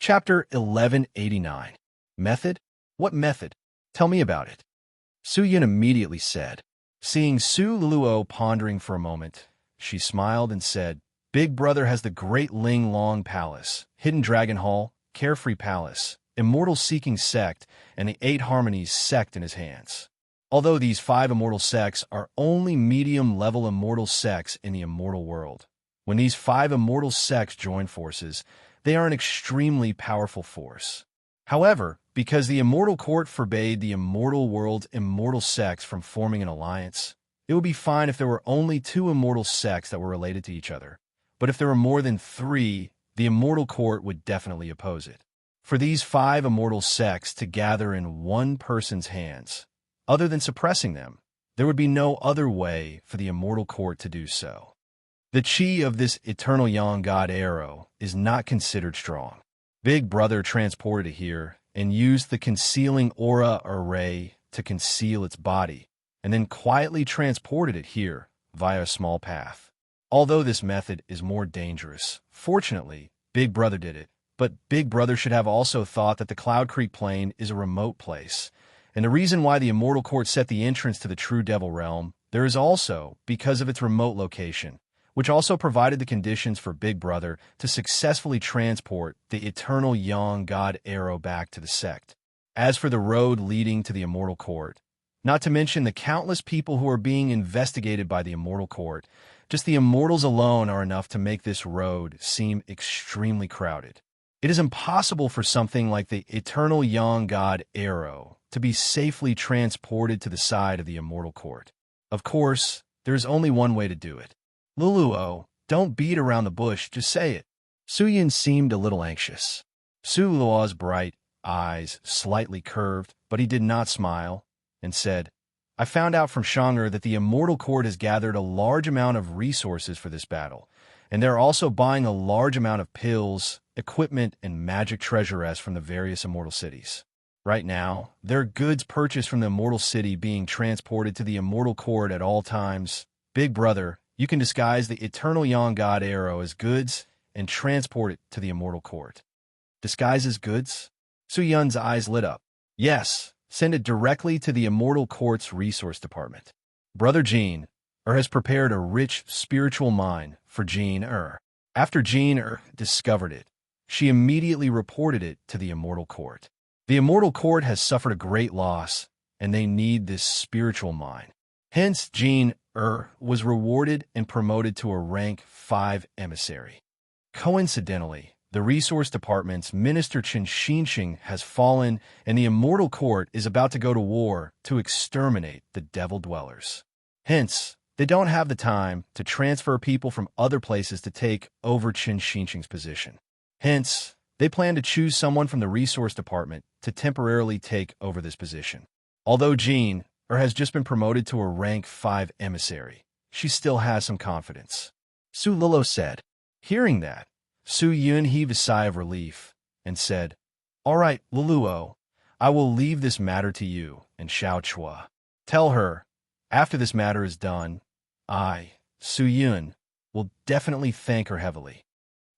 Chapter 1189. Method? What method? Tell me about it. Su Yun immediately said. Seeing Su Luluo pondering for a moment, she smiled and said, Big Brother has the Great Ling Long Palace, Hidden Dragon Hall, Carefree Palace, Immortal Seeking Sect, and the 8 Harmonies Sect in his hands. Although these 5 immortal sects are only medium-level immortal sects in the immortal world, when these 5 immortal sects join forces, they are an extremely powerful force. However, because the Immortal Court forbade the immortal world's immortal sects from forming an alliance, it would be fine if there were only 2 immortal sects that were related to each other. But if there were more than 3, the Immortal Court would definitely oppose it. For these 5 immortal sects to gather in one person's hands, other than suppressing them, there would be no other way for the Immortal Court to do so. The chi of this eternal young god arrow is not considered strong. Big Brother transported it here and used the concealing aura array to conceal its body, and then quietly transported it here via a small path. Although this method is more dangerous, fortunately, Big Brother did it. But Big Brother should have also thought that the Cloud Creek Plain is a remote place, and the reason why the Immortal Court set the entrance to the True Devil Realm there is also because of its remote location, which also provided the conditions for Big Brother to successfully transport the eternal young god arrow back to the sect. As for the road leading to the Immortal Court, not to mention the countless people who are being investigated by the Immortal Court, just the immortals alone are enough to make this road seem extremely crowded. It is impossible for something like the eternal young god arrow to be safely transported to the side of the Immortal Court. Of course, there is only one way to do it. Luluo, don't beat around the bush, just say it. Su Yun seemed a little anxious. Su Luo's bright eyes slightly curved, but he did not smile, and said, I found out from Shonger that the Immortal Court has gathered a large amount of resources for this battle, and they're also buying a large amount of pills, equipment, and magic treasures from the various immortal cities. Right now, there are goods purchased from the immortal city being transported to the Immortal Court at all times. Big Brother, you can disguise the eternal young god arrow as goods and transport it to the Immortal Court. Disguise as goods? Su Yun's eyes lit up. Yes, send it directly to the Immortal Court's resource department. Brother Jean has prepared a rich spiritual mine for Jean. After Jean discovered it, she immediately reported it to the Immortal Court. The Immortal Court has suffered a great loss, and they need this spiritual mine. Hence, Jean was rewarded and promoted to a rank 5 emissary. Coincidentally, the resource department's Minister Chen Xinxing has fallen, and the Immortal Court is about to go to war to exterminate the Devil Dwellers. Hence, they don't have the time to transfer people from other places to take over Chen Xinxing's position. Hence, they plan to choose someone from the resource department to temporarily take over this position. Although Jean has just been promoted to a rank 5 emissary, she still has some confidence. Su Lilo said. Hearing that, Su Yun heaved a sigh of relief and said, All right, Luluo, I will leave this matter to you and Xiao Chua. Tell her, after this matter is done, I, Su Yun, will definitely thank her heavily.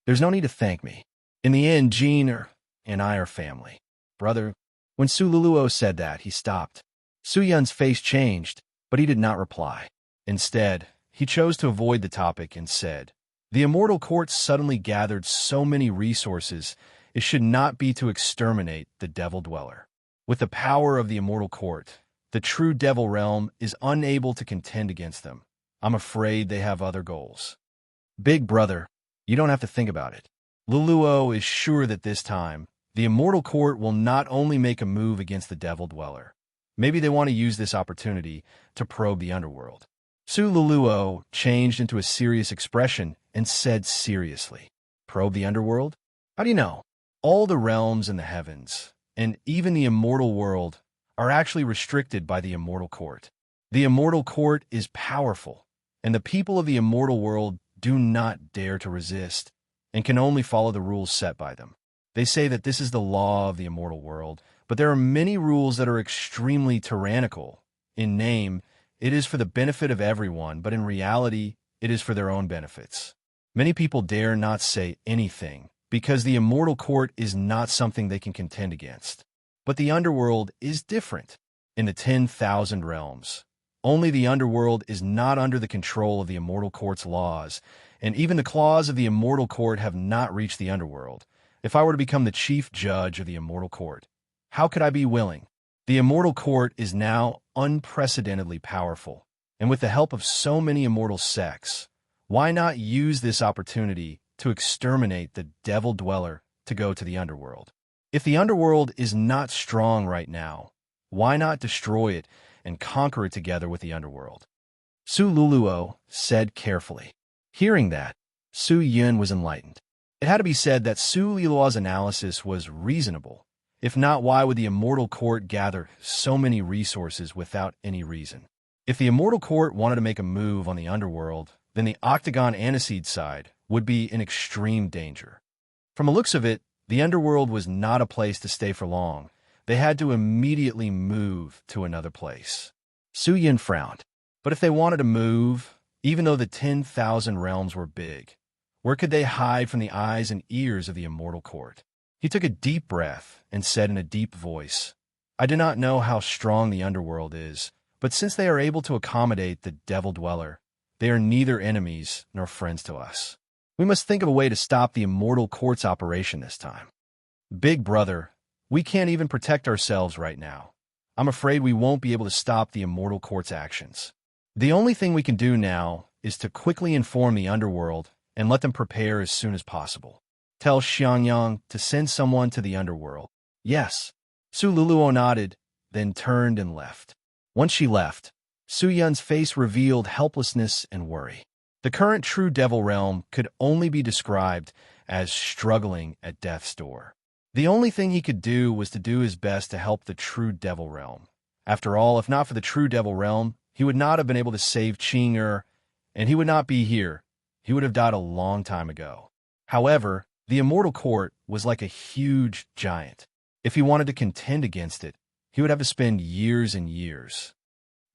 There's no need to thank me. In the end, Jean and I are family. Brother, when Su Luluo said that, he stopped. Su Yun's face changed, but he did not reply. Instead, he chose to avoid the topic and said, The Immortal Court suddenly gathered so many resources, it should not be to exterminate the Devil Dweller. With the power of the Immortal Court, the true Devil Realm is unable to contend against them. I'm afraid they have other goals. Big Brother, you don't have to think about it. Luluo is sure that this time, the Immortal Court will not only make a move against the Devil Dweller. Maybe they want to use this opportunity to probe the underworld. Su Luluo changed into a serious expression and said seriously, Probe the underworld? How do you know? All the realms in the heavens, and even the immortal world, are actually restricted by the Immortal Court. The Immortal Court is powerful, and the people of the immortal world do not dare to resist, and can only follow the rules set by them. They say that this is the law of the immortal world, but there are many rules that are extremely tyrannical. In name, it is for the benefit of everyone, but in reality, it is for their own benefits. Many people dare not say anything because the immortal court is not something they can contend against. But the underworld is different. In the 10,000 realms, only the underworld is not under the control of the immortal court's laws, and even the claws of the immortal court have not reached the underworld. If I were to become the chief judge of the immortal court, how could I be willing? The immortal court is now unprecedentedly powerful, and with the help of so many immortal sects, why not use this opportunity to exterminate the devil dweller to go to the underworld? If the underworld is not strong right now, why not destroy it and conquer it together with the underworld? Su Luluo said carefully. Hearing that, Su Yun was enlightened. It had to be said that Su Luluo's analysis was reasonable. If not, why would the immortal court gather so many resources without any reason? If the immortal court wanted to make a move on the underworld, then the Octagon Aniseed side would be in extreme danger. From the looks of it, the underworld was not a place to stay for long. They had to immediately move to another place. Su Yin frowned. But if they wanted to move, even though the 10,000 realms were big, where could they hide from the eyes and ears of the immortal court? He took a deep breath and said in a deep voice, I do not know how strong the underworld is, but since they are able to accommodate the devil dweller, they are neither enemies nor friends to us. We must think of a way to stop the immortal court's operation this time. Big brother, we can't even protect ourselves right now. I'm afraid we won't be able to stop the immortal court's actions. The only thing we can do now is to quickly inform the underworld and let them prepare as soon as possible. Tell Xiangyang to send someone to the underworld. Yes. Su Luluo nodded, then turned and left. Once she left, Su Yun's face revealed helplessness and worry. The current true devil realm could only be described as struggling at death's door. The only thing he could do was to do his best to help the true devil realm. After all, if not for the true devil realm, he would not have been able to save Qing and he would not be here. He would have died a long time ago. However, the immortal court was like a huge giant. If he wanted to contend against it, he would have to spend years and years.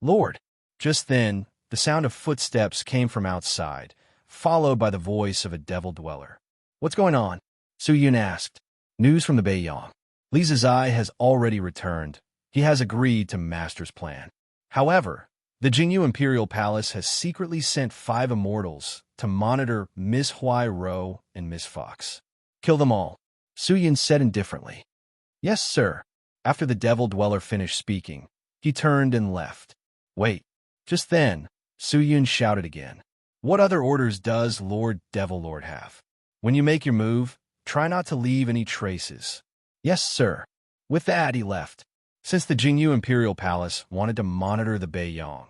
Lord! Just then, the sound of footsteps came from outside, followed by the voice of a devil dweller. What's going on? Su Yun asked. News from the Beiyang. Li Zizai has already returned. He has agreed to Master's plan. However, the Jingyu Imperial Palace has secretly sent 5 immortals to monitor Miss Huai Ro and Miss Fox. Kill them all, Su Yun said indifferently. Yes, sir. After the devil dweller finished speaking, he turned and left. Wait. Just then, Su Yun shouted again. What other orders does Lord Devil Lord have? When you make your move, try not to leave any traces. Yes, sir. With that, he left. Since the Jingyu Imperial Palace wanted to monitor the Beiyang,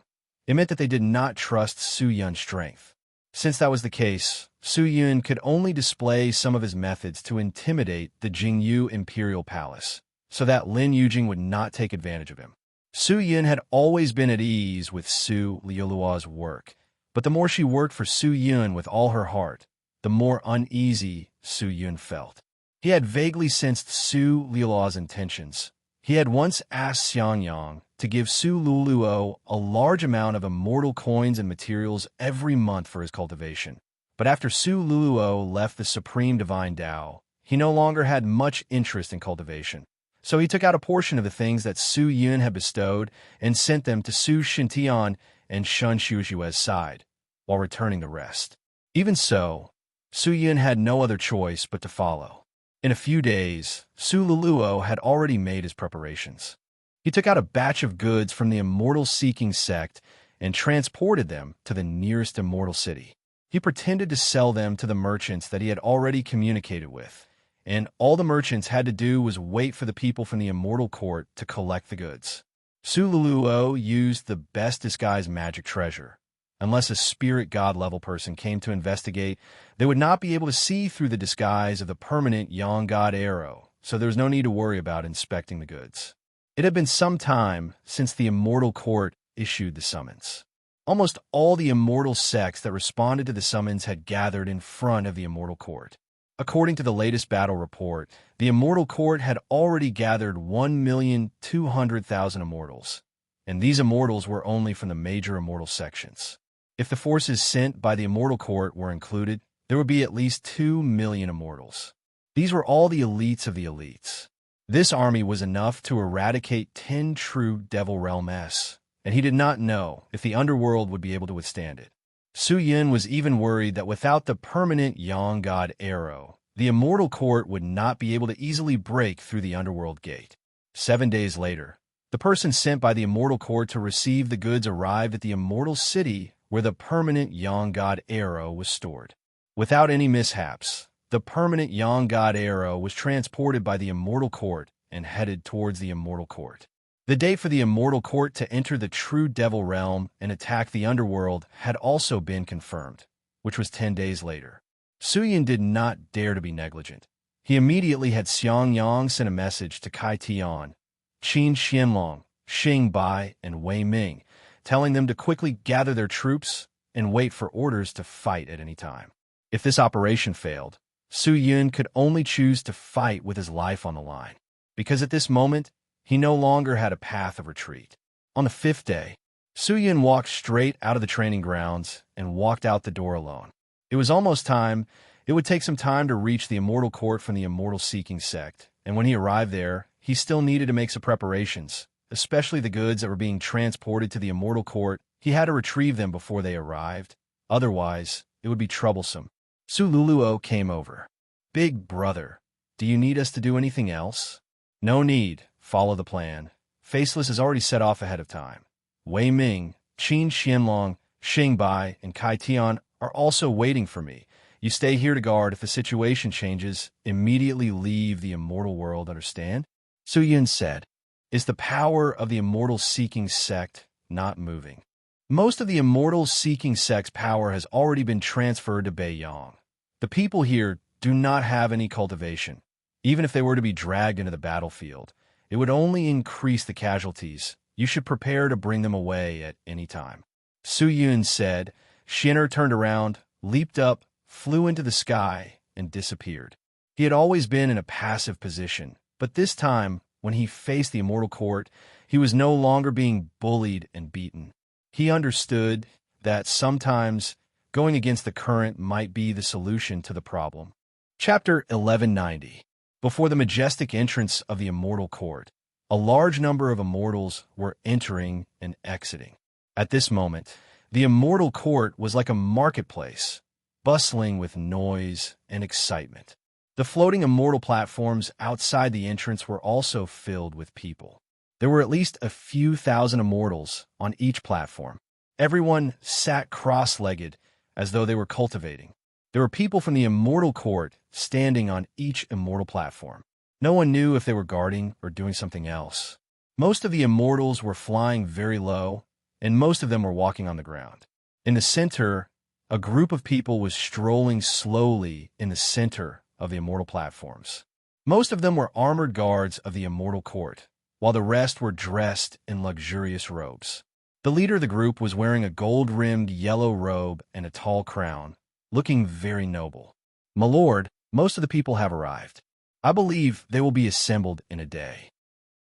it meant that they did not trust Su Yun's strength. Since that was the case, Su Yun could only display some of his methods to intimidate the Jingyu Imperial Palace, so that Lin Yujing would not take advantage of him. Su Yun had always been at ease with Su Liuluo's work, but the more she worked for Su Yun with all her heart, the more uneasy Su Yun felt. He had vaguely sensed Su Liuluo's intentions. He had once asked Xiangyang to give Su Luluo a large amount of immortal coins and materials every month for his cultivation. But after Su Luluo left the Supreme Divine Tao, he no longer had much interest in cultivation. So he took out a portion of the things that Su Yun had bestowed and sent them to Su Shintian and Shun Xiuxiue's side, while returning the rest. Even so, Su Yun had no other choice but to follow. In a few days, Su Luluo had already made his preparations. He took out a batch of goods from the immortal-seeking sect and transported them to the nearest immortal city. He pretended to sell them to the merchants that he had already communicated with, and all the merchants had to do was wait for the people from the immortal court to collect the goods. Su Luluo used the best disguised magic treasure. Unless a spirit god-level person came to investigate, they would not be able to see through the disguise of the permanent Yang God arrow, so there was no need to worry about inspecting the goods. It had been some time since the immortal court issued the summons. Almost all the immortal sects that responded to the summons had gathered in front of the immortal court. According to the latest battle report, the immortal court had already gathered 1,200,000 immortals, and these immortals were only from the major immortal sections. If the forces sent by the immortal court were included, there would be at least 2 million immortals. These were all the elites of the elites. This army was enough to eradicate 10 true Devil Realm-s, and he did not know if the underworld would be able to withstand it. Su Yun was even worried that without the permanent Yang God arrow, the immortal court would not be able to easily break through the underworld gate. 7 days later, the person sent by the immortal court to receive the goods arrived at the immortal city where the permanent Yang God arrow was stored. Without any mishaps, the permanent Yang God arrow was transported by the immortal court and headed towards the immortal court. The date for the immortal court to enter the true devil realm and attack the underworld had also been confirmed, which was 10 days later. Su Yun did not dare to be negligent. He immediately had Xiang Yang send a message to Kai Tian, Qin Xianlong, Xing Bai, and Wei Ming, telling them to quickly gather their troops and wait for orders to fight at any time. If this operation failed, Su Yun could only choose to fight with his life on the line, because at this moment, he no longer had a path of retreat. On the 5th day, Su Yun walked straight out of the training grounds and walked out the door alone. It was almost time. It would take some time to reach the immortal court from the immortal seeking sect, and when he arrived there, he still needed to make some preparations, especially the goods that were being transported to the immortal court. He had to retrieve them before they arrived. Otherwise, it would be troublesome. Su Luluo came over. "Big brother, do you need us to do anything else?" "No need. Follow the plan. Faceless is already set off ahead of time. Wei Ming, Qin Xianlong, Xing Bai, and Kai Tian are also waiting for me. You stay here to guard. If the situation changes, immediately leave the immortal world, understand?" Su Yun said. "Is the power of the immortal seeking sect not moving?" Most of the immortal seeking sect's power has already been transferred to Beiyang. The people here do not have any cultivation. Even if they were to be dragged into the battlefield, it would only increase the casualties. You should prepare to bring them away at any time." Su Yun said. Shinner turned around, leaped up, flew into the sky, and disappeared. He had always been in a passive position, but this time, when he faced the immortal court, he was no longer being bullied and beaten. He understood that sometimes going against the current might be the solution to the problem. Chapter 1190. Before the majestic entrance of the immortal court, a large number of immortals were entering and exiting. At this moment, the immortal court was like a marketplace, bustling with noise and excitement. The floating immortal platforms outside the entrance were also filled with people. There were at least a few thousand immortals on each platform. Everyone sat cross-legged as though they were cultivating. There were people from the immortal court standing on each immortal platform. No one knew if they were guarding or doing something else. Most of the immortals were flying very low, and most of them were walking on the ground. In the center, a group of people was strolling slowly in the center of the immortal platforms. Most of them were armored guards of the immortal court, while the rest were dressed in luxurious robes. The leader of the group was wearing a gold-rimmed yellow robe and a tall crown, looking very noble. "My lord, most of the people have arrived. I believe they will be assembled in a day."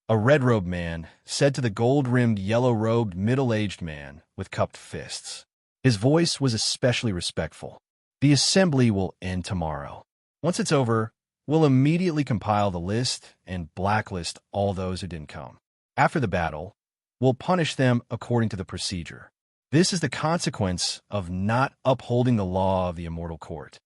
A red-robed man said to the gold-rimmed, yellow-robed, middle-aged man with cupped fists. His voice was especially respectful. "The assembly will end tomorrow. Once it's over, we'll immediately compile the list and blacklist all those who didn't come. After the battle, we'll punish them according to the procedure. This is the consequence of not upholding the law of the immortal court."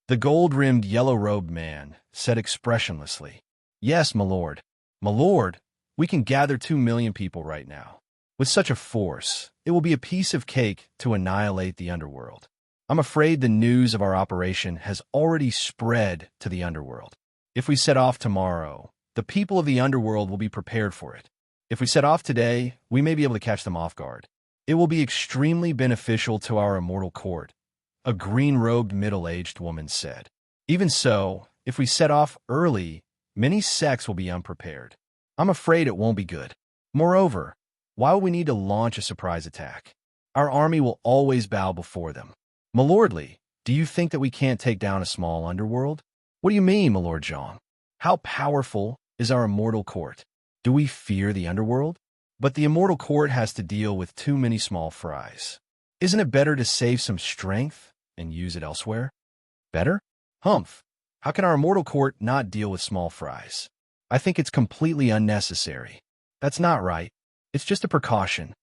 The gold-rimmed, yellow-robed man said expressionlessly, "Yes, my lord. My lord, we can gather 2 million people right now. With such a force, it will be a piece of cake to annihilate the underworld. I'm afraid the news of our operation has already spread to the underworld. If we set off tomorrow, the people of the underworld will be prepared for it. If we set off today, we may be able to catch them off guard. It will be extremely beneficial to our immortal court," a green-robed middle-aged woman said. "Even so, if we set off early, many sects will be unprepared. I'm afraid it won't be good. Moreover, why would we need to launch a surprise attack? Our army will always bow before them. My lordly, do you think that we can't take down a small underworld?" "What do you mean, my lord Zhang? How powerful is our immortal court? Do we fear the underworld? But the immortal court has to deal with too many small fries. Isn't it better to save some strength and use it elsewhere?" "Better? Humph. How can our immortal court not deal with small fries? I think it's completely unnecessary. That's not right. It's just a precaution.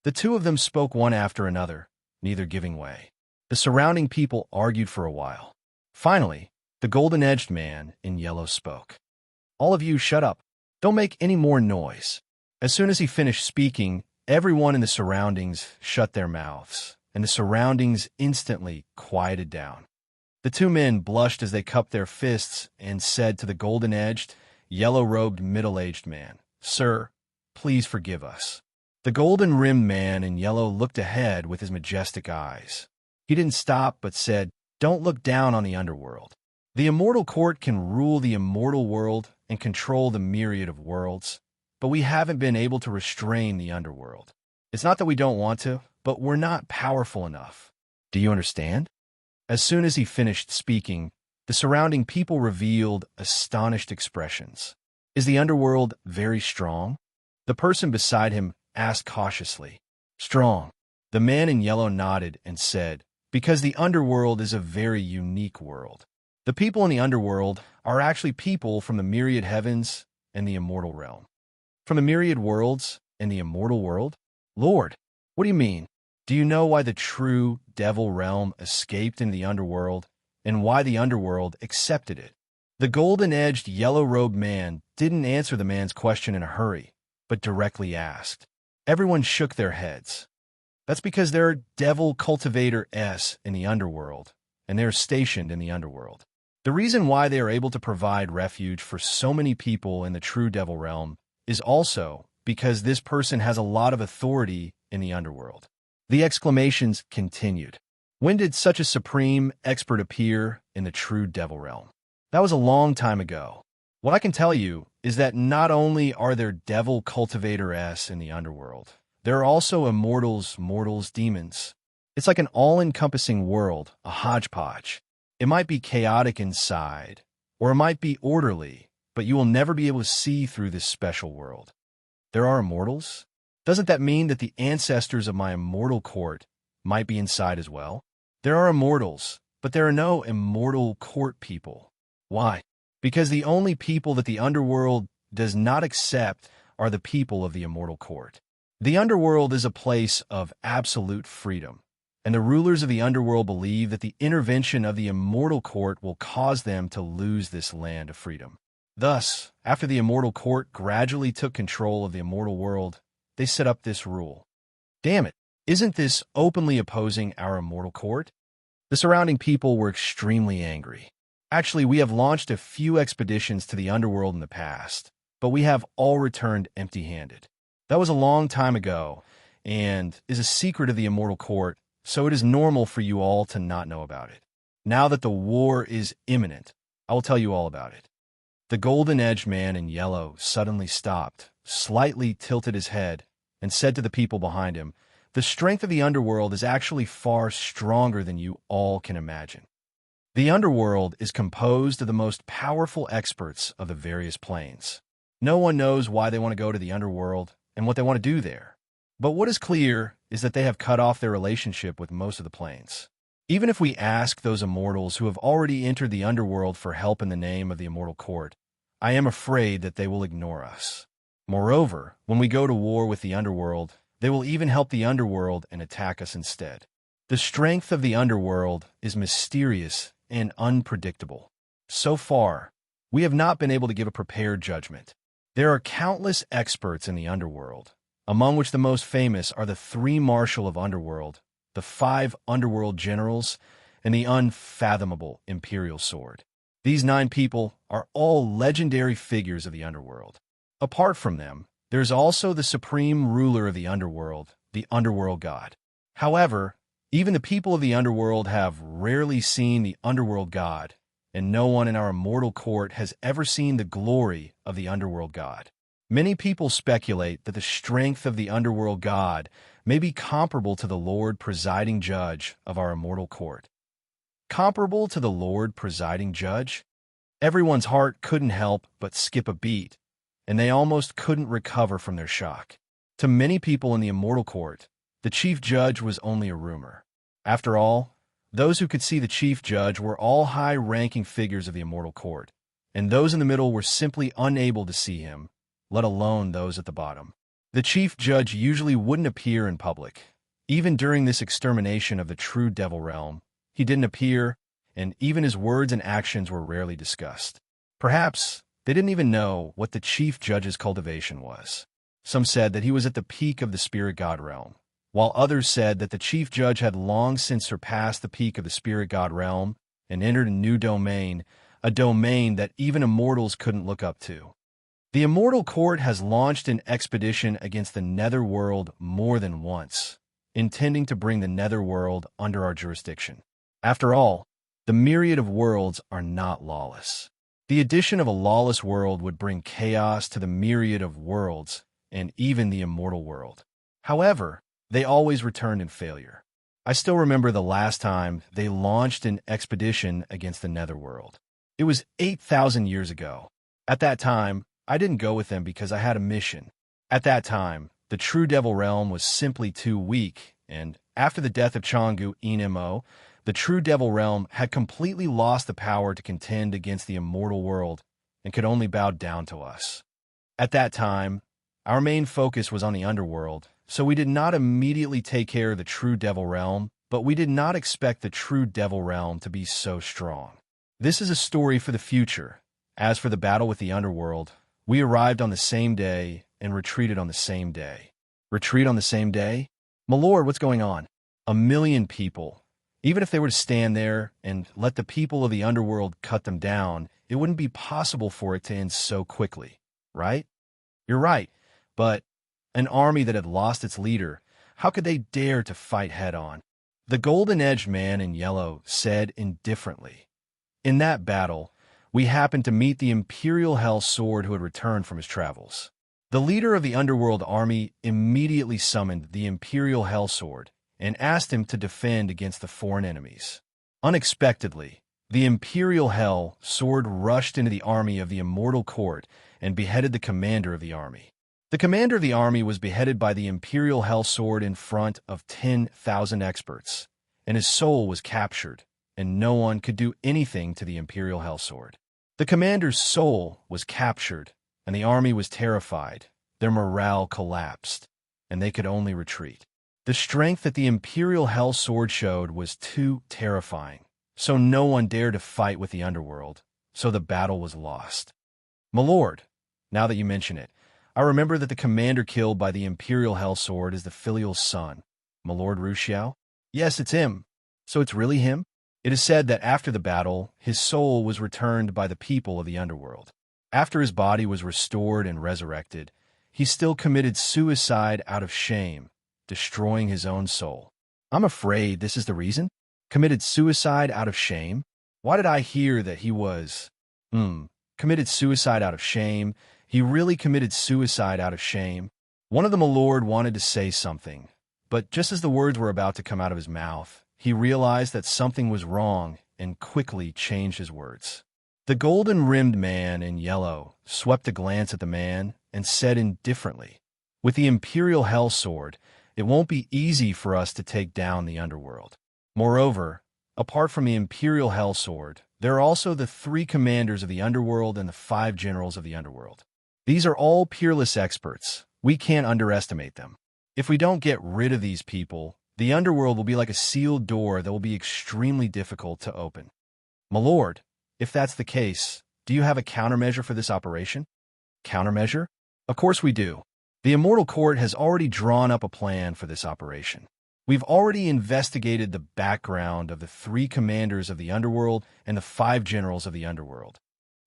The two of them spoke one after another, neither giving way. The surrounding people argued for a while. Finally, the golden-edged man in yellow spoke. All of you shut up. Don't make any more noise. As soon as he finished speaking, everyone in the surroundings shut their mouths, and the surroundings instantly quieted down. The two men blushed as they cupped their fists and said to the golden-edged, yellow-robed middle-aged man, "Sir, please forgive us." The golden-rimmed man in yellow looked ahead with his majestic eyes. He didn't stop but said, "Don't look down on the underworld. The immortal court can rule the immortal world and control the myriad of worlds, but we haven't been able to restrain the underworld. It's not that we don't want to, but we're not powerful enough. Do you understand?" As soon as he finished speaking, the surrounding people revealed astonished expressions. "Is the underworld very strong?" The person beside him asked cautiously. "Strong." The man in yellow nodded and said, "Because the underworld is a very unique world. The people in the underworld are actually people from the myriad heavens and the immortal realm." "From the myriad worlds and the immortal world? Lord, what do you mean? Do you know why the true devil realm escaped in the underworld and why the underworld accepted it?" The golden-edged, yellow-robed man didn't answer the man's question in a hurry, but directly asked. Everyone shook their heads. "That's because there are devil cultivator-s in the underworld, and they're stationed in the underworld. The reason why they are able to provide refuge for so many people in the true devil realm is also because this person has a lot of authority in the underworld." The exclamations continued. When did such a supreme expert appear in the true devil realm? That was a long time ago. What I can tell you is that not only are there devil cultivator-s in the underworld, there are also immortals, mortals, demons. It's like an all-encompassing world, a hodgepodge. It might be chaotic inside, or it might be orderly, but you will never be able to see through this special world. There are immortals? Doesn't that mean that the ancestors of my immortal court might be inside as well? There are immortals, but there are no immortal court people. Why? Because the only people that the underworld does not accept are the people of the immortal court. The underworld is a place of absolute freedom, and the rulers of the underworld believe that the intervention of the immortal court will cause them to lose this land of freedom. Thus, after the immortal court gradually took control of the immortal world, they set up this rule. Damn it, isn't this openly opposing our immortal court? The surrounding people were extremely angry. Actually, we have launched a few expeditions to the underworld in the past, but we have all returned empty-handed. That was a long time ago, and is a secret of the immortal court, so it is normal for you all to not know about it. Now that the war is imminent, I will tell you all about it. The golden-edged man in yellow suddenly stopped, slightly tilted his head, and said to the people behind him, "The strength of the underworld is actually far stronger than you all can imagine. The underworld is composed of the most powerful experts of the various planes. No one knows why they want to go to the underworld and what they want to do there. But what is clear is that they have cut off their relationship with most of the planes. Even if we ask those immortals who have already entered the underworld for help in the name of the immortal court, I am afraid that they will ignore us. Moreover, when we go to war with the underworld, they will even help the underworld and attack us instead. The strength of the underworld is mysterious and unpredictable. So far, we have not been able to give a prepared judgment. There are countless experts in the underworld, among which the most famous are the 3 Marshal of Underworld, the 5 Underworld Generals, and the unfathomable Imperial Sword. These 9 people are all legendary figures of the underworld. Apart from them, there is also the supreme ruler of the underworld, the Underworld God. However, even the people of the underworld have rarely seen the Underworld God, and no one in our immortal court has ever seen the glory of the Underworld God. Many people speculate that the strength of the Underworld God may be comparable to the Lord Presiding Judge of our immortal court. Comparable to the Lord Presiding Judge? Everyone's heart couldn't help but skip a beat, and they almost couldn't recover from their shock. To many people in the immortal court, the chief judge was only a rumor. After all, Those who could see the chief judge were all high-ranking figures of the immortal court, and those in the middle were simply unable to see him, let alone those at the bottom. The chief judge usually wouldn't appear in public. Even during this extermination of the true devil realm, he didn't appear, and even his words and actions were rarely discussed. Perhaps they didn't even know what the chief judge's cultivation was. Some said that he was at the peak of the spirit god realm, while others said that the chief judge had long since surpassed the peak of the spirit god realm and entered a new domain, a domain that even immortals couldn't look up to. The immortal court has launched an expedition against the netherworld more than once, intending to bring the netherworld under our jurisdiction. After all, the myriad of worlds are not lawless. The addition of a lawless world would bring chaos to the myriad of worlds and even the immortal world. However, they always returned in failure. I still remember the last time they launched an expedition against the netherworld. It was 8,000 years ago. At that time, I didn't go with them because I had a mission. At that time, the true devil realm was simply too weak, and after the death of Chang'u Enmo, the true devil realm had completely lost the power to contend against the immortal world and could only bow down to us. At that time, our main focus was on the underworld, so we did not immediately take care of the true devil realm, but we did not expect the true devil realm to be so strong. This is a story for the future. As for the battle with the underworld, we arrived on the same day and retreated on the same day. Retreat on the same day? My lord, what's going on? 1,000,000 people. Even if they were to stand there and let the people of the underworld cut them down, it wouldn't be possible for it to end so quickly, right? You're right, but an army that had lost its leader, how could they dare to fight head-on? The golden-edged man in yellow said indifferently, "In that battle, we happened to meet the Imperial Hell Sword who had returned from his travels." The leader of the underworld army immediately summoned the Imperial Hell Sword and asked him to defend against the foreign enemies. Unexpectedly, the Imperial Hell Sword rushed into the army of the Immortal Court and beheaded the commander of the army. The commander of the army was beheaded by the Imperial Hell Sword in front of 10,000 experts, and his soul was captured, and no one could do anything to the Imperial Hell Sword. The commander's soul was captured, and the army was terrified. Their morale collapsed, and they could only retreat. The strength that the Imperial Hell Sword showed was too terrifying, so no one dared to fight with the underworld, so the battle was lost. My lord, now that you mention it, I remember that the commander killed by the Imperial Hell Sword is the filial son, my lord Ruxiao. Yes, it's him. So it's really him? It is said that after the battle, his soul was returned by the people of the underworld. After his body was restored and resurrected, he still committed suicide out of shame, destroying his own soul. I'm afraid this is the reason? Committed suicide out of shame? Why did I hear that he was... committed suicide out of shame? He really committed suicide out of shame? One of them, my lord, wanted to say something, but just as the words were about to come out of his mouth, he realized that something was wrong and quickly changed his words. The golden-rimmed man in yellow swept a glance at the man and said indifferently, "With the Imperial Hell Sword, it won't be easy for us to take down the underworld. Moreover, apart from the Imperial Hell Sword, there are also the 3 commanders of the underworld and the 5 generals of the underworld. These are all peerless experts. We can't underestimate them. If we don't get rid of these people, the underworld will be like a sealed door that will be extremely difficult to open. My lord, if that's the case, do you have a countermeasure for this operation?" Countermeasure? Of course we do. The Immortal Court has already drawn up a plan for this operation. We've already investigated the background of the 3 commanders of the underworld and the 5 generals of the underworld.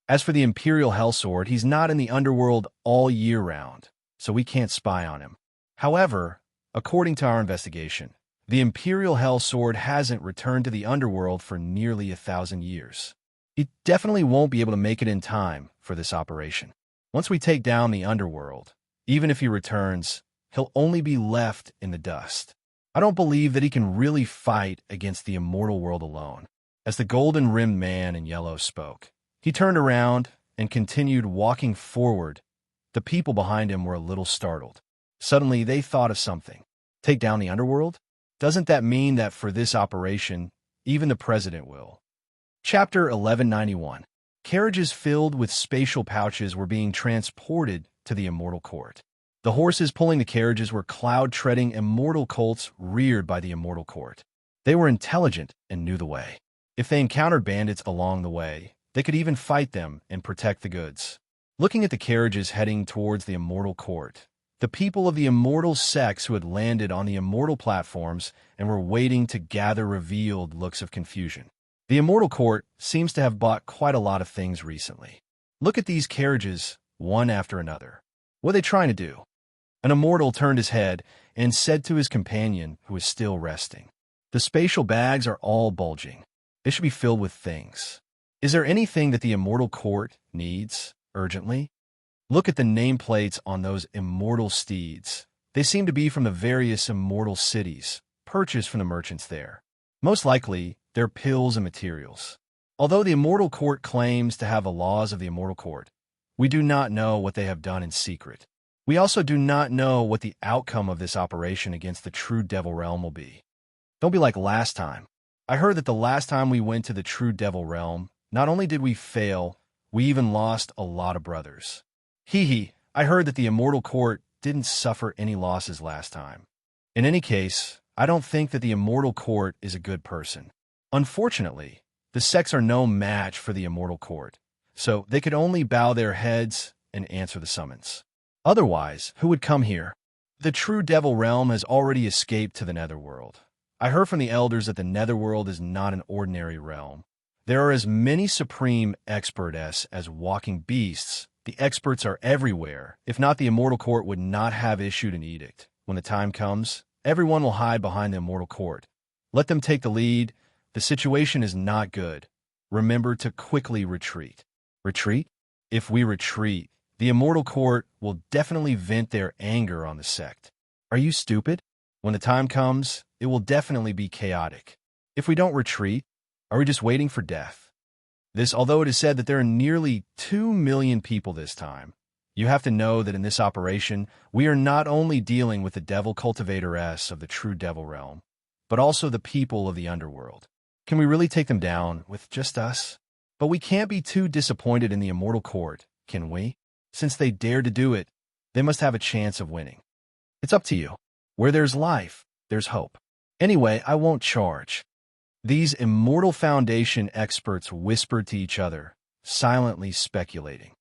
As for the Imperial Hell Sword, he's not in the underworld all year round, so we can't spy on him. However, according to our investigation, the Imperial Hell Sword hasn't returned to the underworld for nearly 1,000 years. He definitely won't be able to make it in time for this operation. Once we take down the underworld, even if he returns, he'll only be left in the dust. I don't believe that he can really fight against the immortal world alone. As the golden-rimmed man in yellow spoke, he turned around and continued walking forward. The people behind him were a little startled. Suddenly, they thought of something. Take down the underworld? Doesn't that mean that for this operation, even the president will. Chapter 1191. Carriages filled with spatial pouches were being transported to the immortal court. The horses pulling the carriages were cloud-treading immortal colts reared by the immortal court. They were intelligent and knew the way. If they encountered bandits along the way, they could even fight them and protect the goods. Looking at the carriages heading towards the immortal court, the people of the immortal sects who had landed on the immortal platforms and were waiting to gather revealed looks of confusion. The immortal court seems to have bought quite a lot of things recently. Look at these carriages, one after another. What are they trying to do? An immortal turned his head and said to his companion, who was still resting, "The spatial bags are all bulging. They should be filled with things. Is there anything that the immortal court needs urgently? Look at the nameplates on those immortal steeds. They seem to be from the various immortal cities, purchased from the merchants there. Most likely, they're pills and materials. Although the immortal court claims to have the laws of the immortal court, we do not know what they have done in secret. We also do not know what the outcome of this operation against the true devil realm will be. Don't be like last time. I heard that the last time we went to the true devil realm, not only did we fail, we even lost a lot of brothers. I heard that the immortal court didn't suffer any losses last time. In any case, I don't think that the immortal court is a good person. Unfortunately, the sects are no match for the immortal court, so they could only bow their heads and answer the summons. Otherwise, who would come here? The true devil realm has already escaped to the netherworld. I heard from the elders that the netherworld is not an ordinary realm. There are as many supreme experts as walking beasts. The experts are everywhere. If not, the immortal court would not have issued an edict. When the time comes, everyone will hide behind the immortal court. Let them take the lead. The situation is not good. Remember to quickly retreat. Retreat? If we retreat, the immortal court will definitely vent their anger on the sect. Are you stupid? When the time comes, it will definitely be chaotic. If we don't retreat, are we just waiting for death? This, although it is said that there are nearly 2 million people this time, you have to know that in this operation, we are not only dealing with the devil cultivatoress of the true devil realm, but also the people of the underworld. Can we really take them down with just us? But we can't be too disappointed in the immortal court, can we? Since they dared to do it, they must have a chance of winning. It's up to you. Where there's life, there's hope. Anyway, I won't charge. These immortal foundation experts whispered to each other, silently speculating.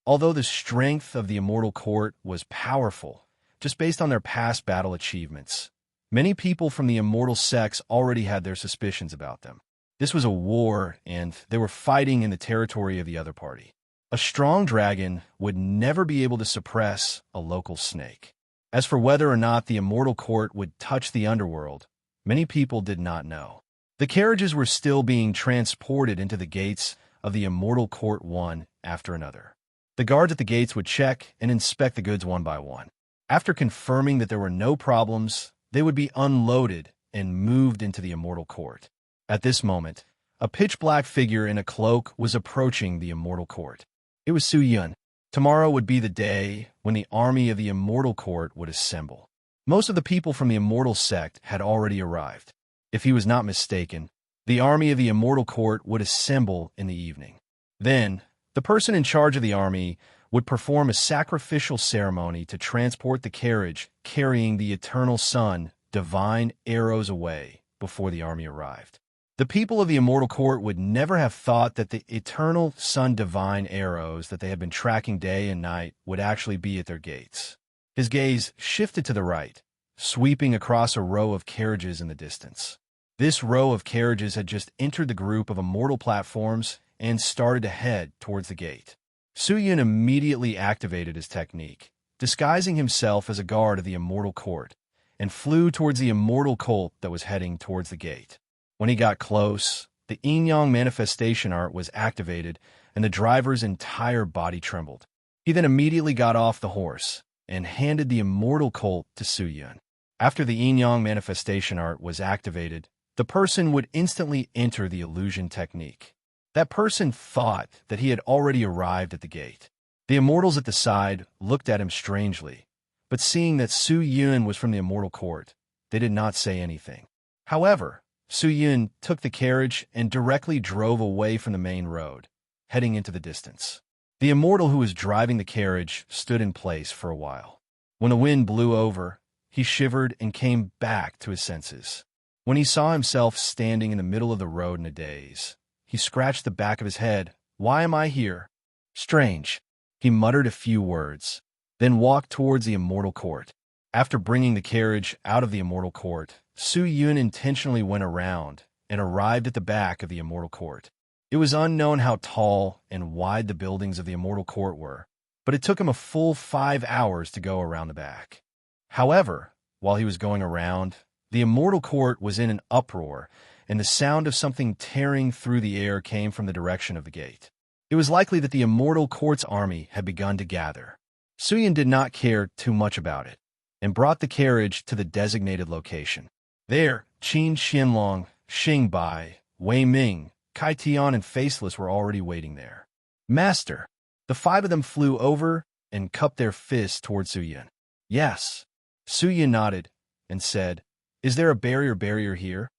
Although the strength of the immortal court was powerful, just based on their past battle achievements, many people from the immortal sects already had their suspicions about them. This was a war, and they were fighting in the territory of the other party. A strong dragon would never be able to suppress a local snake. As for whether or not the immortal court would touch the underworld, many people did not know. The carriages were still being transported into the gates of the immortal court one after another. The guards at the gates would check and inspect the goods one by one. After confirming that there were no problems, they would be unloaded and moved into the immortal court. At this moment, a pitch-black figure in a cloak was approaching the immortal court. It was Su Yun. Tomorrow would be the day when the army of the immortal court would assemble. Most of the people from the immortal sect had already arrived. If he was not mistaken, the army of the immortal court would assemble in the evening. Then, the person in charge of the army would perform a sacrificial ceremony to transport the carriage carrying the eternal sun, divine arrows away before the army arrived. The people of the immortal court would never have thought that the eternal sun divine arrows that they had been tracking day and night would actually be at their gates. His gaze shifted to the right, sweeping across a row of carriages in the distance. This row of carriages had just entered the group of immortal platforms and started to head towards the gate. Su Yun immediately activated his technique, disguising himself as a guard of the immortal court, and flew towards the immortal colt that was heading towards the gate. When he got close, the yin-yang manifestation art was activated, and the driver's entire body trembled. He then immediately got off the horse and handed the immortal colt to Su Yun. After the yin-yang manifestation art was activated, the person would instantly enter the illusion technique. That person thought that he had already arrived at the gate. The immortals at the side looked at him strangely, but seeing that Su Yun was from the immortal court, they did not say anything. However, Su Yun took the carriage and directly drove away from the main road, heading into the distance. The immortal who was driving the carriage stood in place for a while. When the wind blew over, he shivered and came back to his senses. When he saw himself standing in the middle of the road in a daze, he scratched the back of his head. "Why am I here? Strange." He muttered a few words, then walked towards the immortal court. After bringing the carriage out of the immortal court, Su Yun intentionally went around and arrived at the back of the immortal court. It was unknown how tall and wide the buildings of the immortal court were, but it took him a full 5 hours to go around the back. However, while he was going around, the immortal court was in an uproar, and the sound of something tearing through the air came from the direction of the gate. It was likely that the immortal court's army had begun to gather. Su Yun did not care too much about it, and brought the carriage to the designated location. There, Qin Qianlong, Xing Bai, Wei Ming, Kai Tian, and Faceless were already waiting there. "Master!" The 5 of them flew over and cupped their fists toward Su Yun. "Yes." Su Yun nodded and said, "Is there a barrier here?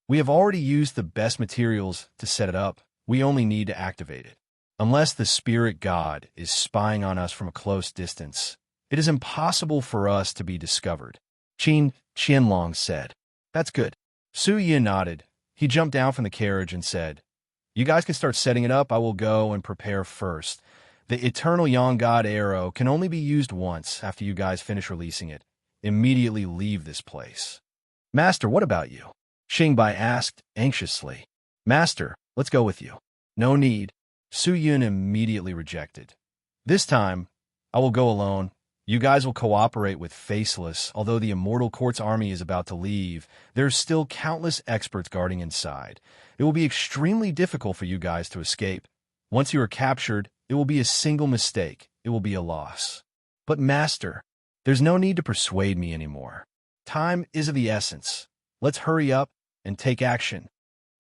We have already used the best materials to set it up. We only need to activate it. Unless the spirit god is spying on us from a close distance, it is impossible for us to be discovered." Qin Qianlong said. "That's good." Su Yun nodded. He jumped down from the carriage and said, "You guys can start setting it up. I will go and prepare first. The Eternal Yang God arrow can only be used once. After you guys finish releasing it, immediately leave this place." "Master, what about you?" Xing Bai asked anxiously. "Master, let's go with you." "No need." Su Yun immediately rejected. "This time, I will go alone. You guys will cooperate with Faceless. Although the Immortal Court's army is about to leave, there are still countless experts guarding inside. It will be extremely difficult for you guys to escape. Once you are captured, it will be a single mistake. It will be a loss." "But Master, there's no need to persuade me anymore. Time is of the essence. Let's hurry up and take action."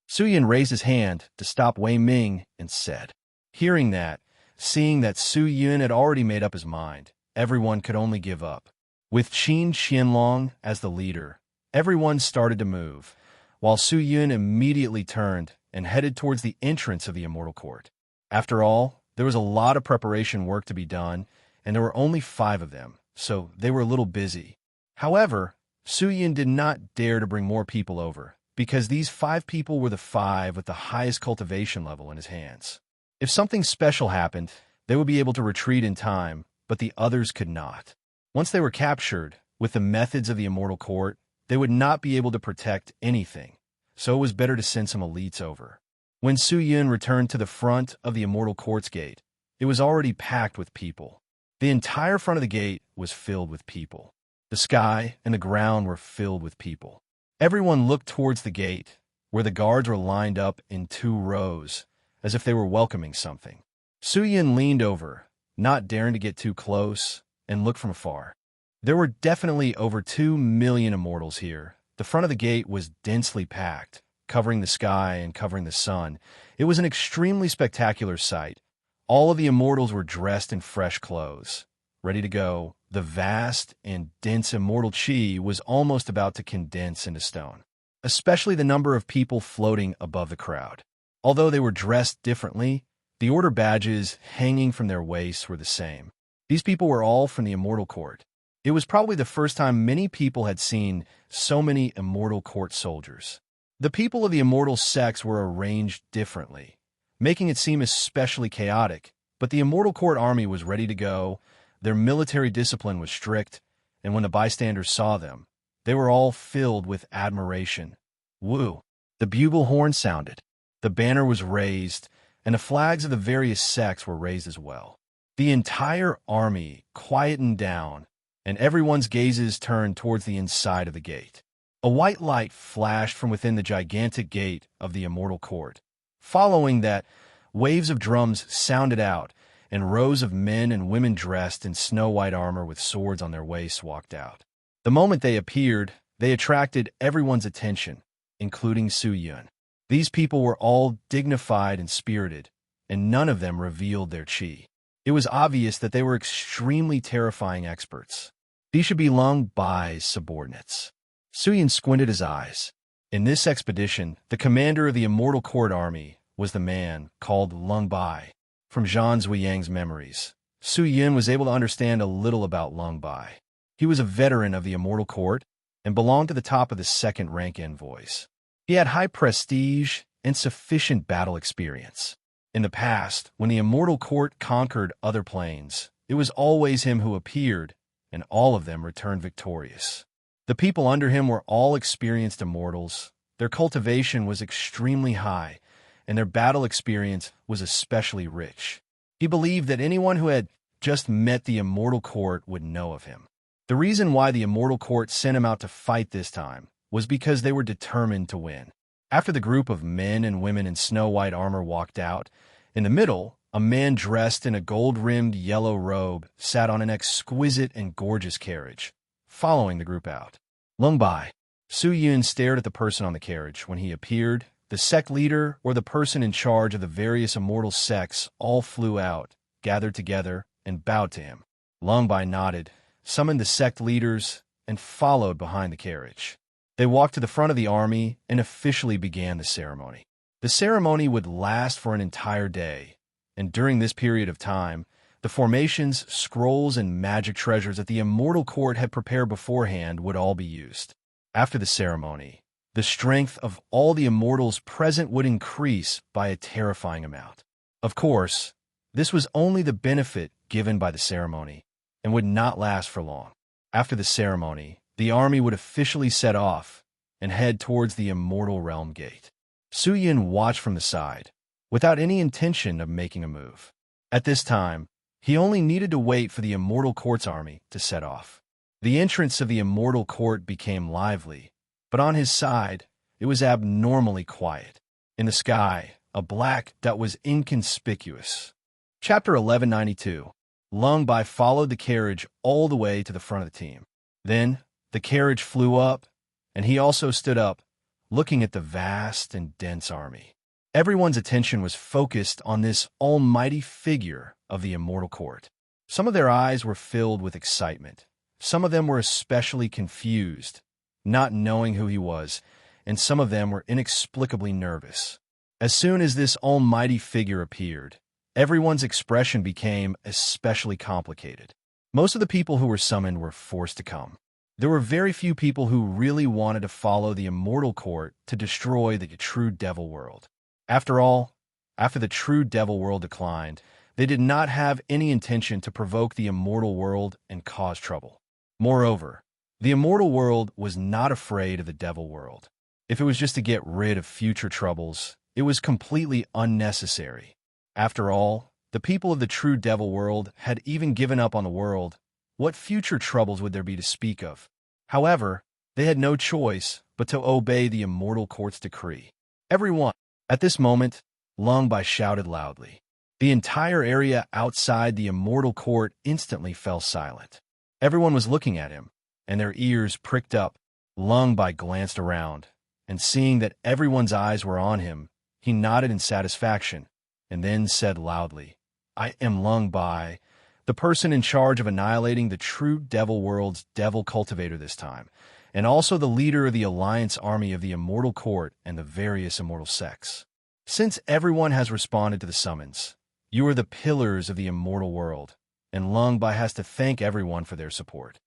Su Yun raised his hand to stop Wei Ming and said. Hearing that, seeing that Su Yun had already made up his mind, everyone could only give up. With Qin Qianlong as the leader, everyone started to move, while Su Yun immediately turned and headed towards the entrance of the Immortal Court. After all, there was a lot of preparation work to be done, and there were only 5 of them, so they were a little busy. However, Su Yun did not dare to bring more people over, because these 5 people were the 5 with the highest cultivation level in his hands. If something special happened, they would be able to retreat in time, but the others could not. Once they were captured, with the methods of the Immortal Court, they would not be able to protect anything, so it was better to send some elites over. When Su Yun returned to the front of the Immortal Court's gate, it was already packed with people. The entire front of the gate was filled with people. The sky and the ground were filled with people. Everyone looked towards the gate, where the guards were lined up in 2 rows, as if they were welcoming something. Su Yun leaned over, not daring to get too close, and looked from afar. There were definitely over 2 million immortals here. The front of the gate was densely packed, covering the sky and covering the sun. It was an extremely spectacular sight. All of the immortals were dressed in fresh clothes, ready to go. The vast and dense immortal chi was almost about to condense into stone, especially the number of people floating above the crowd. Although they were dressed differently, the order badges hanging from their waists were the same. These people were all from the Immortal Court. It was probably the first time many people had seen so many Immortal Court soldiers. The people of the Immortal sects were arranged differently, making it seem especially chaotic, but the Immortal Court army was ready to go. Their military discipline was strict, and when the bystanders saw them, they were all filled with admiration. Woo! The bugle horn sounded. The banner was raised, and the flags of the various sects were raised as well. The entire army quietened down, and everyone's gazes turned towards the inside of the gate. A white light flashed from within the gigantic gate of the Immortal Court. Following that, waves of drums sounded out, and rows of men and women dressed in snow-white armor with swords on their waists walked out. The moment they appeared, they attracted everyone's attention, including Su Yun. These people were all dignified and spirited, and none of them revealed their chi. It was obvious that they were extremely terrifying experts. These should be Lung Bai's subordinates. Su Yun squinted his eyes. In this expedition, the commander of the Immortal Court army was the man called Lung Bai. From Zhang Zuyang's memories, Su Yun was able to understand a little about Lung Bai. He was a veteran of the Immortal Court and belonged to the top of the second-rank envoys. He had high prestige and sufficient battle experience. In the past, when the Immortal Court conquered other planes, it was always him who appeared, and all of them returned victorious. The people under him were all experienced immortals. Their cultivation was extremely high, and their battle experience was especially rich. He believed that anyone who had just met the Immortal Court would know of him. The reason why the Immortal Court sent him out to fight this time was because they were determined to win. After the group of men and women in snow-white armor walked out, in the middle, a man dressed in a gold-rimmed yellow robe sat on an exquisite and gorgeous carriage, following the group out. Lung Bai. Su Yun stared at the person on the carriage. When he appeared, the sect leader or the person in charge of the various immortal sects all flew out, gathered together, and bowed to him. Lung Bai nodded, summoned the sect leaders, and followed behind the carriage. They walked to the front of the army and officially began the ceremony. The ceremony would last for an entire day, and during this period of time, the formations, scrolls, and magic treasures that the Immortal Court had prepared beforehand would all be used. After the ceremony, the strength of all the immortals present would increase by a terrifying amount. Of course, this was only the benefit given by the ceremony, and would not last for long. After the ceremony, the army would officially set off and head towards the Immortal Realm Gate. Su Yun watched from the side, without any intention of making a move. At this time, he only needed to wait for the Immortal Court's army to set off. The entrance of the Immortal Court became lively, but on his side, it was abnormally quiet. In the sky, a black dot was inconspicuous. Chapter 1192. Lung Bai followed the carriage all the way to the front of the team. Then, the carriage flew up, and he also stood up, looking at the vast and dense army. Everyone's attention was focused on this almighty figure of the Immortal Court. Some of their eyes were filled with excitement. Some of them were especially confused, not knowing who he was, and some of them were inexplicably nervous. As soon as this almighty figure appeared, everyone's expression became especially complicated. Most of the people who were summoned were forced to come. There were very few people who really wanted to follow the Immortal Court to destroy the true Devil World. After all, after the true Devil World declined, they did not have any intention to provoke the Immortal World and cause trouble. Moreover, the Immortal World was not afraid of the Devil World. If it was just to get rid of future troubles, it was completely unnecessary. After all, the people of the true Devil World had even given up on the world. What future troubles would there be to speak of? However, they had no choice but to obey the Immortal Court's decree. Everyone. At this moment, Lung Bai shouted loudly. The entire area outside the Immortal Court instantly fell silent. Everyone was looking at him, and their ears pricked up. Lung Bai glanced around, and seeing that everyone's eyes were on him, he nodded in satisfaction, and then said loudly, "I am Lung Bai, the person in charge of annihilating the true Devil World's devil cultivator this time, and also the leader of the alliance army of the Immortal Court and the various immortal sects. Since everyone has responded to the summons, you are the pillars of the immortal world, and Lung Bai has to thank everyone for their support.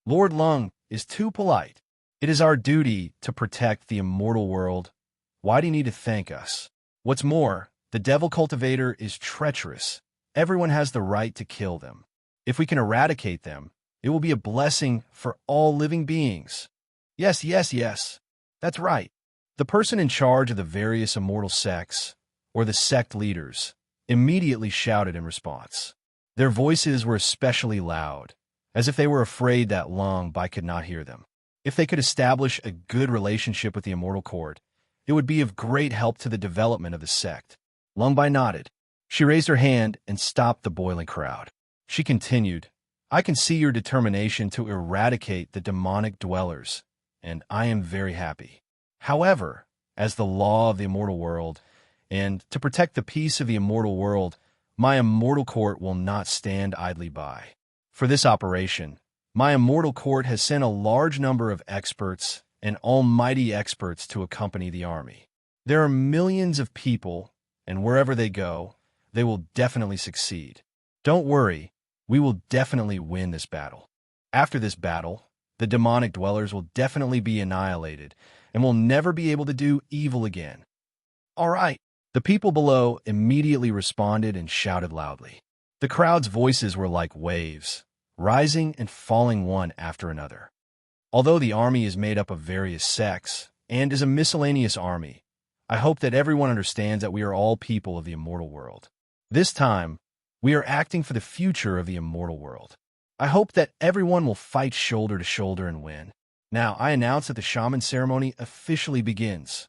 Lord Lung is too polite. It is our duty to protect the immortal world. Why do you need to thank us? What's more, the devil cultivator is treacherous. Everyone has the right to kill them. If we can eradicate them, it will be a blessing for all living beings." Yes, yes, yes. That's right. The person in charge of the various immortal sects, or the sect leaders, immediately shouted in response. Their voices were especially loud, as if they were afraid that Lung Bai could not hear them. If they could establish a good relationship with the Immortal Court, it would be of great help to the development of the sect. Lung Bai nodded. She raised her hand and stopped the boiling crowd. She continued, "I can see your determination to eradicate the demonic dwellers, and I am very happy. However, as the law of the immortal world, and to protect the peace of the immortal world, my Immortal Court will not stand idly by. For this operation, my Immortal Court has sent a large number of experts and almighty experts to accompany the army. There are millions of people, and wherever they go, they will definitely succeed. Don't worry, we will definitely win this battle. After this battle, the demonic dwellers will definitely be annihilated and will never be able to do evil again. All right. The people below immediately responded and shouted loudly. The crowd's voices were like waves, rising and falling one after another. Although the army is made up of various sects and is a miscellaneous army, I hope that everyone understands that we are all people of the immortal world. This time, we are acting for the future of the immortal world. I hope that everyone will fight shoulder to shoulder and win. Now, I announce that the shaman ceremony officially begins.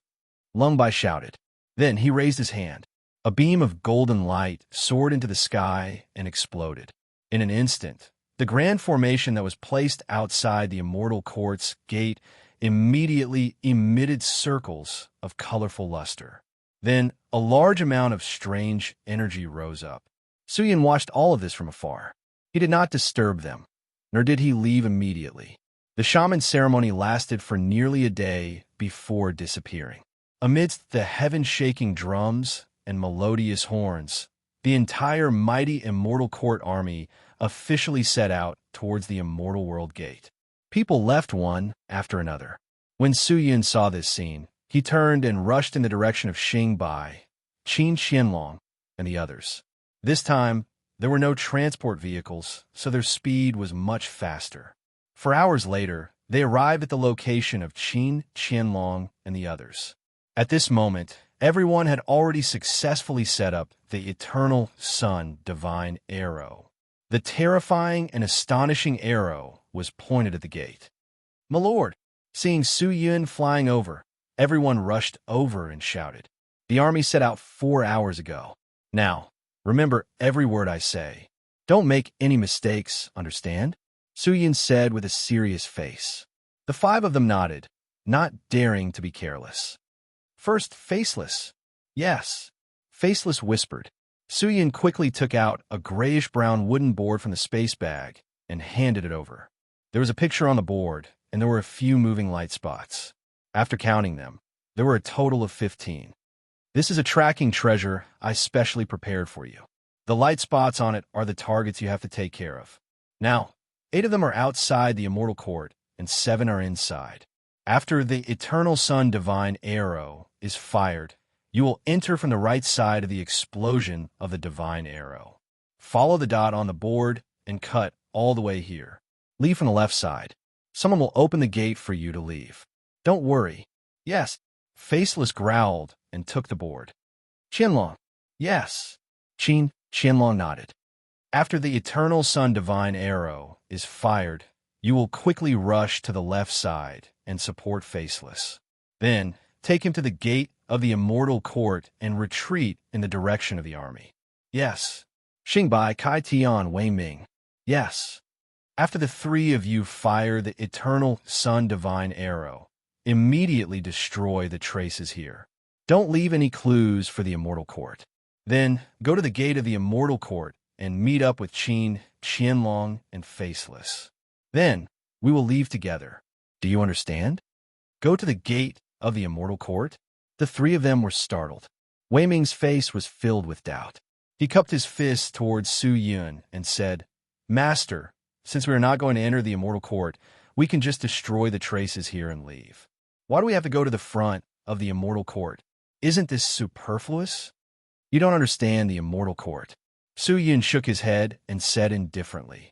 Lung Bai shouted. Then he raised his hand. A beam of golden light soared into the sky and exploded. In an instant, the grand formation that was placed outside the immortal court's gate immediately emitted circles of colorful luster. Then a large amount of strange energy rose up. Suyin watched all of this from afar. He did not disturb them, nor did he leave immediately. The shaman ceremony lasted for nearly a day before disappearing. Amidst the heaven-shaking drums and melodious horns, the entire mighty immortal court army officially set out towards the immortal world gate. People left one after another. When Su Yun saw this scene, he turned and rushed in the direction of Xing Bai, Qin Qianlong, and the others. This time, there were no transport vehicles, so their speed was much faster. For hours later, they arrived at the location of Qin Qianlong and the others. At this moment, everyone had already successfully set up the Eternal Sun Divine Arrow. The terrifying and astonishing arrow was pointed at the gate. My lord, seeing Su Yun flying over, everyone rushed over and shouted. The army set out 4 hours ago. Now, remember every word I say. Don't make any mistakes, understand? Su Yun said with a serious face. The 5 of them nodded, not daring to be careless. First, Faceless. Yes, Faceless whispered. Su Yun quickly took out a grayish-brown wooden board from the space bag and handed it over. There was a picture on the board, and there were a few moving light spots. After counting them, there were a total of 15. This is a tracking treasure I specially prepared for you. The light spots on it are the targets you have to take care of. Now, 8 of them are outside the immortal court, and 7 are inside. After the Eternal Sun Divine Arrow is fired, you will enter from the right side of the explosion of the Divine Arrow. Follow the dot on the board and cut all the way here. Leave from the left side. Someone will open the gate for you to leave. Don't worry. Yes. Faceless growled and took the board. Qianlong. Yes. Qianlong nodded. After the Eternal Sun Divine Arrow is fired, you will quickly rush to the left side and support Faceless. Then, take him to the gate of the immortal court and retreat in the direction of the army. Yes. Xingbai, Kai Tian, Wei Ming. Yes. After the 3 of you fire the Eternal Sun Divine Arrow, immediately destroy the traces here. Don't leave any clues for the immortal court. Then, go to the gate of the immortal court and meet up with Qin, Qianlong, and Faceless. Then, we will leave together. Do you understand? Go to the gate of the immortal court. The 3 of them were startled. Wei Ming's face was filled with doubt. He cupped his fist towards Su Yun and said, Master, since we are not going to enter the immortal court, we can just destroy the traces here and leave. Why do we have to go to the front of the immortal court? Isn't this superfluous? You don't understand the immortal court. Su Yun shook his head and said indifferently,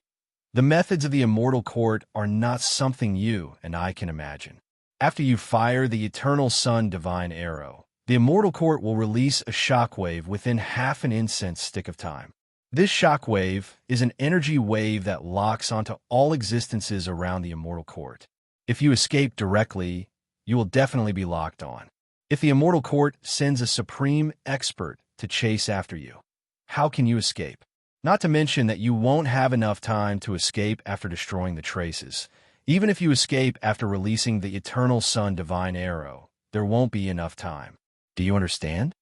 The methods of the immortal court are not something you and I can imagine. After you fire the Eternal Sun Divine Arrow, the immortal court will release a shockwave within half an incense stick of time. This shockwave is an energy wave that locks onto all existences around the immortal court. If you escape directly, you will definitely be locked on. If the immortal court sends a supreme expert to chase after you, how can you escape? Not to mention that you won't have enough time to escape after destroying the traces. Even if you escape after releasing the Eternal Sun Divine Arrow, there won't be enough time. Do you understand?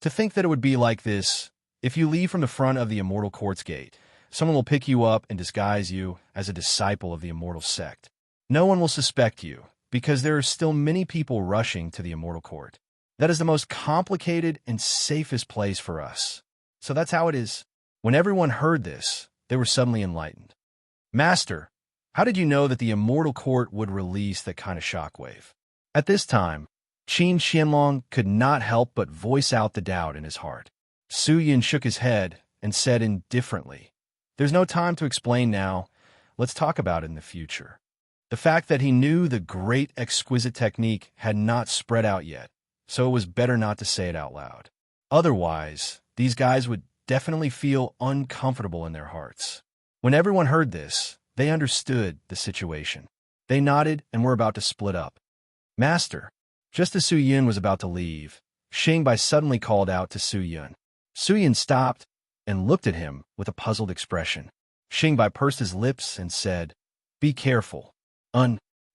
To think that it would be like this, if you leave from the front of the immortal court's gate, someone will pick you up and disguise you as a disciple of the immortal sect. No one will suspect you, because there are still many people rushing to the immortal court. That is the most complicated and safest place for us. So that's how it is. When everyone heard this, they were suddenly enlightened. Master, how did you know that the immortal court would release that kind of shockwave? At this time, Qin Qianlong could not help but voice out the doubt in his heart. Su Yun shook his head and said indifferently, "There's no time to explain now. Let's talk about it in the future." The fact that he knew the great exquisite technique had not spread out yet, so it was better not to say it out loud. Otherwise, these guys would definitely feel uncomfortable in their hearts. When everyone heard this, they understood the situation. They nodded and were about to split up. Master, just as Su Yun was about to leave, Xingbai suddenly called out to Su Yun. Su Yun stopped and looked at him with a puzzled expression. Xingbai pursed his lips and said, "Be careful."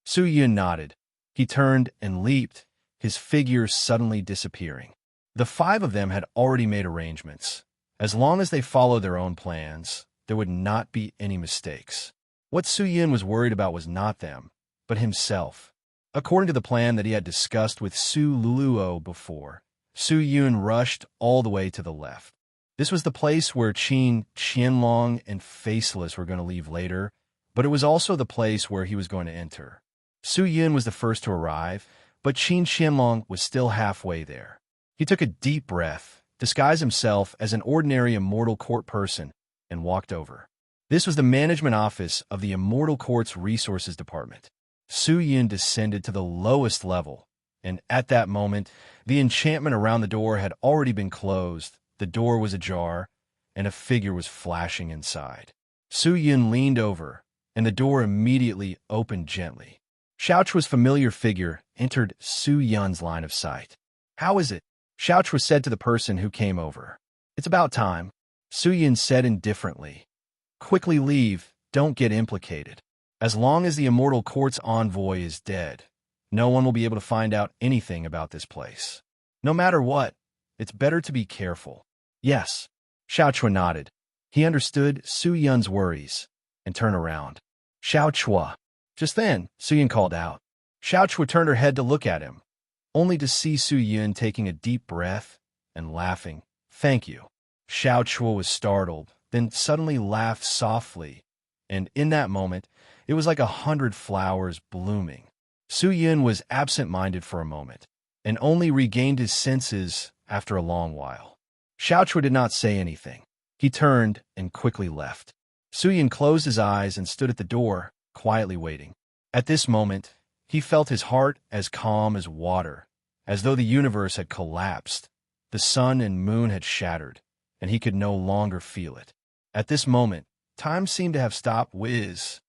Su Yun nodded. He turned and leaped, his figure suddenly disappearing. The five of them had already made arrangements. As long as they followed their own plans, there would not be any mistakes. What Su Yun was worried about was not them, but himself. According to the plan that he had discussed with Su Luluo before, Su Yun rushed all the way to the left. This was the place where Qin Qianlong and Faceless were going to leave later, but it was also the place where he was going to enter. Su Yun was the first to arrive, but Qin Qianlong was still halfway there. He took a deep breath, disguised himself as an ordinary immortal court person, and walked over. This was the management office of the immortal court's resources department. Su Yun descended to the lowest level, and at that moment, the enchantment around the door had already been closed, the door was ajar, and a figure was flashing inside. Su Yun leaned over, and the door immediately opened gently. Xiaochua's familiar figure entered Su Yun's line of sight. "How is it?" Xiaochua said to the person who came over. "It's about time," Su Yun said indifferently. "Quickly leave, don't get implicated. As long as the immortal court's envoy is dead, no one will be able to find out anything about this place. No matter what, it's better to be careful." "Yes." Xiaochua nodded. He understood Su Yun's worries and turned around. "Xiaochua." Just then, Su Yun called out. Xiaochua turned her head to look at him, only to see Su Yun taking a deep breath and laughing. "Thank you." Xiaochua was startled, then suddenly laughed softly, and in that moment, it was like 100 flowers blooming. Su Yun was absent-minded for a moment, and only regained his senses after a long while. Xiaochua did not say anything. He turned and quickly left. Su Yun closed his eyes and stood at the door, quietly waiting. At this moment, he felt his heart as calm as water, as though the universe had collapsed, the sun and moon had shattered, and he could no longer feel it. At this moment, time seemed to have stopped whiz.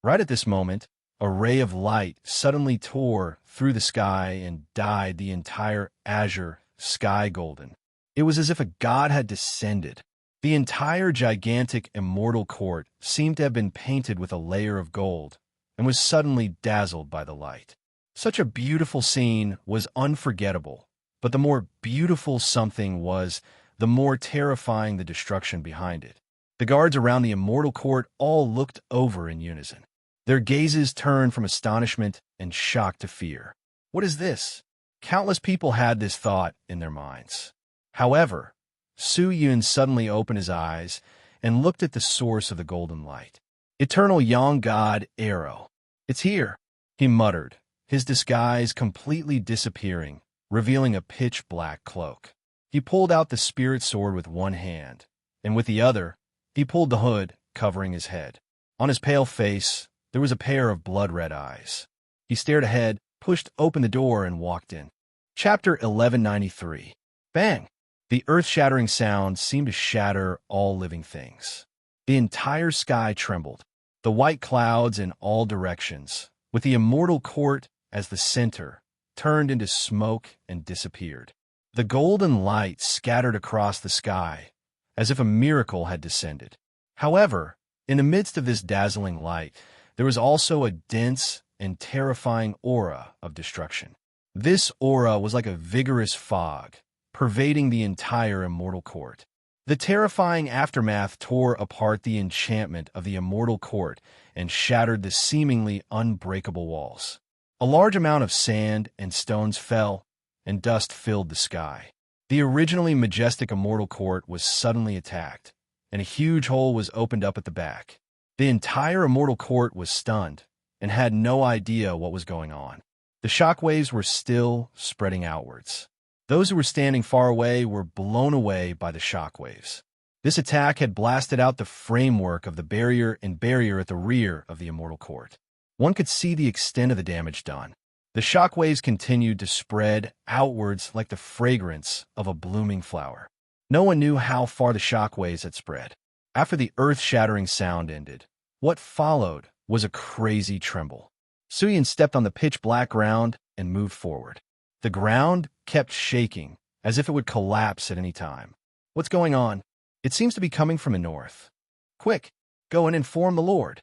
Right at this moment, a ray of light suddenly tore through the sky and dyed the entire azure sky golden. It was as if a god had descended. The entire gigantic immortal court seemed to have been painted with a layer of gold and was suddenly dazzled by the light. Such a beautiful scene was unforgettable, but the more beautiful something was, the more terrifying the destruction behind it. The guards around the immortal court all looked over in unison. Their gazes turned from astonishment and shock to fear. What is this? Countless people had this thought in their minds. However, Su Yun suddenly opened his eyes and looked at the source of the golden light. "Eternal Yang God Arrow. It's here," he muttered, his disguise completely disappearing, revealing a pitch-black cloak. He pulled out the spirit sword with one hand, and with the other, he pulled the hood covering his head. On his pale face, there was a pair of blood-red eyes. He stared ahead, pushed open the door, and walked in. Chapter 1193. Bang! The earth-shattering sound seemed to shatter all living things. The entire sky trembled. The white clouds in all directions, with the immortal court as the center, turned into smoke and disappeared. The golden light scattered across the sky, as if a miracle had descended. However, in the midst of this dazzling light, there was also a dense and terrifying aura of destruction. This aura was like a vigorous fog, pervading the entire immortal court. The terrifying aftermath tore apart the enchantment of the immortal court and shattered the seemingly unbreakable walls. A large amount of sand and stones fell, and dust filled the sky. The originally majestic immortal court was suddenly attacked, and a huge hole was opened up at the back. The entire immortal court was stunned and had no idea what was going on. The shockwaves were still spreading outwards. Those who were standing far away were blown away by the shockwaves. This attack had blasted out the framework of the barrier at the rear of the immortal court. One could see the extent of the damage done. The shockwaves continued to spread outwards like the fragrance of a blooming flower. No one knew how far the shockwaves had spread. After the earth-shattering sound ended, what followed was a crazy tremble. Suyin stepped on the pitch-black ground and moved forward. The ground kept shaking, as if it would collapse at any time. What's going on? It seems to be coming from the north. Quick, go and inform the Lord.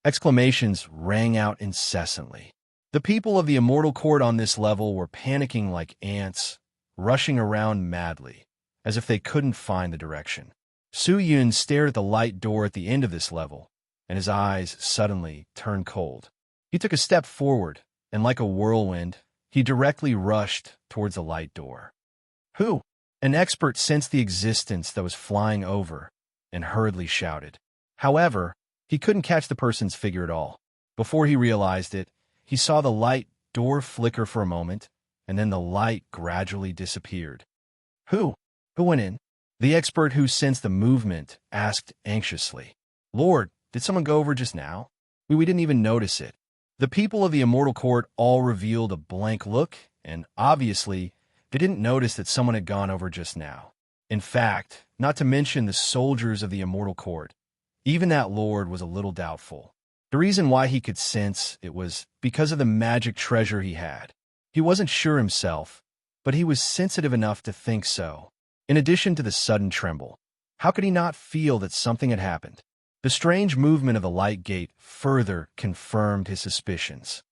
Exclamations rang out incessantly. The people of the immortal court on this level were panicking like ants, rushing around madly, as if they couldn't find the direction. Su Yun stared at the light door at the end of this level, and his eyes suddenly turned cold. He took a step forward, and like a whirlwind, he directly rushed towards the light door. Who? An expert sensed the existence that was flying over and hurriedly shouted. However, he couldn't catch the person's figure at all. Before he realized it, he saw the light door flicker for a moment, and then the light gradually disappeared. Who? Who went in? The expert who sensed the movement asked anxiously. Lord, did someone go over just now? We didn't even notice it. The people of the immortal court all revealed a blank look, and obviously, they didn't notice that someone had gone over just now. In fact, not to mention the soldiers of the immortal court, even that lord was a little doubtful. The reason why he could sense it was because of the magic treasure he had. He wasn't sure himself, but he was sensitive enough to think so. In addition to the sudden tremble, how could he not feel that something had happened? The strange movement of the light gate further confirmed his suspicions.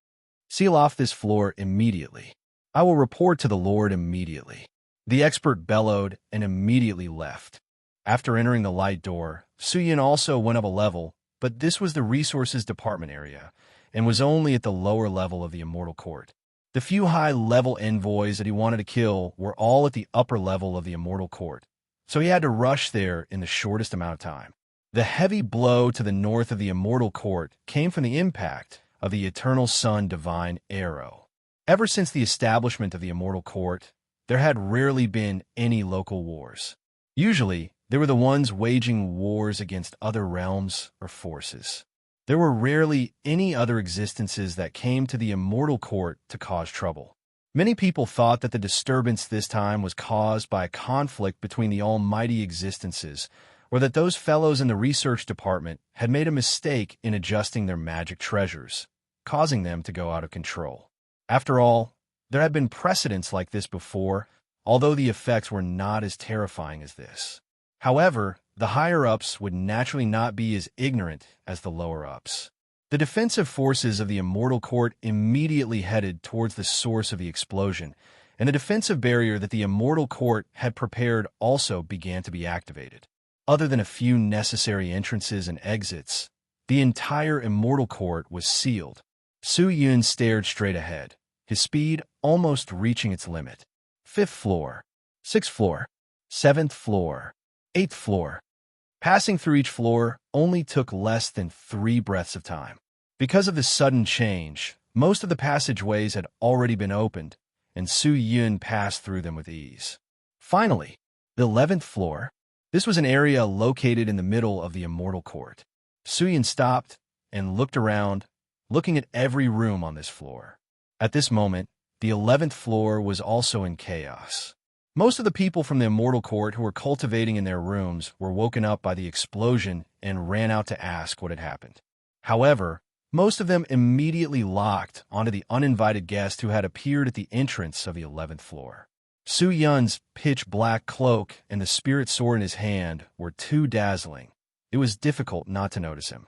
Seal off this floor immediately. I will report to the Lord immediately. The expert bellowed and immediately left. After entering the light door, Suyin also went up a level, but this was the resources department area, and was only at the lower level of the immortal court. The few high-level envoys that he wanted to kill were all at the upper level of the immortal court, so he had to rush there in the shortest amount of time. The heavy blow to the north of the immortal court came from the impact of the eternal sun divine arrow. Ever since the establishment of the immortal court, there had rarely been any local wars. Usually, they were the ones waging wars against other realms or forces. There were rarely any other existences that came to the immortal court to cause trouble. Many people thought that the disturbance this time was caused by a conflict between the almighty existences, or that those fellows in the research department had made a mistake in adjusting their magic treasures, causing them to go out of control. After all, there had been precedents like this before, although the effects were not as terrifying as this. However, the higher-ups would naturally not be as ignorant as the lower-ups. The defensive forces of the immortal court immediately headed towards the source of the explosion, and the defensive barrier that the immortal court had prepared also began to be activated. Other than a few necessary entrances and exits, the entire immortal court was sealed. Su Yun stared straight ahead, his speed almost reaching its limit. 5th floor, 6th floor, 7th floor, 8th floor. Passing through each floor only took less than 3 breaths of time. Because of the sudden change, most of the passageways had already been opened, and Su Yun passed through them with ease. Finally, the 11th floor. This was an area located in the middle of the immortal court. Su Yun stopped and looked around, looking at every room on this floor. At this moment, the 11th floor was also in chaos. Most of the people from the immortal court who were cultivating in their rooms were woken up by the explosion and ran out to ask what had happened. However, most of them immediately locked onto the uninvited guest who had appeared at the entrance of the 11th floor. Su Yun's pitch-black cloak and the spirit sword in his hand were too dazzling. It was difficult not to notice him.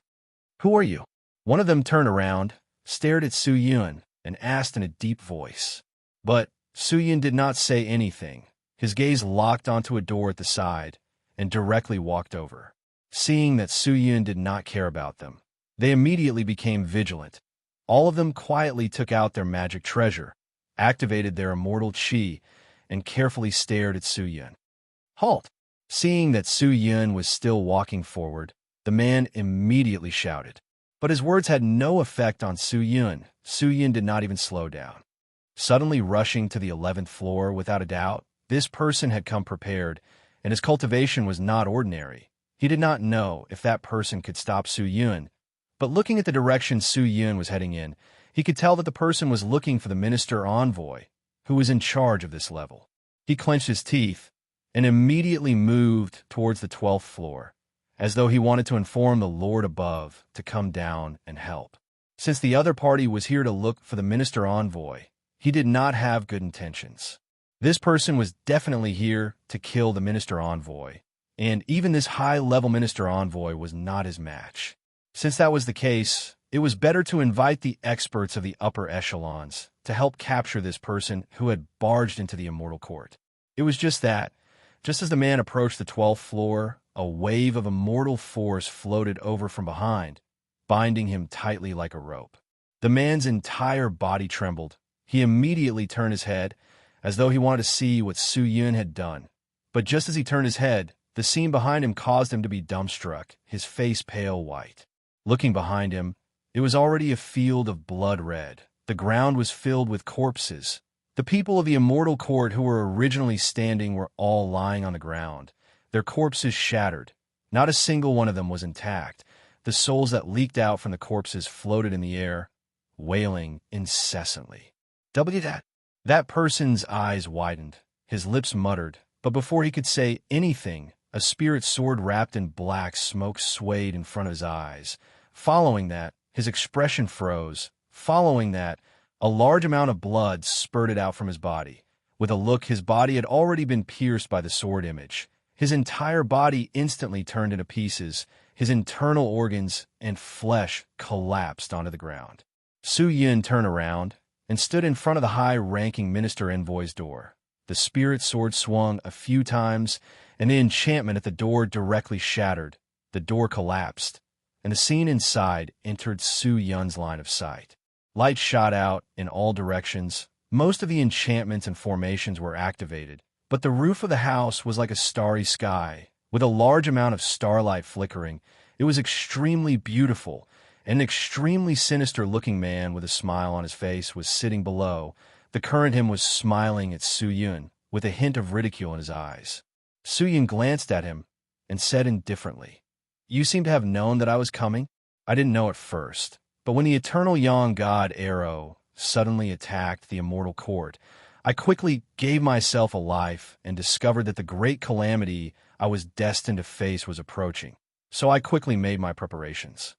Who are you? One of them turned around, stared at Su Yun, and asked in a deep voice. But Su Yun did not say anything. His gaze locked onto a door at the side and directly walked over. Seeing that Su Yun did not care about them, they immediately became vigilant. All of them quietly took out their magic treasure, activated their immortal chi, and carefully stared at Su Yun. Halt! Seeing that Su Yun was still walking forward, the man immediately shouted. But his words had no effect on Su Yun. Su Yun did not even slow down. Suddenly rushing to the 11th floor, without a doubt, this person had come prepared, and his cultivation was not ordinary. He did not know if that person could stop Su Yun, but looking at the direction Su Yun was heading in, he could tell that the person was looking for the minister envoy, who was in charge of this level. He clenched his teeth and immediately moved towards the 12th floor, as though he wanted to inform the Lord above to come down and help. Since the other party was here to look for the minister envoy, he did not have good intentions. This person was definitely here to kill the minister envoy, and even this high-level minister envoy was not his match. Since that was the case, it was better to invite the experts of the upper echelons to help capture this person who had barged into the immortal court. It was just that, just as the man approached the 12th floor, a wave of immortal force floated over from behind, binding him tightly like a rope. The man's entire body trembled. He immediately turned his head, as though he wanted to see what Su Yun had done. But just as he turned his head, the scene behind him caused him to be dumbstruck, his face pale white. Looking behind him, it was already a field of blood red. The ground was filled with corpses. The people of the immortal court who were originally standing were all lying on the ground, their corpses shattered. Not a single one of them was intact. The souls that leaked out from the corpses floated in the air, wailing incessantly. That person's eyes widened, his lips muttered, but before he could say anything, a spirit sword wrapped in black smoke swayed in front of his eyes. Following that, his expression froze. Following that, a large amount of blood spurted out from his body. With a look, his body had already been pierced by the sword image. His entire body instantly turned into pieces. His internal organs and flesh collapsed onto the ground. Su Yun turned around and stood in front of the high-ranking minister envoy's door. The spirit sword swung a few times, and the enchantment at the door directly shattered. The door collapsed, and the scene inside entered Su Yun's line of sight. Light shot out in all directions. Most of the enchantments and formations were activated, but the roof of the house was like a starry sky, with a large amount of starlight flickering. It was extremely beautiful. An extremely sinister-looking man with a smile on his face was sitting below. The current him was smiling at Su Yun, with a hint of ridicule in his eyes. Su Yun glanced at him and said indifferently, "You seem to have known that I was coming?" "I didn't know at first, but when the eternal young god Arrow suddenly attacked the immortal court, I quickly gave myself a life and discovered that the great calamity I was destined to face was approaching. So I quickly made my preparations.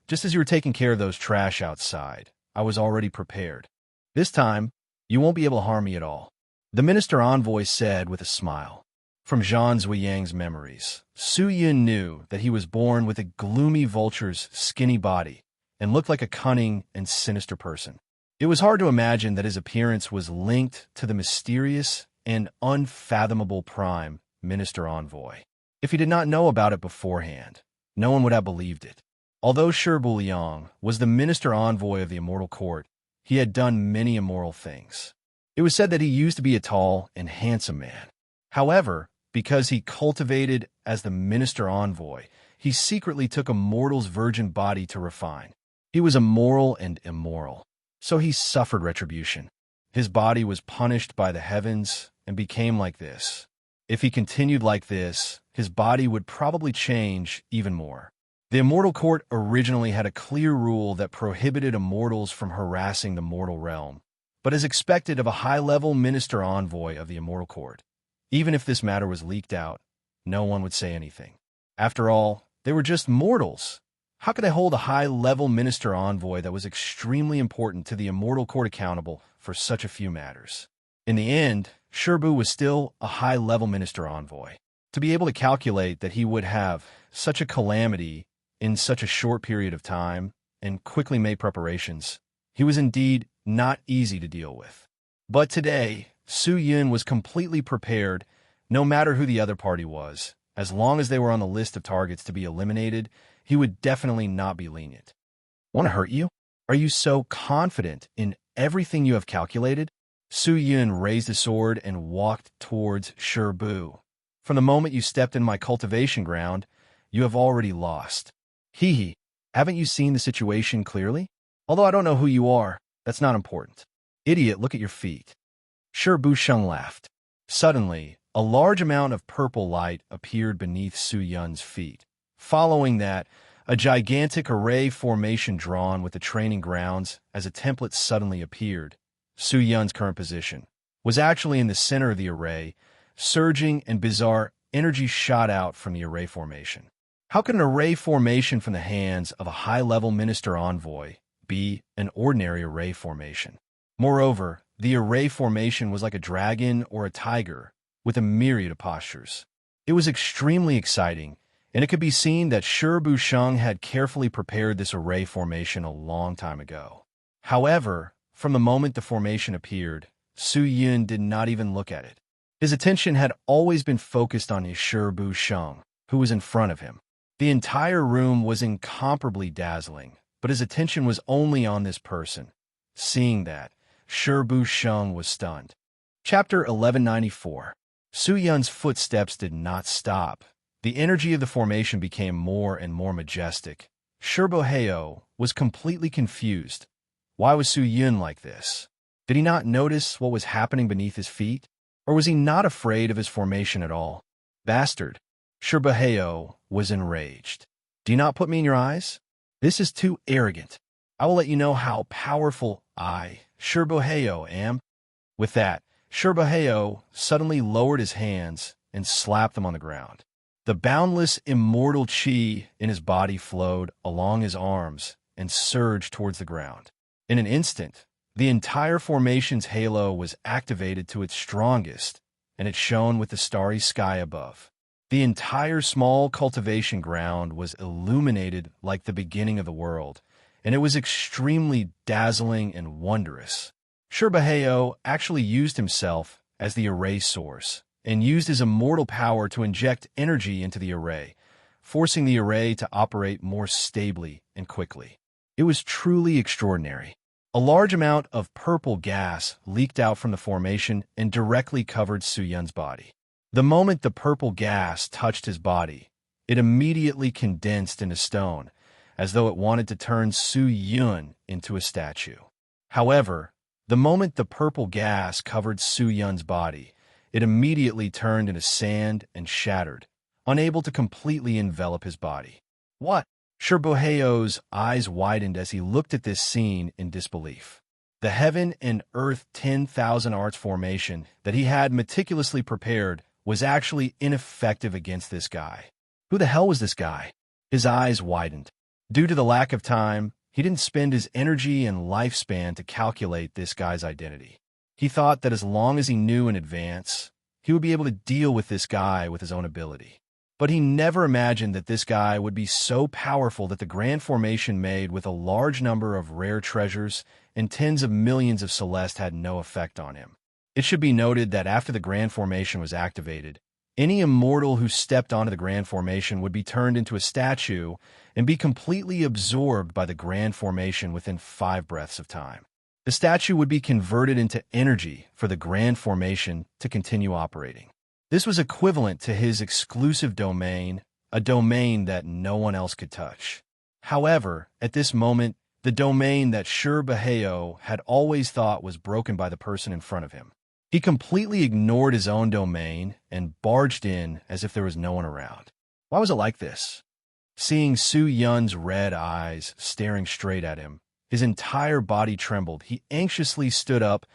Just as you were taking care of those trash outside, I was already prepared. This time, you won't be able to harm me at all," the minister envoy said with a smile. From Zhan Zuyang's memories, Su Yun knew that he was born with a gloomy vulture's skinny body and looked like a cunning and sinister person. It was hard to imagine that his appearance was linked to the mysterious and unfathomable prime minister envoy. If he did not know about it beforehand, no one would have believed it. Although Shi Buliang was the minister envoy of the immortal court, he had done many immoral things. It was said that he used to be a tall and handsome man. However, because he cultivated as the minister envoy, he secretly took a mortal's virgin body to refine. He was immoral and immoral, so he suffered retribution. His body was punished by the heavens and became like this. If he continued like this, his body would probably change even more. The immortal court originally had a clear rule that prohibited immortals from harassing the mortal realm, but as expected of a high-level minister envoy of the immortal court, even if this matter was leaked out, no one would say anything. After all, they were just mortals. How could they hold a high-level minister envoy that was extremely important to the immortal court accountable for such a few matters? In the end, Sherbu was still a high-level minister envoy. To be able to calculate that he would have such a calamity in such a short period of time and quickly made preparations, he was indeed not easy to deal with. But today, Su Yun was completely prepared, no matter who the other party was. As long as they were on the list of targets to be eliminated, he would definitely not be lenient. "Want to hurt you?" Are you so confident in everything you have calculated? Su Yun raised his sword and walked towards Shibu. From the moment you stepped in my cultivation ground, you have already lost. Hee hee, haven't you seen the situation clearly? Although I don't know who you are, that's not important. Idiot, look at your feet. Shibu Sheng laughed. Suddenly, a large amount of purple light appeared beneath Su Yun's feet. Following that, a gigantic array formation drawn with the training grounds as a template suddenly appeared. Su Yun's current position was actually in the center of the array. Surging and bizarre energy shot out from the array formation. How could an array formation from the hands of a high-level minister envoy be an ordinary array formation? Moreover, the array formation was like a dragon or a tiger with a myriad of postures. It was extremely exciting, and it could be seen that Shibu Sheng had carefully prepared this array formation a long time ago. However, from the moment the formation appeared, Su Yun did not even look at it. His attention had always been focused on his Shibu Sheng, who was in front of him. The entire room was incomparably dazzling, but his attention was only on this person. Seeing that, Shibu Sheng was stunned. Chapter 1194. Su Yun's footsteps did not stop. The energy of the formation became more and more majestic. Shibu was completely confused. Why was Su Yun like this? Did he not notice what was happening beneath his feet? Or was he not afraid of his formation at all? Bastard! Shibu was enraged. Do you not put me in your eyes? This is too arrogant. I will let you know how powerful I, Shibu am. With that, Shibu suddenly lowered his hands and slapped them on the ground. The boundless immortal chi in his body flowed along his arms and surged towards the ground. In an instant, the entire formation's halo was activated to its strongest, and it shone with the starry sky above. The entire small cultivation ground was illuminated like the beginning of the world, and it was extremely dazzling and wondrous. Shibu actually used himself as the array source, and used his immortal power to inject energy into the array, forcing the array to operate more stably and quickly. It was truly extraordinary. A large amount of purple gas leaked out from the formation and directly covered Su Yun's body. The moment the purple gas touched his body, it immediately condensed into stone, as though it wanted to turn Su Yun into a statue. However, the moment the purple gas covered Su Yun's body, it immediately turned into sand and shattered, unable to completely envelop his body. What? Shibu's eyes widened as he looked at this scene in disbelief. The heaven and earth 10,000 arts formation that he had meticulously prepared was actually ineffective against this guy. Who the hell was this guy? His eyes widened. Due to the lack of time, he didn't spend his energy and lifespan to calculate this guy's identity. He thought that as long as he knew in advance, he would be able to deal with this guy with his own ability. But he never imagined that this guy would be so powerful that the grand formation made with a large number of rare treasures and tens of millions of Celeste had no effect on him. It should be noted that after the grand formation was activated, any immortal who stepped onto the grand formation would be turned into a statue and be completely absorbed by the grand formation within 5 breaths of time. The statue would be converted into energy for the grand formation to continue operating. This was equivalent to his exclusive domain, a domain that no one else could touch. However, at this moment, the domain that Shibu had always thought was broken by the person in front of him. He completely ignored his own domain and barged in as if there was no one around. Why was it like this? Seeing Su Yun's red eyes staring straight at him, his entire body trembled. He anxiously stood up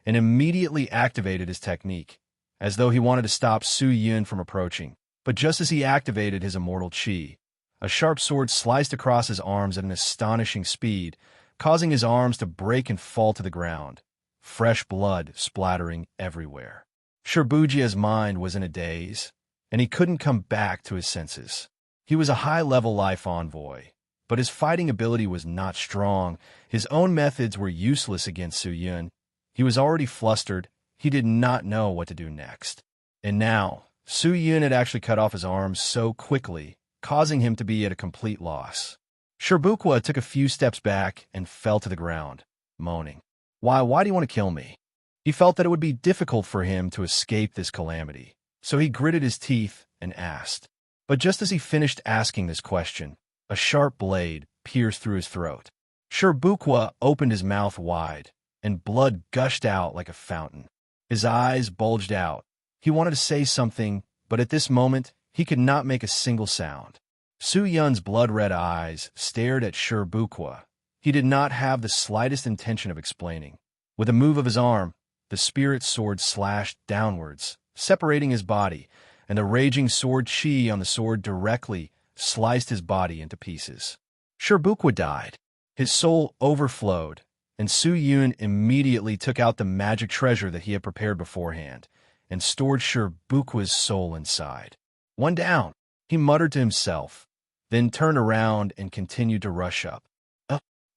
and immediately activated his technique, as though he wanted to stop Su Yun from approaching. But just as he activated his immortal chi, a sharp sword sliced across his arms at an astonishing speed, causing his arms to break and fall to the ground, fresh blood splattering everywhere. Shibu's mind was in a daze, and he couldn't come back to his senses. He was a high-level life envoy, but his fighting ability was not strong. His own methods were useless against Su Yun. He was already flustered. He did not know what to do next. And now, Su Yun had actually cut off his arms so quickly, causing him to be at a complete loss. Sherbukwa took a few steps back and fell to the ground, moaning. Why do you want to kill me? He felt that it would be difficult for him to escape this calamity, so he gritted his teeth and asked. But just as he finished asking this question, a sharp blade pierced through his throat. Sherbukwa opened his mouth wide, and blood gushed out like a fountain. His eyes bulged out. He wanted to say something, but at this moment, he could not make a single sound. Su Yun's blood-red eyes stared at Sherbukwa. He did not have the slightest intention of explaining. With a move of his arm, the spirit sword slashed downwards, separating his body, and the raging sword chi on the sword directly sliced his body into pieces. Sherbukwa died. His soul overflowed, and Su Yun immediately took out the magic treasure that he had prepared beforehand and stored Sherbukwa's soul inside. One down, he muttered to himself, then turned around and continued to rush up.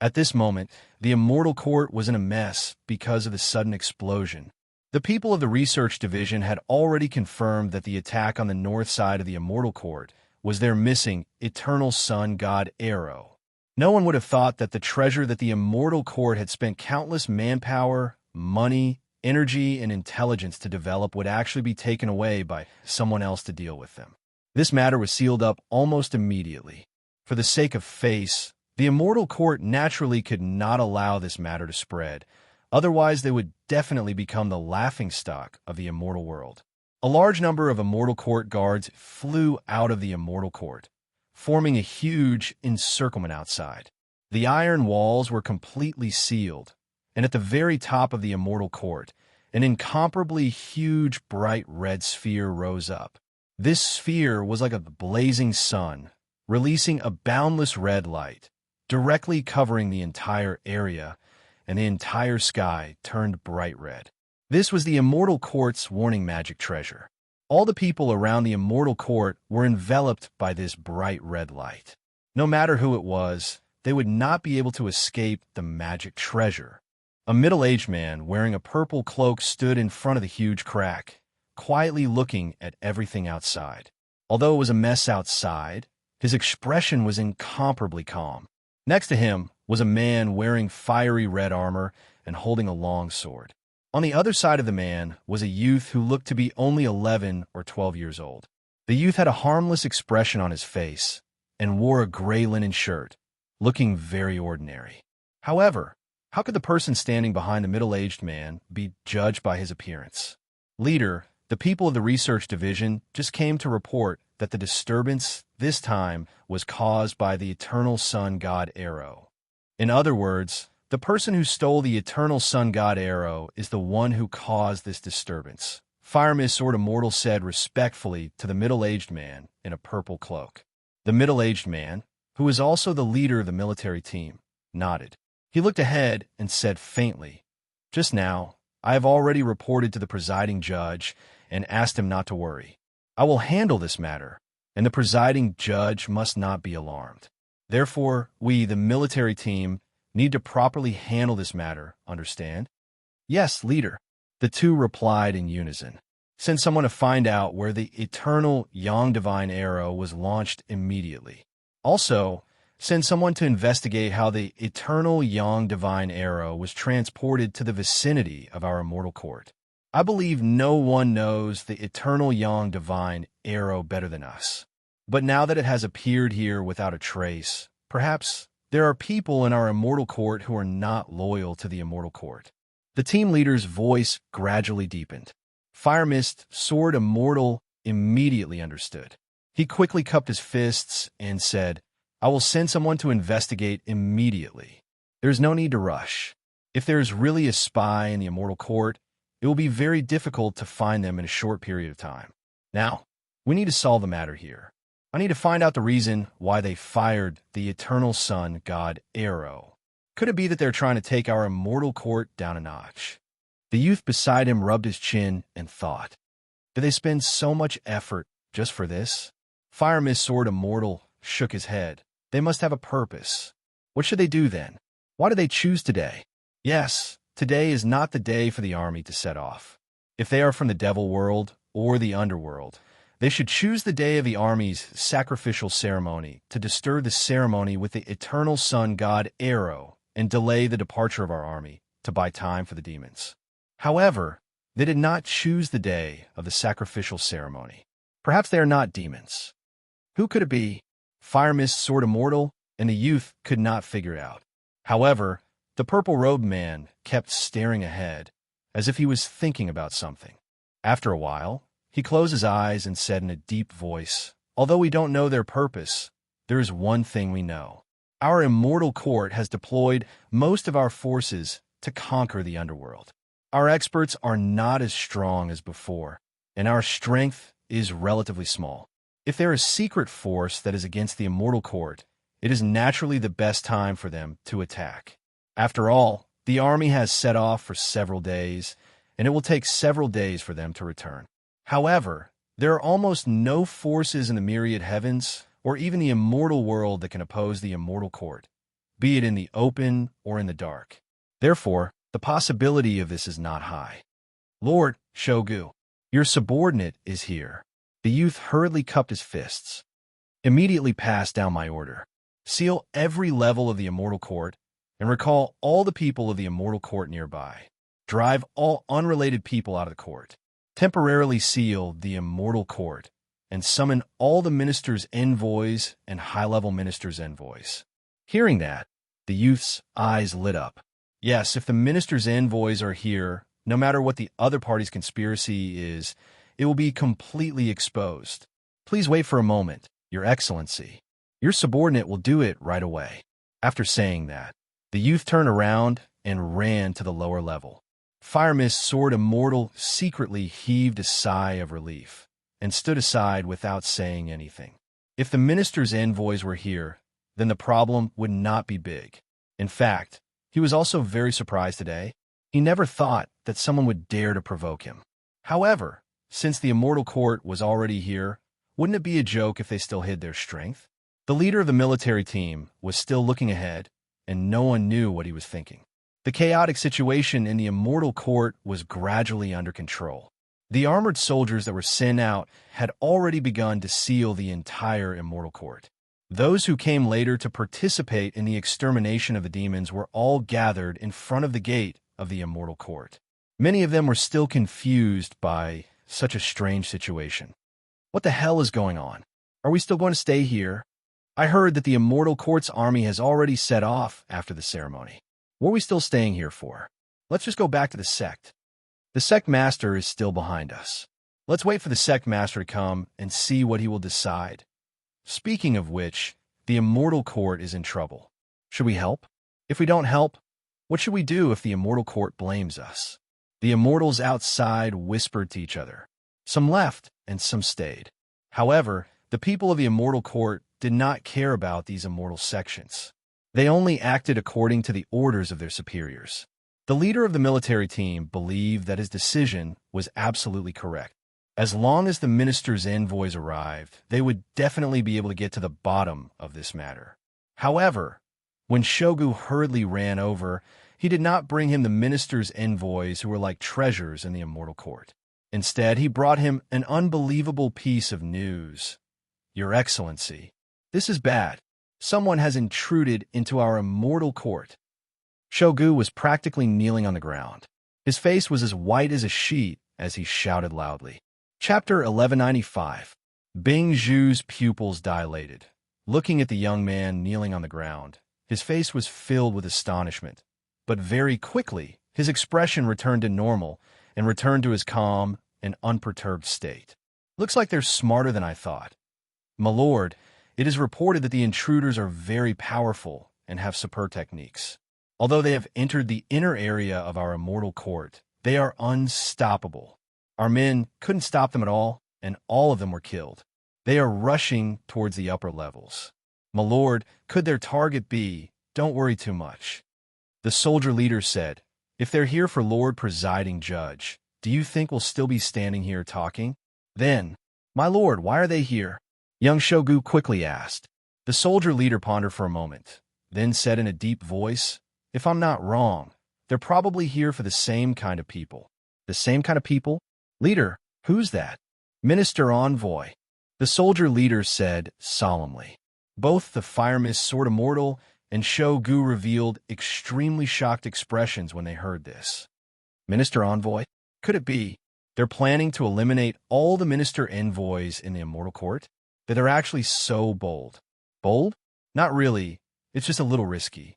At this moment, the Immortal Court was in a mess because of the sudden explosion. The people of the research division had already confirmed that the attack on the north side of the Immortal Court was their missing Eternal Sun God arrow. No one would have thought that the treasure that the Immortal Court had spent countless manpower, money, energy, and intelligence to develop would actually be taken away by someone else to deal with them. This matter was sealed up almost immediately. For the sake of face, the Immortal Court naturally could not allow this matter to spread, otherwise they would definitely become the laughingstock of the Immortal world. A large number of Immortal Court guards flew out of the Immortal Court, forming a huge encirclement outside. The iron walls were completely sealed, and at the very top of the Immortal Court, an incomparably huge bright red sphere rose up. This sphere was like a blazing sun, releasing a boundless red light, directly covering the entire area, and the entire sky turned bright red. This was the Immortal Court's warning magic treasure. All the people around the Immortal Court were enveloped by this bright red light. No matter who it was, they would not be able to escape the magic treasure. A middle-aged man wearing a purple cloak stood in front of the huge crack, quietly looking at everything outside. Although it was a mess outside, his expression was incomparably calm. Next to him was a man wearing fiery red armor and holding a long sword. On the other side of the man was a youth who looked to be only 11 or 12 years old. The youth had a harmless expression on his face and wore a gray linen shirt, looking very ordinary. However, how could the person standing behind the middle-aged man be judged by his appearance? Leader, the people of the research division just came to report that the disturbance this time was caused by the Eternal Sun God arrow. In other words, the person who stole the Eternal Sun God arrow is the one who caused this disturbance. Fire Mist Sword Immortal said respectfully to the middle-aged man in a purple cloak. The middle-aged man, who was also the leader of the military team, nodded. He looked ahead and said faintly, "Just now, I have already reported to the presiding judge and asked him not to worry. I will handle this matter, and the presiding judge must not be alarmed. Therefore, we, the military team, need to properly handle this matter, understand?" "Yes, leader," the two replied in unison. "Send someone to find out where the eternal Yang Divine arrow was launched immediately. Also, send someone to investigate how the eternal Yang Divine arrow was transported to the vicinity of our Immortal Court. I believe no one knows the eternal Yang Divine arrow better than us. But now that it has appeared here without a trace, perhaps there are people in our Immortal Court who are not loyal to the Immortal Court." The team leader's voice gradually deepened. Fire Mist Sword Immortal immediately understood. He quickly cupped his fists and said, "I will send someone to investigate immediately. There is no need to rush. If there is really a spy in the Immortal Court, it will be very difficult to find them in a short period of time. Now, we need to solve the matter here. I need to find out the reason why they fired the Eternal Sun God arrow. Could it be that they're trying to take our Immortal Court down a notch?" The youth beside him rubbed his chin and thought, "Did they spend so much effort just for this?" Fire Mist Sword Immortal shook his head. "They must have a purpose. What should they do then? Why did they choose today? Yes, today is not the day for the army to set off. If they are from the devil world or the underworld, They should choose the day of the army's sacrificial ceremony to disturb the ceremony with the eternal sun god Arrow and delay the departure of our army to buy time for the demons. However, they did not choose the day of the sacrificial ceremony. Perhaps they are not demons. Who could it be? Fire Mist, Sword Immortal? And the youth could not figure it out. However, the purple-robed man kept staring ahead, as if he was thinking about something. After a while, he closed his eyes and said in a deep voice, "Although we don't know their purpose, there is one thing we know. Our immortal court has deployed most of our forces to conquer the underworld. Our experts are not as strong as before, and our strength is relatively small. If there is a secret force that is against the immortal court, it is naturally the best time for them to attack. After all, the army has set off for several days, and it will take several days for them to return. However, there are almost no forces in the myriad heavens or even the immortal world that can oppose the immortal court, be it in the open or in the dark. Therefore, the possibility of this is not high. Lord Shogu, your subordinate is here." The youth hurriedly cupped his fists. "Immediately pass down my order. Seal every level of the immortal court, and recall all the people of the immortal court nearby. Drive all unrelated people out of the court. Temporarily seal the immortal court, and summon all the ministers' envoys and high-level ministers' envoys." Hearing that, the youth's eyes lit up. Yes, if the ministers' envoys are here, no matter what the other party's conspiracy is, it will be completely exposed. "Please wait for a moment, Your Excellency. Your subordinate will do it right away." After saying that, the youth turned around and ran to the lower level. Fire Mist, Sword Immortal secretly heaved a sigh of relief and stood aside without saying anything. If the minister's envoys were here, then the problem would not be big. In fact, he was also very surprised today. He never thought that someone would dare to provoke him. However, since the immortal court was already here, wouldn't it be a joke if they still hid their strength? The leader of the military team was still looking ahead, and no one knew what he was thinking. The chaotic situation in the immortal court was gradually under control. The armored soldiers that were sent out had already begun to seal the entire immortal court. Those who came later to participate in the extermination of the demons were all gathered in front of the gate of the immortal court. Many of them were still confused by such a strange situation. What the hell is going on? Are we still going to stay here? I heard that the immortal court's army has already set off after the ceremony. What are we still staying here for? Let's just go back to the sect. The sect master is still behind us. Let's wait for the sect master to come and see what he will decide. Speaking of which, the immortal court is in trouble. Should we help? If we don't help, what should we do if the immortal court blames us? The immortals outside whispered to each other. Some left and some stayed. However, the people of the immortal court did not care about these immortal sections. They only acted according to the orders of their superiors. The leader of the military team believed that his decision was absolutely correct. As long as the minister's envoys arrived, they would definitely be able to get to the bottom of this matter. However, when Shogu hurriedly ran over, he did not bring him the minister's envoys who were like treasures in the immortal court. Instead, he brought him an unbelievable piece of news. "Your Excellency, this is bad. Someone has intruded into our immortal court." Shogu was practically kneeling on the ground. His face was as white as a sheet as he shouted loudly. Chapter 1195. Bing Zhu's pupils dilated. Looking at the young man kneeling on the ground, his face was filled with astonishment. But very quickly, his expression returned to normal and returned to his calm and unperturbed state. "Looks like they're smarter than I thought. My lord, it is reported that the intruders are very powerful and have superb techniques. Although they have entered the inner area of our immortal court, they are unstoppable. Our men couldn't stop them at all, and all of them were killed. They are rushing towards the upper levels. My lord, could their target be? Don't worry too much." The soldier leader said, "If they're here for Lord Presiding Judge, do you think we'll still be standing here talking?" Then, "My lord, why are they here?" young Shogu quickly asked. The soldier leader pondered for a moment, then said in a deep voice, "If I'm not wrong, they're probably here for the same kind of people." "The same kind of people? Leader, who's that?" Minister Envoy, the soldier leader said solemnly. Both the Fire Mist Sword Immortal and Shogu revealed extremely shocked expressions when they heard this. Minister Envoy? Could it be they're planning to eliminate all the Minister Envoys in the Immortal Court? That they're actually so bold. Bold? Not really. It's just a little risky.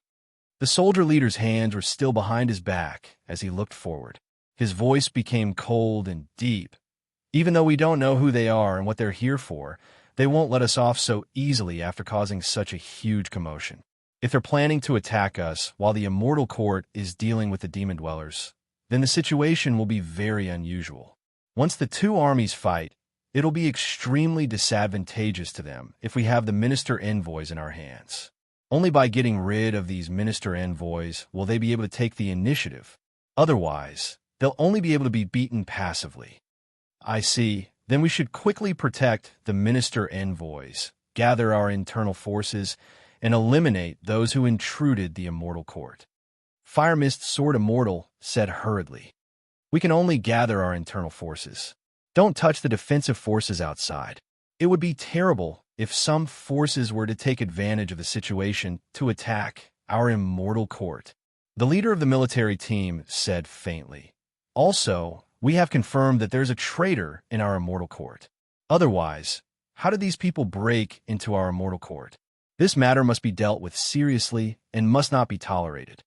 The soldier leader's hands were still behind his back as he looked forward. His voice became cold and deep. Even though we don't know who they are and what they're here for, they won't let us off so easily after causing such a huge commotion. If they're planning to attack us while the Immortal Court is dealing with the Demon Dwellers, then the situation will be very unusual. Once the two armies fight, it'll be extremely disadvantageous to them if we have the Minister Envoys in our hands. Only by getting rid of these Minister Envoys will they be able to take the initiative. Otherwise, they'll only be able to be beaten passively. I see. Then we should quickly protect the Minister Envoys, gather our internal forces, and eliminate those who intruded the Immortal Court. Fire Mist Sword Immortal said hurriedly. We can only gather our internal forces. Don't touch the defensive forces outside. It would be terrible if some forces were to take advantage of the situation to attack our Immortal Court. The leader of the military team said faintly. Also, we have confirmed that there's a traitor in our Immortal Court. Otherwise, how did these people break into our Immortal Court? This matter must be dealt with seriously and must not be tolerated.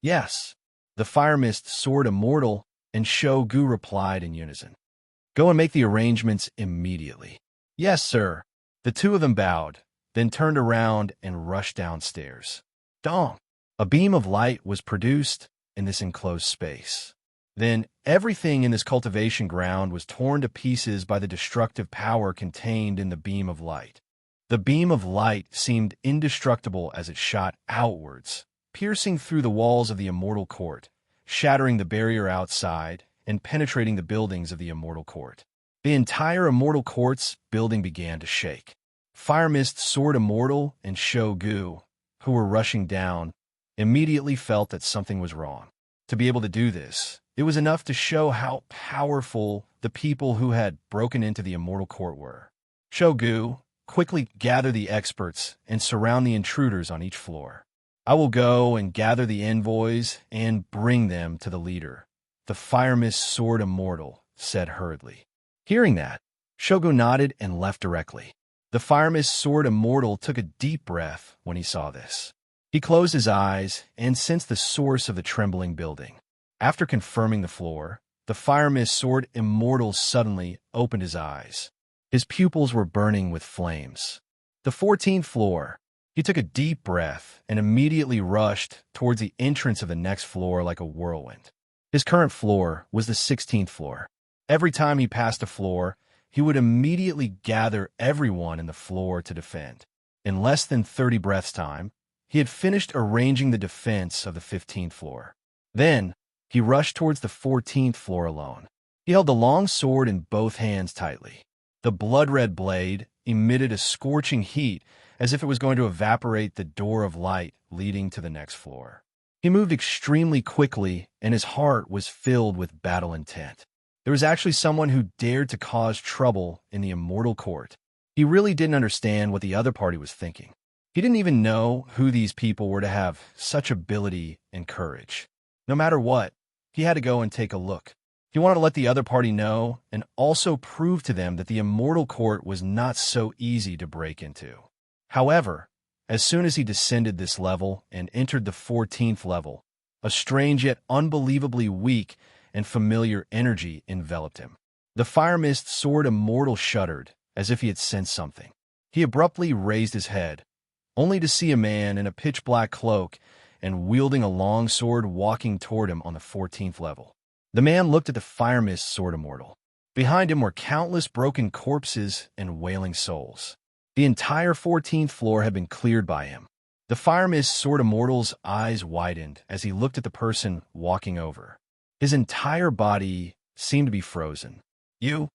Yes, the Fire Mist Sword Immortal and Shogu replied in unison. Go and make the arrangements immediately. Yes, sir. The two of them bowed, then turned around and rushed downstairs. Dong! A beam of light was produced in this enclosed space. Then everything in this cultivation ground was torn to pieces by the destructive power contained in the beam of light. The beam of light seemed indestructible as it shot outwards, piercing through the walls of the Immortal Court, shattering the barrier outside, and penetrating the buildings of the Immortal Court. The entire Immortal Court's building began to shake. Fire Mist Sword Immortal and Shogu, who were rushing down, immediately felt that something was wrong. To be able to do this, it was enough to show how powerful the people who had broken into the Immortal Court were. Shogu, quickly gather the experts and surround the intruders on each floor. I will go and gather the envoys and bring them to the leader. The Fire Mist Sword Immortal said hurriedly. Hearing that, Shogu nodded and left directly. The Fire Mist Sword Immortal took a deep breath when he saw this. He closed his eyes and sensed the source of the trembling building. After confirming the floor, the Fire Mist Sword Immortal suddenly opened his eyes. His pupils were burning with flames. The 14th floor. He took a deep breath and immediately rushed towards the entrance of the next floor like a whirlwind. His current floor was the 16th floor. Every time he passed a floor, he would immediately gather everyone in the floor to defend. In less than 30 breaths' time, he had finished arranging the defense of the 15th floor. Then, he rushed towards the 14th floor alone. He held the long sword in both hands tightly. The blood-red blade emitted a scorching heat as if it was going to evaporate the door of light leading to the next floor. He moved extremely quickly, and his heart was filled with battle intent. There was actually someone who dared to cause trouble in the Immortal Court. He really didn't understand what the other party was thinking. He didn't even know who these people were to have such ability and courage. No matter what, he had to go and take a look. He wanted to let the other party know and also prove to them that the Immortal Court was not so easy to break into. However, as soon as he descended this level and entered the 14th level, a strange yet unbelievably weak and familiar energy enveloped him. The Fire Mist Sword Immortal shuddered as if he had sensed something. He abruptly raised his head, only to see a man in a pitch-black cloak and wielding a long sword walking toward him on the 14th level. The man looked at the Fire Mist Sword Immortal. Behind him were countless broken corpses and wailing souls. The entire 14th floor had been cleared by him. The Fire Mist Sword Immortal's eyes widened as he looked at the person walking over. His entire body seemed to be frozen. You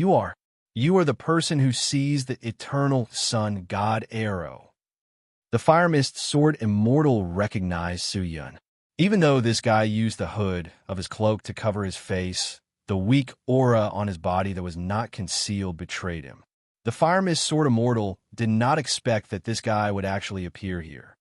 are the person who sees the eternal sun god Arrow. The Fire Mist Sword Immortal recognized Su Yun. Even though this guy used the hood of his cloak to cover his face, The weak aura on his body that was not concealed betrayed him. The Fire Mist Sword Immortal did not expect that this guy would actually appear here.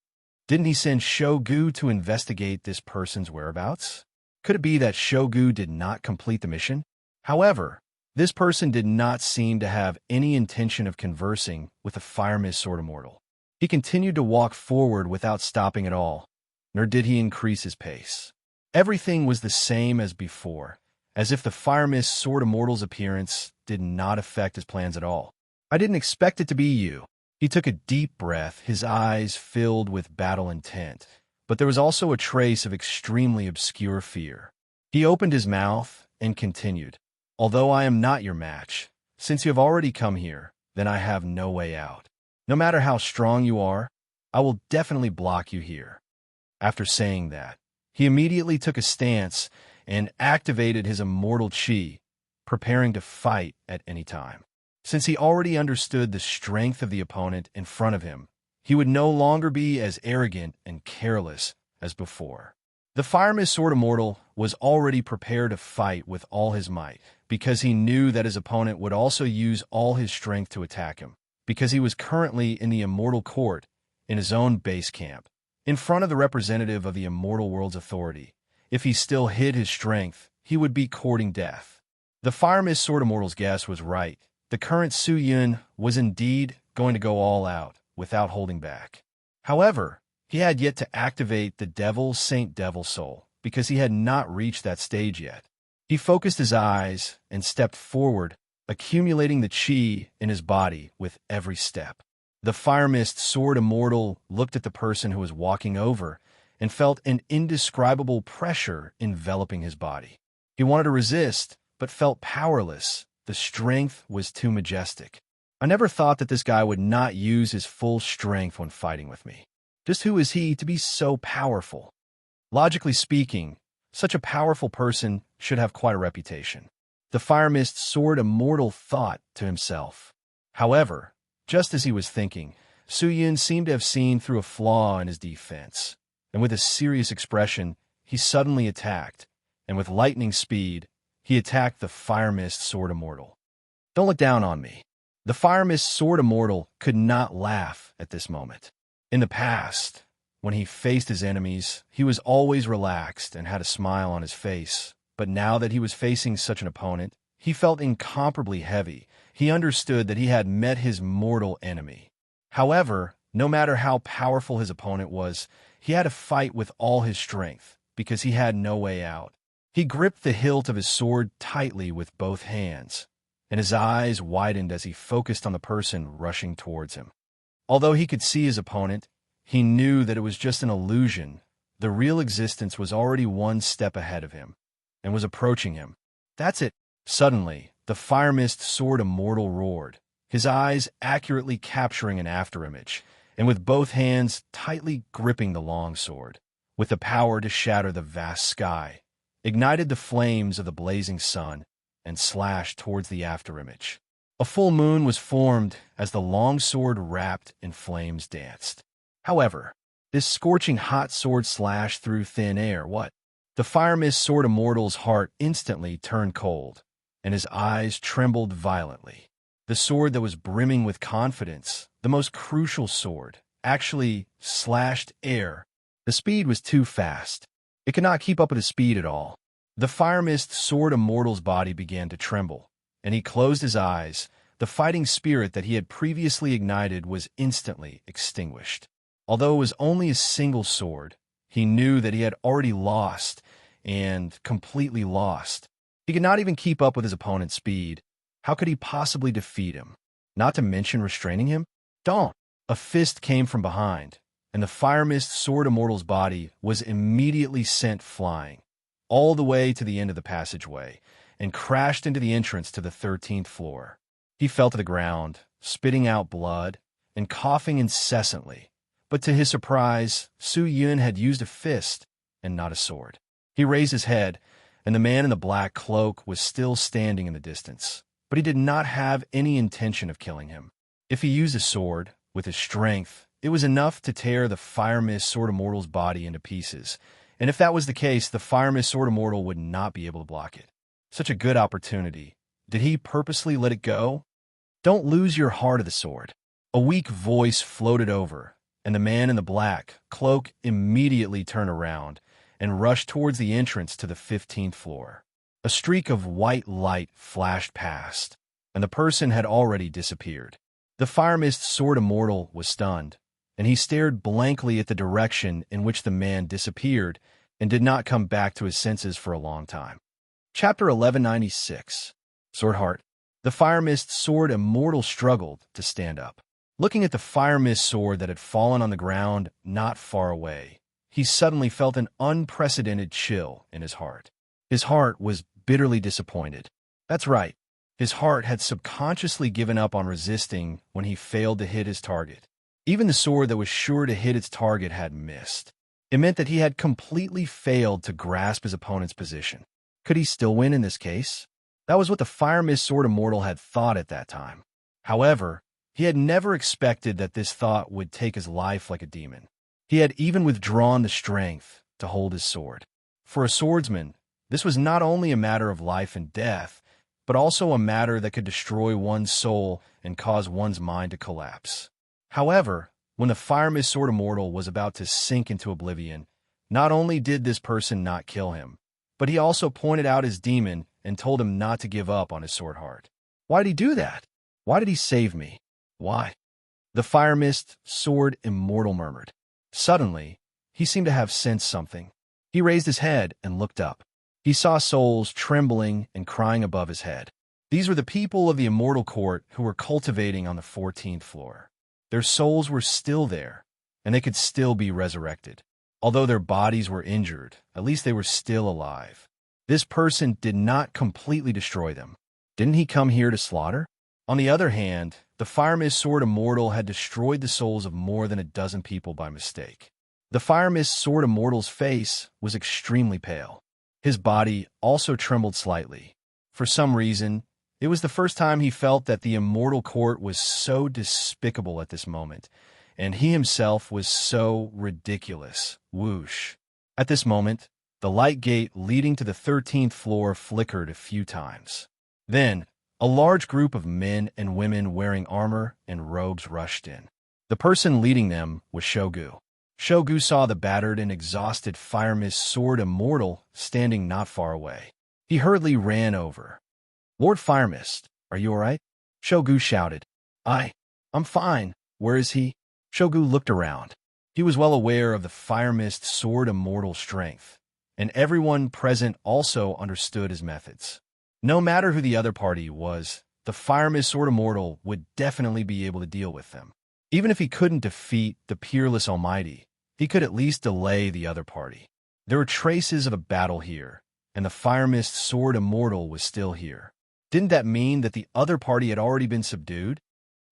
Didn't he send Shogu to investigate this person's whereabouts? Could it be that Shogu did not complete the mission? However, this person did not seem to have any intention of conversing with the Fire Mist Sword Immortal. He continued to walk forward without stopping at all, nor did he increase his pace. Everything was the same as before, as if the Fire Mist Sword Immortal's appearance did not affect his plans at all. I didn't expect it to be you. He took a deep breath, his eyes filled with battle intent, but there was also a trace of extremely obscure fear. He opened his mouth and continued, "Although I am not your match, since you have already come here, then I have no way out. No matter how strong you are, I will definitely block you here." After saying that, he immediately took a stance and activated his immortal chi, preparing to fight at any time. Since he already understood the strength of the opponent in front of him, he would no longer be as arrogant and careless as before. The Fire Mist Sword Immortal was already prepared to fight with all his might, because he knew that his opponent would also use all his strength to attack him, because he was currently in the Immortal Court, in his own base camp, in front of the representative of the Immortal World's authority. If he still hid his strength, he would be courting death. The Fire Mist Sword Immortal's guess was right. The current Su Yun was indeed going to go all out, without holding back. However, he had yet to activate the Devil Saint Devil Soul, because he had not reached that stage yet. He focused his eyes and stepped forward, accumulating the chi in his body with every step. The Fire Mist Sword Immortal looked at the person who was walking over and felt an indescribable pressure enveloping his body. He wanted to resist, but felt powerless. The strength was too majestic. I never thought that this guy would not use his full strength when fighting with me. Just who is he to be so powerful? Logically speaking, such a powerful person should have quite a reputation. The Fire Mist Sword Immortal thought to himself. However, just as he was thinking, Su Yun seemed to have seen through a flaw in his defense, and with a serious expression, he suddenly attacked, and with lightning speed, he attacked the Fire Mist Sword Immortal. Don't look down on me. The Fire Mist Sword Immortal could not laugh at this moment. In the past, when he faced his enemies, he was always relaxed and had a smile on his face. But now that he was facing such an opponent, he felt incomparably heavy. He understood that he had met his mortal enemy. However, no matter how powerful his opponent was, he had to fight with all his strength, because he had no way out. He gripped the hilt of his sword tightly with both hands, and his eyes widened as he focused on the person rushing towards him. Although he could see his opponent, he knew that it was just an illusion. The real existence was already one step ahead of him, and was approaching him. That's it. Suddenly, the Fire Mist Sword Immortal roared, his eyes accurately capturing an afterimage, and with both hands tightly gripping the long sword, with the power to shatter the vast sky, ignited the flames of the blazing sun, and slashed towards the afterimage. A full moon was formed as the long sword wrapped in flames danced. However, this scorching hot sword slashed through thin air. What? The Fire Mist Sword Immortal's heart instantly turned cold, and his eyes trembled violently. The sword that was brimming with confidence, the most crucial sword, actually slashed air. The speed was too fast. It could not keep up with his speed at all. The Fire Mist Sword Immortal's body began to tremble, and he closed his eyes. The fighting spirit that he had previously ignited was instantly extinguished. Although it was only a single sword, he knew that he had already lost, and completely lost. He could not even keep up with his opponent's speed. How could he possibly defeat him? Not to mention restraining him? Don't! A fist came from behind, and the Fire Mist Sword Immortal's body was immediately sent flying, all the way to the end of the passageway, and crashed into the entrance to the 13th floor. He fell to the ground, spitting out blood, and coughing incessantly. But to his surprise, Su Yun had used a fist, and not a sword. He raised his head, and the man in the black cloak was still standing in the distance. But he did not have any intention of killing him. If he used a sword, with his strength, it was enough to tear the Fire Mist Sword Immortal's body into pieces, and if that was the case, the Fire Mist Sword Immortal would not be able to block it. Such a good opportunity. Did he purposely let it go? Don't lose your heart of the sword. A weak voice floated over, and the man in the black cloak immediately turned around and rushed towards the entrance to the 15th floor. A streak of white light flashed past, and the person had already disappeared. The fire mist sword immortal was stunned, and he stared blankly at the direction in which the man disappeared and did not come back to his senses for a long time. Chapter 1196. Sword Heart. The fire mist sword immortal struggled to stand up. Looking at the fire mist sword that had fallen on the ground not far away, he suddenly felt an unprecedented chill in his heart. His heart was bitterly disappointed. That's right. His heart had subconsciously given up on resisting when he failed to hit his target. Even the sword that was sure to hit its target had missed. It meant that he had completely failed to grasp his opponent's position. Could he still win in this case? That was what the fire mist sword immortal had thought at that time. However, he had never expected that this thought would take his life like a demon. He had even withdrawn the strength to hold his sword. For a swordsman, this was not only a matter of life and death, but also a matter that could destroy one's soul and cause one's mind to collapse. However, when the fire mist sword immortal was about to sink into oblivion, not only did this person not kill him, but he also pointed out his demon and told him not to give up on his sword heart. Why did he do that? Why did he save me? Why? The fire mist sword immortal murmured. Suddenly, he seemed to have sensed something. He raised his head and looked up. He saw souls trembling and crying above his head. These were the people of the immortal court who were cultivating on the 14th floor. Their souls were still there, and they could still be resurrected. Although their bodies were injured, at least they were still alive. This person did not completely destroy them. Didn't he come here to slaughter? On the other hand, the fire mist sword immortal had destroyed the souls of more than a dozen people by mistake. The fire mist sword immortal's face was extremely pale. His body also trembled slightly. For some reason, it was the first time he felt that the immortal court was so despicable at this moment, and he himself was so ridiculous. Whoosh. At this moment, the light gate leading to the 13th floor flickered a few times. Then, a large group of men and women wearing armor and robes rushed in. The person leading them was Shogu. Shogu saw the battered and exhausted fire mist sword immortal standing not far away. He hurriedly ran over. "Lord Fire Mist, are you all right?" Shogu shouted. I'm fine. Where is he?" Shogu looked around. He was well aware of the fire mist sword immortal strength, and everyone present also understood his methods. No matter who the other party was, the fire mist sword immortal would definitely be able to deal with them. Even if he couldn't defeat the peerless Almighty, he could at least delay the other party. There were traces of a battle here, and the fire mist sword immortal was still here. Didn't that mean that the other party had already been subdued?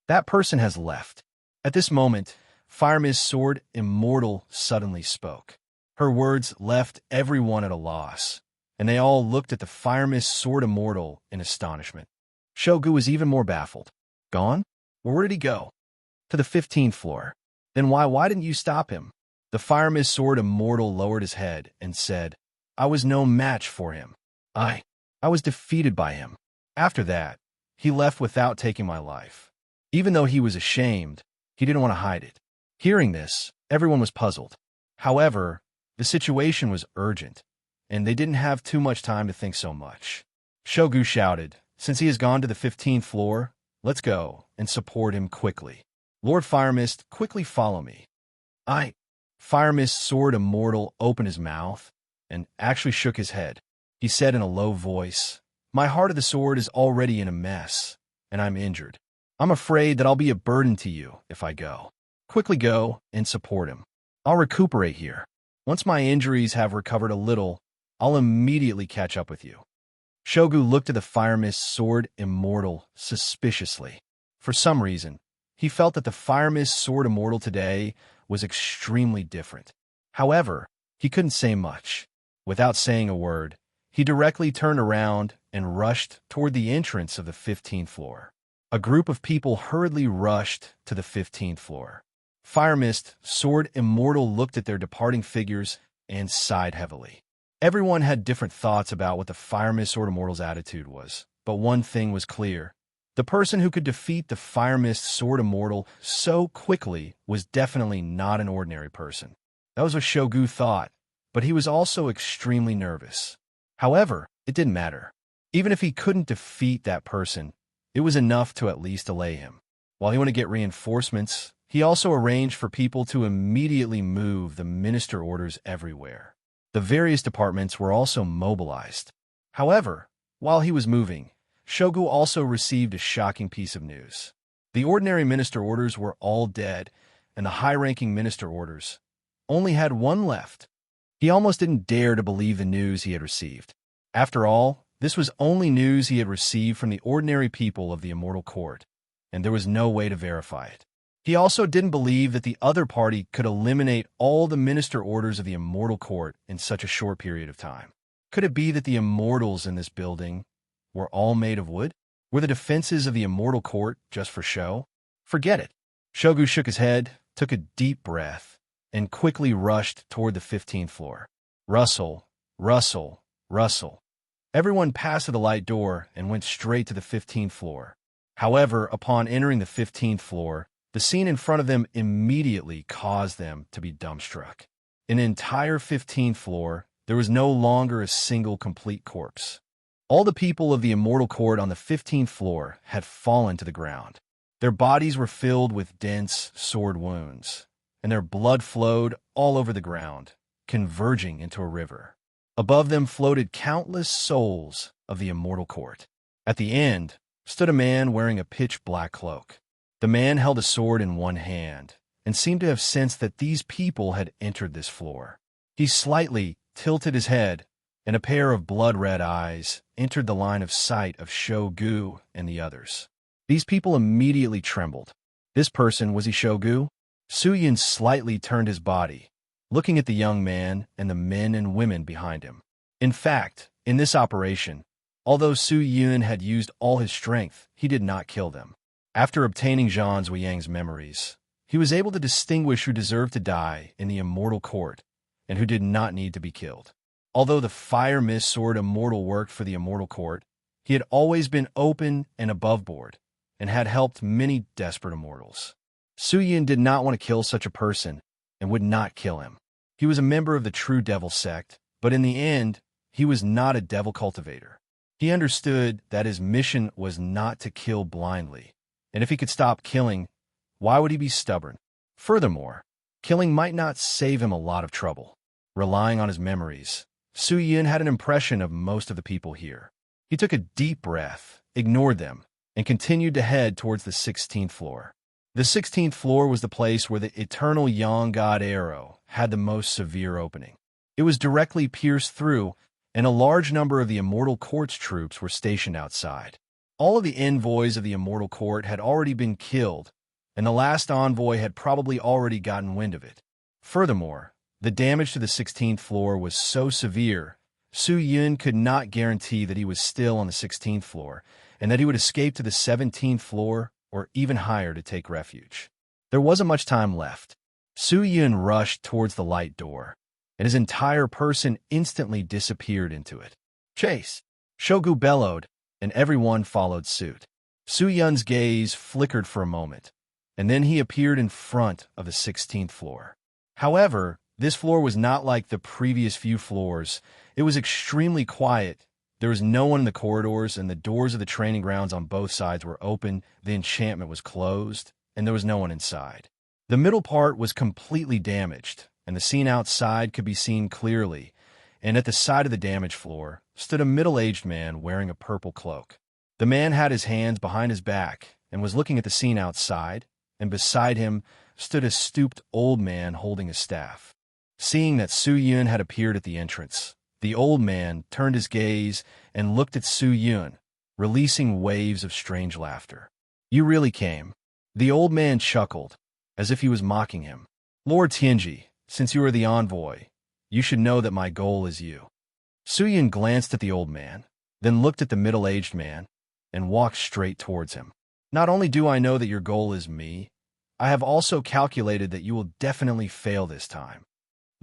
That person has left. At this moment, fire mist sword immortal suddenly spoke. Her words left everyone at a loss, and they all looked at the fire mist sword immortal in astonishment. Shogu was even more baffled. Gone? Where did he go? To the 15th floor. Then why didn't you stop him? The fire mist sword immortal lowered his head and said, I was no match for him. I was defeated by him. After that, he left without taking my life. Even though he was ashamed, he didn't want to hide it. Hearing this, everyone was puzzled. However, the situation was urgent, and they didn't have too much time to think so much. Shogu shouted, Since he has gone to the 15th floor, let's go and support him quickly. Lord Fire Mist, quickly follow me. Fire Mist sword immortal opened his mouth and actually shook his head. He said in a low voice, My heart of the sword is already in a mess, and I'm injured. I'm afraid that I'll be a burden to you if I go. Quickly go and support him. I'll recuperate here. Once my injuries have recovered a little, I'll immediately catch up with you. Shogu looked at the Fire Mist sword immortal suspiciously. For some reason, he felt that the Fire Mist sword immortal today was extremely different. However, he couldn't say much. Without saying a word, he directly turned around and rushed toward the entrance of the 15th floor. A group of people hurriedly rushed to the 15th floor. Fire Mist sword immortal looked at their departing figures and sighed heavily. Everyone had different thoughts about what the Fire Mist Sword Immortal's attitude was, but one thing was clear. The person who could defeat the Fire Mist Sword Immortal so quickly was definitely not an ordinary person. That was what Shogu thought, but he was also extremely nervous. However, it didn't matter. Even if he couldn't defeat that person, it was enough to at least allay him. While he wanted to get reinforcements, he also arranged for people to immediately move the minister orders everywhere. The various departments were also mobilized. However, while he was moving, Shogu also received a shocking piece of news. The ordinary minister orders were all dead, and the high-ranking minister orders only had one left. He almost didn't dare to believe the news he had received. After all, this was only news he had received from the ordinary people of the Immortal Court, and there was no way to verify it. He also didn't believe that the other party could eliminate all the minister orders of the Immortal Court in such a short period of time. Could it be that the immortals in this building were all made of wood? Were the defenses of the Immortal Court just for show? Forget it. Shogu shook his head, took a deep breath, and quickly rushed toward the 15th floor. Rustle, rustle, rustle. Everyone passed through the light door and went straight to the 15th floor. However, upon entering the 15th floor, the scene in front of them immediately caused them to be dumbstruck. In the entire 15th floor, there was no longer a single complete corpse. All the people of the Immortal Court on the 15th floor had fallen to the ground. Their bodies were filled with dense sword wounds, and their blood flowed all over the ground, converging into a river. Above them floated countless souls of the Immortal Court. At the end stood a man wearing a pitch-black cloak. The man held a sword in one hand and seemed to have sensed that these people had entered this floor. He slightly tilted his head, and a pair of blood-red eyes entered the line of sight of Shogu and the others. These people immediately trembled. This person, was he Shogu? Su-Yun slightly turned his body, looking at the young man and the men and women behind him. In fact, in this operation, although Su-Yun had used all his strength, he did not kill them. After obtaining Zhang Zuyang's memories, he was able to distinguish who deserved to die in the Immortal Court and who did not need to be killed. Although the Fire Mist Sword Immortal worked for the Immortal Court, he had always been open and above board and had helped many desperate immortals. Su-Yun did not want to kill such a person and would not kill him. He was a member of the True Devil sect, but in the end, he was not a devil cultivator. He understood that his mission was not to kill blindly, and if he could stop killing, why would he be stubborn? Furthermore, killing might not save him a lot of trouble. Relying on his memories, Su-Yun had an impression of most of the people here. He took a deep breath, ignored them, and continued to head towards the 16th floor. The 16th floor was the place where the Eternal Yang God arrow had the most severe opening. It was directly pierced through, and a large number of the Immortal Court's troops were stationed outside. All of the envoys of the Immortal Court had already been killed, and the last envoy had probably already gotten wind of it. Furthermore, the damage to the 16th floor was so severe, Su-Yun could not guarantee that he was still on the 16th floor, and that he would escape to the 17th floor or even higher to take refuge. There wasn't much time left. Su-Yun rushed towards the light door, and his entire person instantly disappeared into it. Chase! Shogu bellowed, and everyone followed suit. Su-Yun's gaze flickered for a moment, and then he appeared in front of the 16th floor. However, this floor was not like the previous few floors. It was extremely quiet. There was no one in the corridors, and the doors of the training grounds on both sides were open, the enchantment was closed, and there was no one inside. The middle part was completely damaged, and the scene outside could be seen clearly, and at the side of the damaged floor stood a middle-aged man wearing a purple cloak. The man had his hands behind his back and was looking at the scene outside, and beside him stood a stooped old man holding a staff. Seeing that Su-Yun had appeared at the entrance, the old man turned his gaze and looked at Su-Yun, releasing waves of strange laughter. "You really came." The old man chuckled, as if he was mocking him. "Lord Tianji, since you are the envoy, you should know that my goal is you." Su-Yun glanced at the old man, then looked at the middle-aged man, and walked straight towards him. "Not only do I know that your goal is me, I have also calculated that you will definitely fail this time."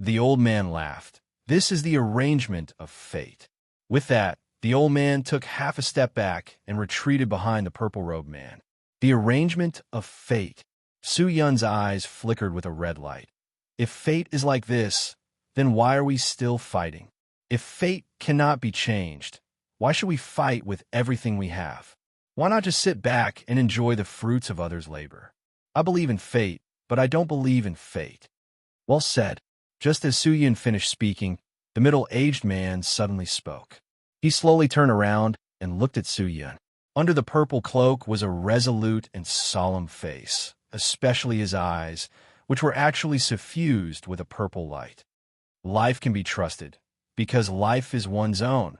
The old man laughed, This is the arrangement of fate. With that, the old man took half a step back and retreated behind the purple-robed man. The arrangement of fate. Su Yun's eyes flickered with a red light. If fate is like this, then why are we still fighting? If fate cannot be changed, why should we fight with everything we have? Why not just sit back and enjoy the fruits of others' labor? I believe in fate, but I don't believe in fate. Well said. Just as Su Yun finished speaking, the middle-aged man suddenly spoke. He slowly turned around and looked at Su Yun. Under the purple cloak was a resolute and solemn face, especially his eyes, which were actually suffused with a purple light. Life can be trusted, because life is one's own,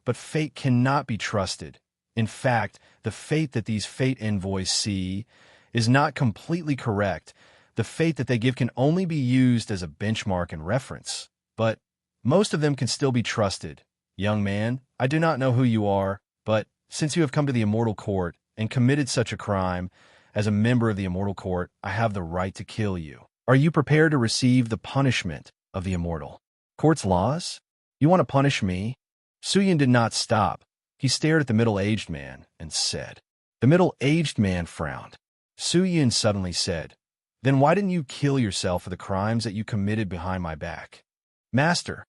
but fate cannot be trusted. In fact, the fate that these fate envoys see is not completely correct. The fate that they give can only be used as a benchmark and reference, but most of them can still be trusted. Young man, I do not know who you are, but since you have come to the Immortal Court and committed such a crime, as a member of the Immortal Court, I have the right to kill you. Are you prepared to receive the punishment of the Immortal Court's laws? You want to punish me? Su Yun did not stop. He stared at the middle-aged man and said. The middle-aged man frowned. Su Yun suddenly said, Then why didn't you kill yourself for the crimes that you committed behind my back? Master.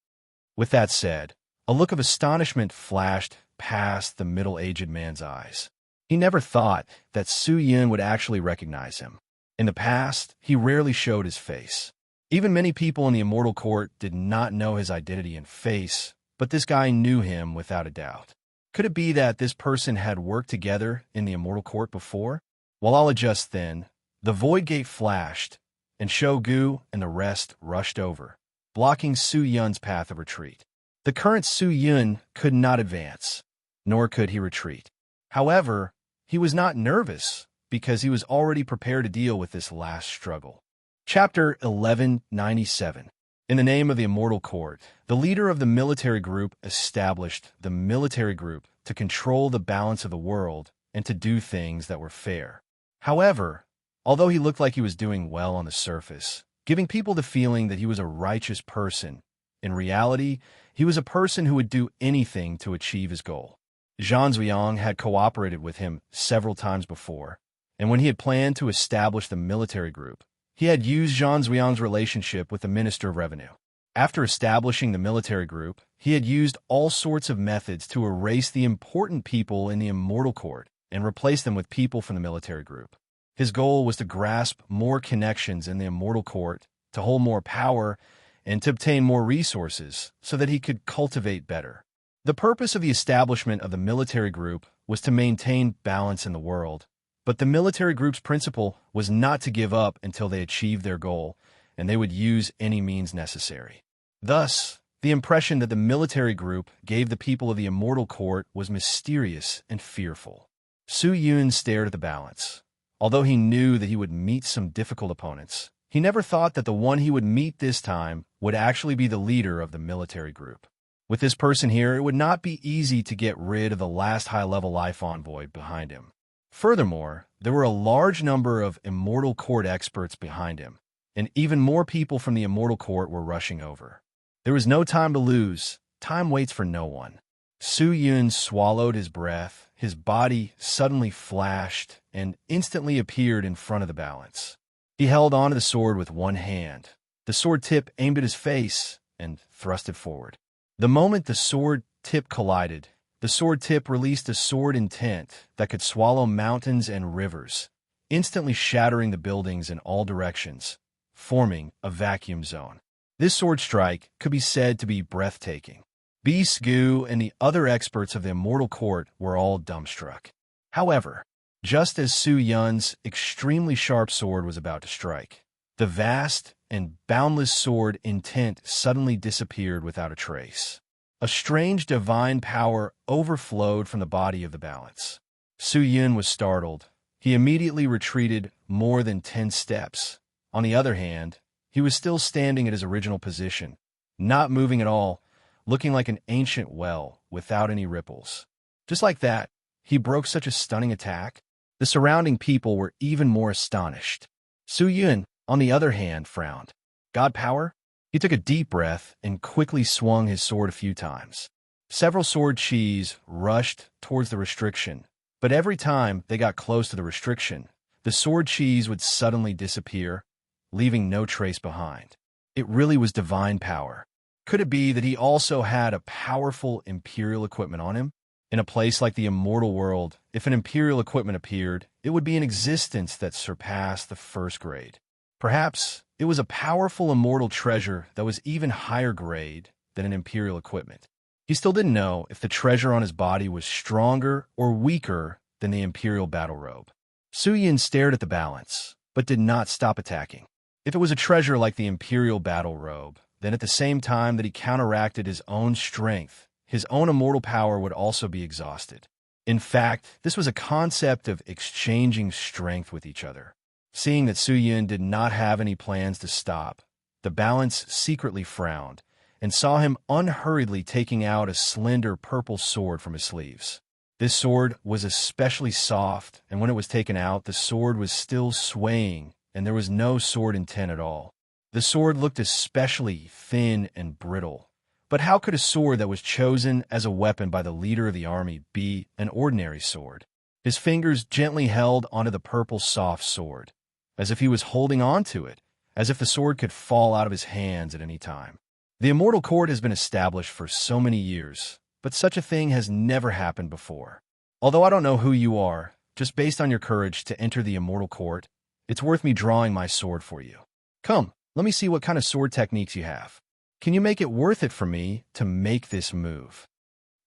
With that said, a look of astonishment flashed past the middle-aged man's eyes. He never thought that Su Yun would actually recognize him. In the past, he rarely showed his face. Even many people in the Immortal Court did not know his identity and face, but this guy knew him without a doubt. Could it be that this person had worked together in the Immortal Court before? Well, I'll adjust then. The void gate flashed, and Shogu and the rest rushed over, blocking Su Yun's path of retreat. The current Su Yun could not advance, nor could he retreat. However, he was not nervous because he was already prepared to deal with this last struggle. Chapter 1197. In the name of the Immortal Court, the leader of the military group established the military group to control the balance of the world and to do things that were fair. However, although he looked like he was doing well on the surface, giving people the feeling that he was a righteous person, in reality, he was a person who would do anything to achieve his goal. Zhang Zuyang had cooperated with him several times before, and when he had planned to establish the military group, he had used Zhang Zuyang's relationship with the Minister of Revenue. After establishing the military group, he had used all sorts of methods to erase the important people in the Immortal Court and replace them with people from the military group. His goal was to grasp more connections in the Immortal Court, to hold more power, and to obtain more resources so that he could cultivate better. The purpose of the establishment of the military group was to maintain balance in the world, but the military group's principle was not to give up until they achieved their goal, and they would use any means necessary. Thus, the impression that the military group gave the people of the Immortal Court was mysterious and fearful. Su Yun stared at the balance. Although he knew that he would meet some difficult opponents, he never thought that the one he would meet this time would actually be the leader of the military group. With this person here, it would not be easy to get rid of the last high-level life envoy behind him. Furthermore, there were a large number of Immortal Court experts behind him, and even more people from the Immortal Court were rushing over. There was no time to lose. Time waits for no one. Su Yun swallowed his breath. His body suddenly flashed and instantly appeared in front of the balance. He held onto the sword with one hand. The sword tip aimed at his face and thrust it forward. The moment the sword tip collided, the sword tip released a sword intent that could swallow mountains and rivers, instantly shattering the buildings in all directions, forming a vacuum zone. This sword strike could be said to be breathtaking. Beast Gu and the other experts of the Immortal Court were all dumbstruck. However, just as Su Yun's extremely sharp sword was about to strike, the vast and boundless sword intent suddenly disappeared without a trace. A strange divine power overflowed from the body of the balance. Su Yun was startled. He immediately retreated more than 10 steps. On the other hand, he was still standing at his original position, not moving at all, looking like an ancient well without any ripples. Just like that, he broke such a stunning attack. The surrounding people were even more astonished. Su Yun, on the other hand, frowned. God power? He took a deep breath and quickly swung his sword a few times. Several sword chis rushed towards the restriction, but every time they got close to the restriction, the sword chis would suddenly disappear, leaving no trace behind. It really was divine power. Could it be that he also had a powerful Imperial equipment on him? In a place like the immortal world, if an Imperial equipment appeared, it would be an existence that surpassed the first grade. Perhaps it was a powerful immortal treasure that was even higher grade than an Imperial equipment. He still didn't know if the treasure on his body was stronger or weaker than the Imperial battle robe. Su Yin stared at the balance, but did not stop attacking. If it was a treasure like the Imperial battle robe, then at the same time that he counteracted his own strength, his own immortal power would also be exhausted. In fact, this was a concept of exchanging strength with each other. Seeing that Su Yin did not have any plans to stop, the balance secretly frowned and saw him unhurriedly taking out a slender purple sword from his sleeves. This sword was especially soft, and when it was taken out, the sword was still swaying, and there was no sword intent at all. The sword looked especially thin and brittle. But how could a sword that was chosen as a weapon by the leader of the army be an ordinary sword? His fingers gently held onto the purple soft sword, as if he was holding on to it, as if the sword could fall out of his hands at any time. The Immortal Court has been established for so many years, but such a thing has never happened before. Although I don't know who you are, just based on your courage to enter the Immortal Court, it's worth me drawing my sword for you. Come, let me see what kind of sword techniques you have. Can you make it worth it for me to make this move?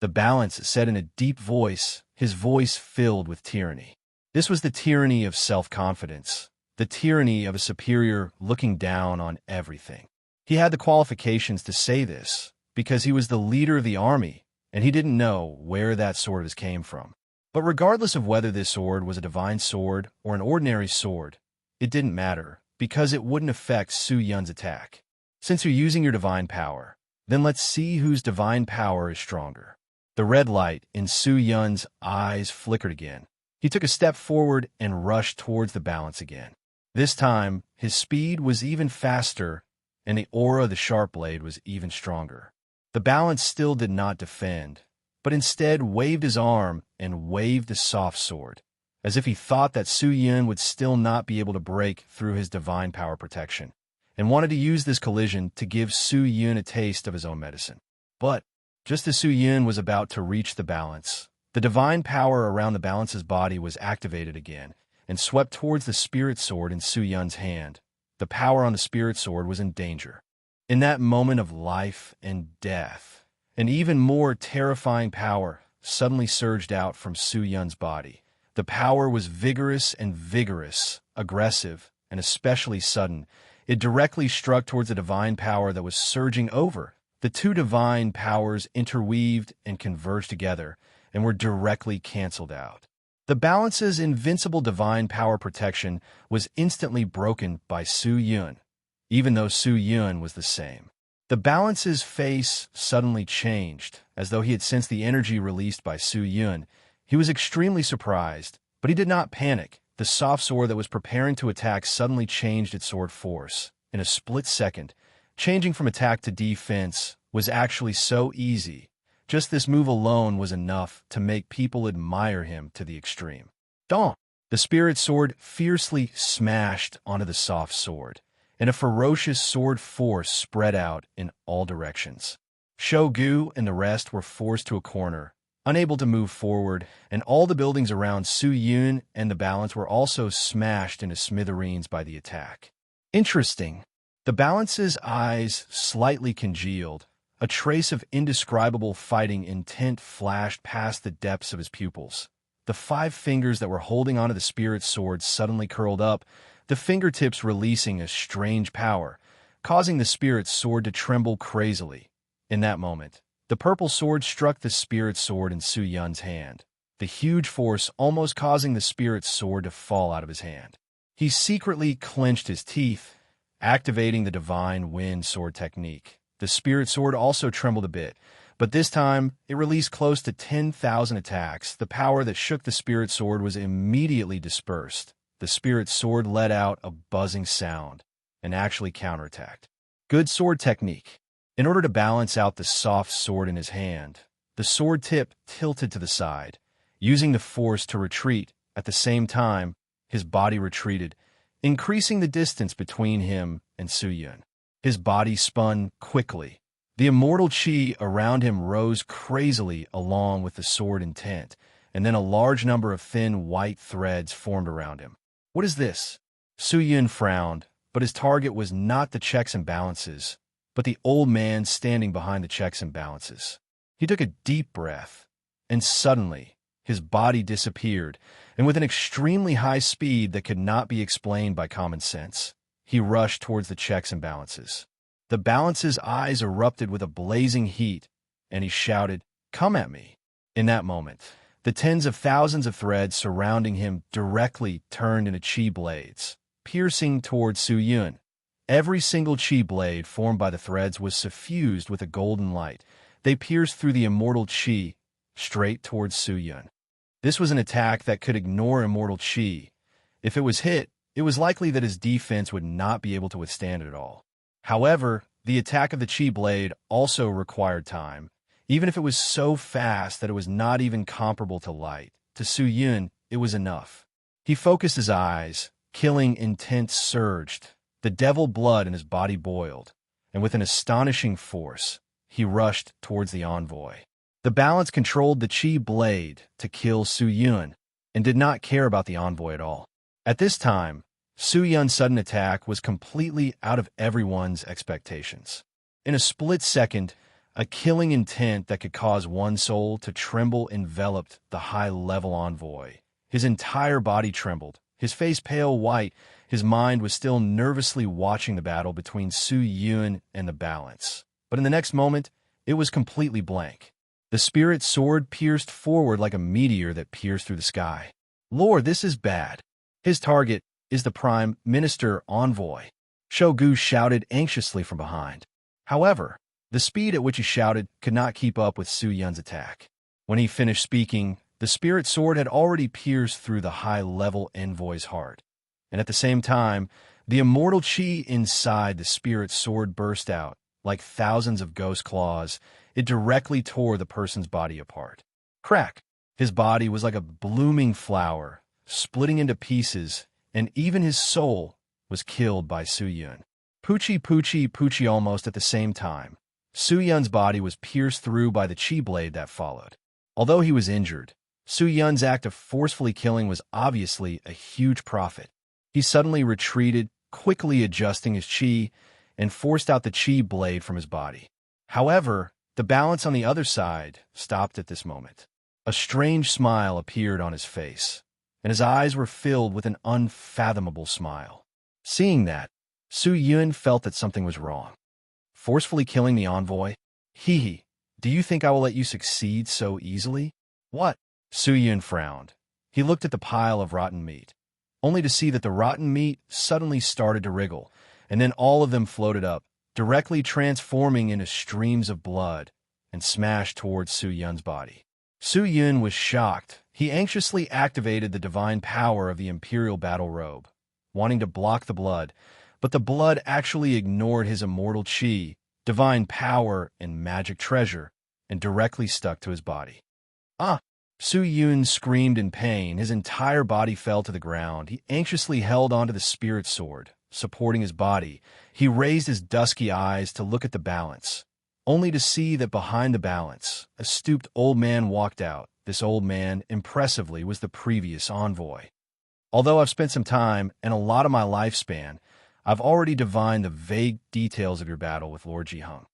The balance said in a deep voice, his voice filled with tyranny. This was the tyranny of self-confidence, the tyranny of a superior looking down on everything. He had the qualifications to say this because he was the leader of the army, and he didn't know where that sword of his came from. But regardless of whether this sword was a divine sword or an ordinary sword, it didn't matter because it wouldn't affect Su Yun's attack. Since you're using your divine power, then let's see whose divine power is stronger. The red light in Su Yun's eyes flickered again. He took a step forward and rushed towards the balance again. This time, his speed was even faster, and the aura of the sharp blade was even stronger. The balance still did not defend, but instead waved his arm and waved the soft sword, as if he thought that Su Yun would still not be able to break through his divine power protection, and wanted to use this collision to give Su Yun a taste of his own medicine. But just as Su Yun was about to reach the balance, the divine power around the balance's body was activated again and swept towards the spirit sword in Su Yun's hand. The power on the spirit sword was in danger. In that moment of life and death, an even more terrifying power suddenly surged out from Su Yun's body. The power was vigorous, aggressive, and especially sudden. It directly struck towards the divine power that was surging over. The two divine powers interweaved and converged together and were directly canceled out. The balance's invincible divine power protection was instantly broken by Su Yun, even though Su Yun was the same. The balance's face suddenly changed, as though he had sensed the energy released by Su Yun. He was extremely surprised, but he did not panic. The soft sword that was preparing to attack suddenly changed its sword force. In a split second, changing from attack to defense was actually so easy. Just this move alone was enough to make people admire him to the extreme. Dong! The spirit sword fiercely smashed onto the soft sword, and a ferocious sword force spread out in all directions. Shogu and the rest were forced to a corner, unable to move forward, and all the buildings around Su Yun and the balance were also smashed into smithereens by the attack. Interesting. The balance's eyes slightly congealed. A trace of indescribable fighting intent flashed past the depths of his pupils. The 5 fingers that were holding onto the spirit sword suddenly curled up, the fingertips releasing a strange power, causing the spirit sword to tremble crazily. In that moment, the purple sword struck the spirit sword in Su Yun's hand, the huge force almost causing the spirit sword to fall out of his hand. He secretly clenched his teeth, activating the divine wind sword technique. The spirit sword also trembled a bit, but this time it released close to 10,000 attacks. The power that shook the spirit sword was immediately dispersed. The spirit sword let out a buzzing sound and actually counterattacked. Good sword technique. In order to balance out the soft sword in his hand, the sword tip tilted to the side, using the force to retreat. At the same time, his body retreated, increasing the distance between him and Su Yun. His body spun quickly. The immortal chi around him rose crazily along with the sword intent, and then a large number of thin white threads formed around him. What is this? Su Yun frowned, but his target was not the checks and balances, but the old man standing behind the checks and balances. He took a deep breath, and suddenly, his body disappeared, and with an extremely high speed that could not be explained by common sense, he rushed towards the checks and balances. The balance's eyes erupted with a blazing heat, and he shouted, "Come at me!" In that moment, the tens of thousands of threads surrounding him directly turned into chi blades, piercing towards Su Yun. Every single chi blade formed by the threads was suffused with a golden light. They pierced through the immortal chi, straight towards Su Yun. This was an attack that could ignore immortal chi. If it was hit, it was likely that his defense would not be able to withstand it at all. However, the attack of the chi blade also required time. Even if it was so fast that it was not even comparable to light, to Su Yun, it was enough. He focused his eyes, killing intent surged. The devil blood in his body boiled, and with an astonishing force, he rushed towards the envoy. The balance controlled the chi blade to kill Su Yun, and did not care about the envoy at all. At this time, Su Yun's sudden attack was completely out of everyone's expectations. In a split second, a killing intent that could cause one soul to tremble enveloped the high-level envoy. His entire body trembled, his face pale white. His mind was still nervously watching the battle between Su Yun and the balance. But in the next moment, it was completely blank. The spirit sword pierced forward like a meteor that pierced through the sky. Lord, this is bad. His target is the Prime Minister envoy. Shogu shouted anxiously from behind. However, the speed at which he shouted could not keep up with Su Yun's attack. When he finished speaking, the spirit sword had already pierced through the high-level envoy's heart. And at the same time, the immortal chi inside the spirit sword burst out. Like thousands of ghost claws, it directly tore the person's body apart. Crack! His body was like a blooming flower, splitting into pieces, and even his soul was killed by Su Yun. Poochie almost at the same time. Su Yun's body was pierced through by the chi blade that followed. Although he was injured, Su Yun's act of forcefully killing was obviously a huge profit. He suddenly retreated, quickly adjusting his chi, and forced out the chi blade from his body. However, the balance on the other side stopped at this moment. A strange smile appeared on his face, and his eyes were filled with an unfathomable smile. Seeing that, Su Yun felt that something was wrong. Forcefully killing the envoy? Hee, do you think I will let you succeed so easily? What? Su Yun frowned. He looked at the pile of rotten meat, only to see that the rotten meat suddenly started to wriggle, and then all of them floated up, directly transforming into streams of blood, and smashed towards Su Yun's body. Su Yun was shocked. He anxiously activated the divine power of the Imperial Battle Robe, wanting to block the blood, but the blood actually ignored his immortal chi, divine power, and magic treasure, and directly stuck to his body. Ah! Su Yun screamed in pain. His entire body fell to the ground. He anxiously held onto the spirit sword, supporting his body. He raised his dusky eyes to look at the balance, only to see that behind the balance, a stooped old man walked out. This old man, impressively, was the previous envoy. Although I've spent some time and a lot of my lifespan, I've already divined the vague details of your battle with Lord Jihung.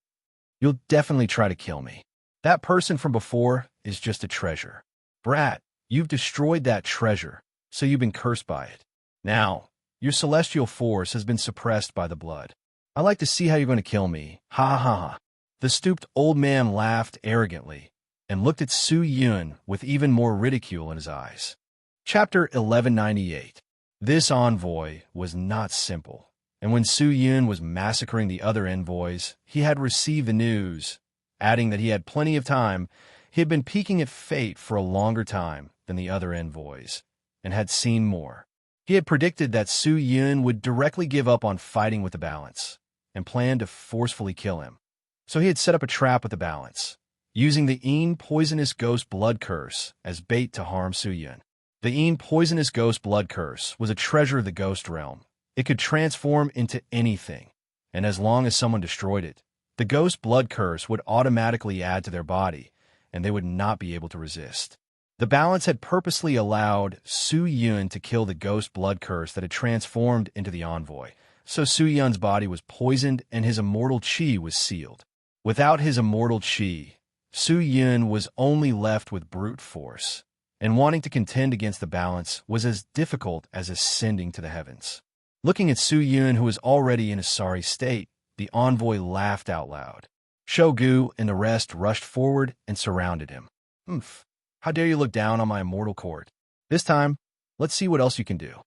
You'll definitely try to kill me. That person from before is just a treasure. Brat, you've destroyed that treasure, so you've been cursed by it. Now, your celestial force has been suppressed by the blood. I like to see how you're going to kill me. Ha ha ha. The stooped old man laughed arrogantly and looked at Su Yun with even more ridicule in his eyes. Chapter 1198. This envoy was not simple, and when Su Yun was massacring the other envoys, he had received the news, adding that he had plenty of time. He had been peeking at fate for a longer time than the other envoys, and had seen more. He had predicted that Su Yun would directly give up on fighting with the balance, and planned to forcefully kill him. So he had set up a trap with the balance, using the poisonous ghost blood curse as bait to harm Su-yun. The poisonous ghost blood curse was a treasure of the ghost realm. It could transform into anything, and as long as someone destroyed it, the ghost blood curse would automatically add to their body, and they would not be able to resist. The balance had purposely allowed Su-yun to kill the ghost blood curse that had transformed into the envoy, so Su-yun's body was poisoned and his immortal chi was sealed. Without his immortal chi, Su-yun was only left with brute force, and wanting to contend against the balance was as difficult as ascending to the heavens. Looking at Su-yun, who was already in a sorry state, the envoy laughed out loud. Shogu and the rest rushed forward and surrounded him. "Humph, how dare you look down on my immortal court? This time, let's see what else you can do."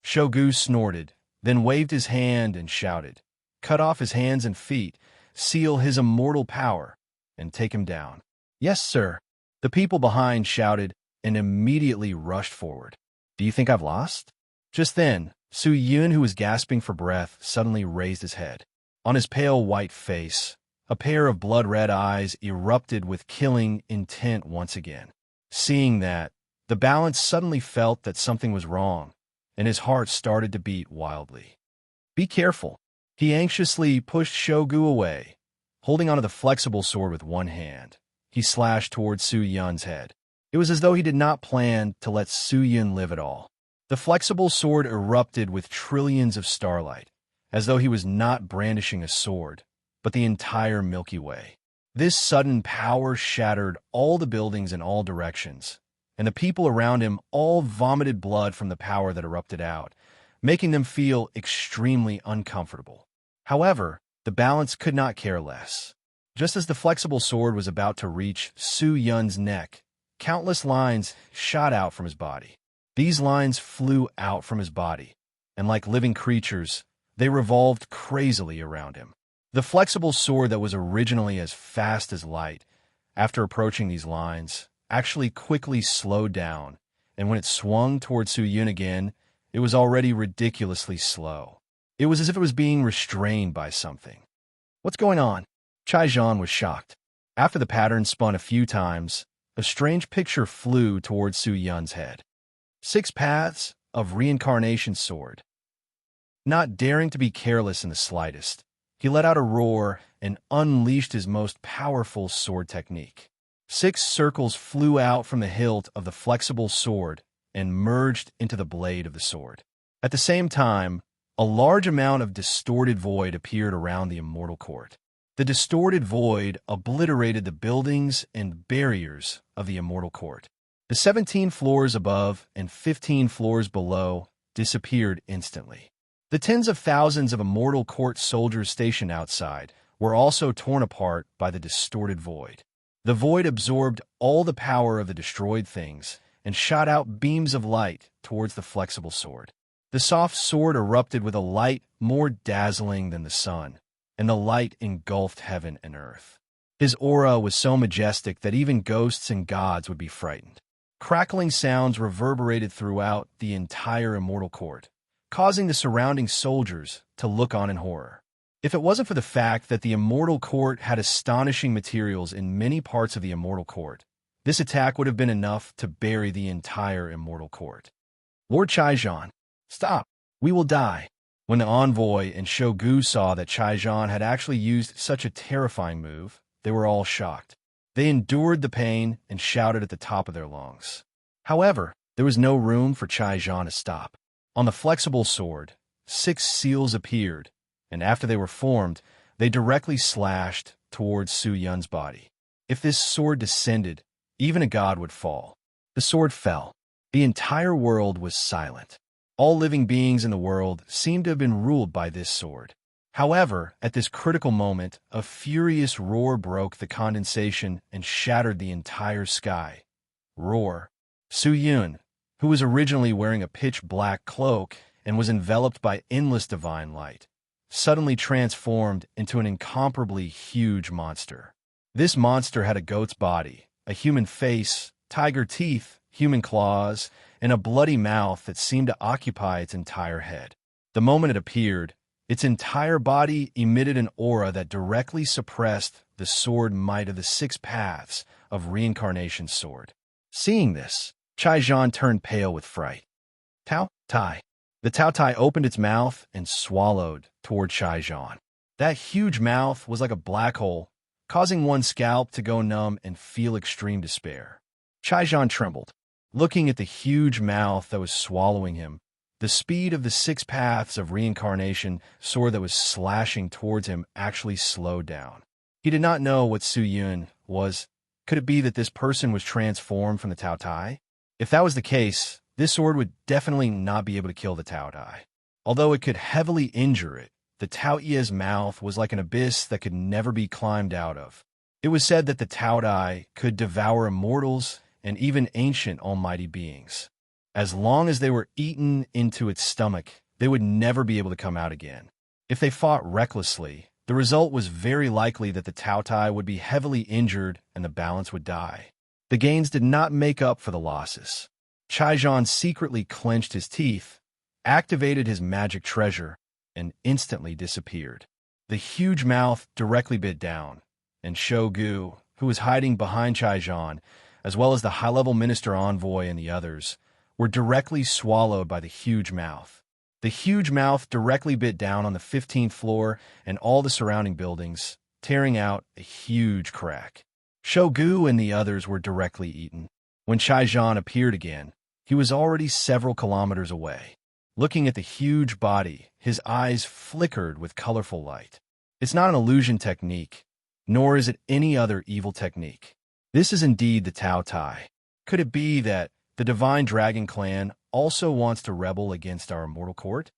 Shogu snorted, then waved his hand and shouted, "Cut off his hands and feet, seal his immortal power, and take him down." "Yes, sir," the people behind shouted and immediately rushed forward. "Do you think I've lost?" Just then, Su-yun, who was gasping for breath, suddenly raised his head. On his pale white face, a pair of blood-red eyes erupted with killing intent once again. Seeing that, the balance suddenly felt that something was wrong, and his heart started to beat wildly. "Be careful." He anxiously pushed Shogu away. Holding onto the flexible sword with one hand, he slashed towards Su-yun's head. It was as though he did not plan to let Su-yun live at all. The flexible sword erupted with trillions of starlight, as though he was not brandishing a sword, but the entire Milky Way. This sudden power shattered all the buildings in all directions, and the people around him all vomited blood from the power that erupted out, making them feel extremely uncomfortable. However, the balance could not care less. Just as the flexible sword was about to reach Su-yun's neck, countless lines shot out from his body. These lines flew out from his body, and like living creatures, they revolved crazily around him. The flexible sword that was originally as fast as light, after approaching these lines, actually quickly slowed down, and when it swung toward Su-yun again, it was already ridiculously slow. It was as if it was being restrained by something. "What's going on?" Chai-Jean was shocked. After the pattern spun a few times, a strange picture flew towards Su-yun's head. 6 paths of reincarnation sword. Not daring to be careless in the slightest, he let out a roar and unleashed his most powerful sword technique. 6 circles flew out from the hilt of the flexible sword and merged into the blade of the sword. At the same time, a large amount of distorted void appeared around the immortal court. The distorted void obliterated the buildings and barriers of the immortal court. The 17 floors above and 15 floors below disappeared instantly. The tens of thousands of immortal court soldiers stationed outside were also torn apart by the distorted void. The void absorbed all the power of the destroyed things and shot out beams of light towards the flexible sword. The soft sword erupted with a light more dazzling than the sun, and the light engulfed heaven and earth. His aura was so majestic that even ghosts and gods would be frightened. Crackling sounds reverberated throughout the entire immortal court, causing the surrounding soldiers to look on in horror. If it wasn't for the fact that the immortal court had astonishing materials in many parts of the immortal court, this attack would have been enough to bury the entire immortal court. "Lord Chai-Jean, stop! We will die!" When the envoy and Shogu saw that Chai-Jean had actually used such a terrifying move, they were all shocked. They endured the pain and shouted at the top of their lungs. However, there was no room for Chai-Jean to stop. On the flexible sword, 6 seals appeared, and after they were formed, they directly slashed towards Su-yun's body. If this sword descended, even a god would fall. The sword fell. The entire world was silent. All living beings in the world seemed to have been ruled by this sword. However, at this critical moment, a furious roar broke the condensation and shattered the entire sky. Roar. Su-yun, who was originally wearing a pitch-black cloak and was enveloped by endless divine light, suddenly transformed into an incomparably huge monster. This monster had a goat's body, a human face, tiger teeth, human claws, and a bloody mouth that seemed to occupy its entire head. The moment it appeared, Its entire body emitted an aura that directly suppressed the sword might of the six paths of reincarnation's sword. Seeing this, Chai-Zhan turned pale with fright. Tao Tai. The Tao Tai opened its mouth and swallowed toward Chai-Zhan. That huge mouth was like a black hole, causing one's scalp to go numb and feel extreme despair. Chai-Zhan trembled, looking at the huge mouth that was swallowing him. The speed of the six paths of reincarnation sword that was slashing towards him actually slowed down. He did not know what Su Yun was. Could it be that this person was transformed from the Tao Tai? If that was the case, this sword would definitely not be able to kill the Tao Tai. Although it could heavily injure it, the Tao Ye's mouth was like an abyss that could never be climbed out of. It was said that the Tao Tai could devour immortals and even ancient almighty beings. As long as they were eaten into its stomach, they would never be able to come out again. If they fought recklessly, the result was very likely that the Tao Tai would be heavily injured and the balance would die. The gains did not make up for the losses. Chai-Zhan secretly clenched his teeth, activated his magic treasure, and instantly disappeared. The huge mouth directly bit down, and Shogu, who was hiding behind Chai-Zhan, as well as the high-level minister envoy and the others, were directly swallowed by the huge mouth. The huge mouth directly bit down on the 15th floor and all the surrounding buildings, tearing out a huge crack. Shogu and the others were directly eaten. When Chai-Zhan appeared again, he was already several kilometers away. Looking at the huge body, his eyes flickered with colorful light. It's not an illusion technique, nor is it any other evil technique. This is indeed the Tao Tai. Could it be that the Divine Dragon Clan also wants to rebel against our immortal court?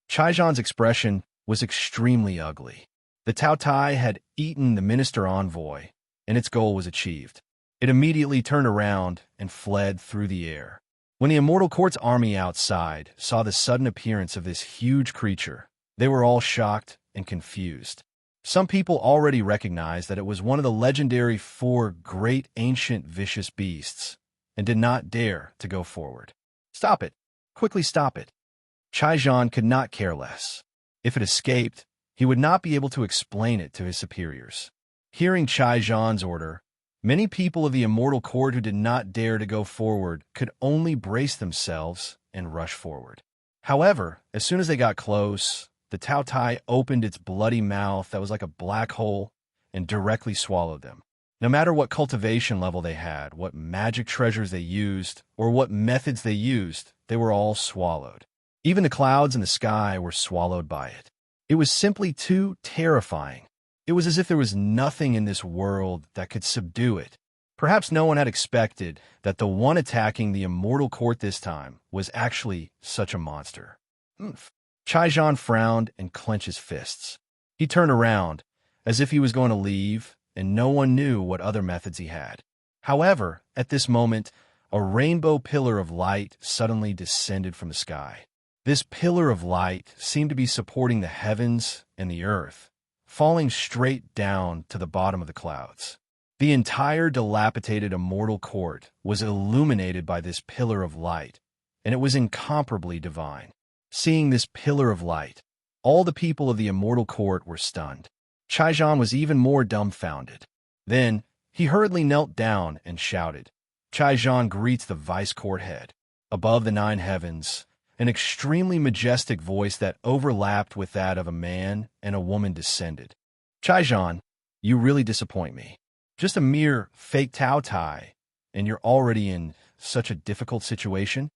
Chai-Zhan's expression was extremely ugly. The Tao Tai had eaten the minister envoy, and its goal was achieved. It immediately turned around and fled through the air. When the immortal court's army outside saw the sudden appearance of this huge creature, they were all shocked and confused. Some people already recognized that it was one of the legendary 4 great ancient vicious beasts, and did not dare to go forward. Stop it! Quickly stop it! Chai-Zhan could not care less. If it escaped, he would not be able to explain it to his superiors. Hearing Chai-Zhan's order, many people of the immortal court who did not dare to go forward could only brace themselves and rush forward. However, as soon as they got close, the Tao Tai opened its bloody mouth that was like a black hole and directly swallowed them. No matter what cultivation level they had, what magic treasures they used, or what methods they used, they were all swallowed. Even the clouds in the sky were swallowed by it. It was simply too terrifying. It was as if there was nothing in this world that could subdue it. Perhaps no one had expected that the one attacking the immortal court this time was actually such a monster. Chai-Zhan frowned and clenched his fists. He turned around, as if he was going to leave, and no one knew what other methods he had. However, at this moment, a rainbow pillar of light suddenly descended from the sky. This pillar of light seemed to be supporting the heavens and the earth, falling straight down to the bottom of the clouds. The entire dilapidated immortal court was illuminated by this pillar of light, and it was incomparably divine. Seeing this pillar of light, all the people of the immortal court were stunned. Chai-Zhan was even more dumbfounded. Then, he hurriedly knelt down and shouted. Chai-Zhan greets the vice court head. Above the 9 heavens, an extremely majestic voice that overlapped with that of a man and a woman descended. Chai-Zhan, you really disappoint me. Just a mere fake Tao Tai, and you're already in such a difficult situation?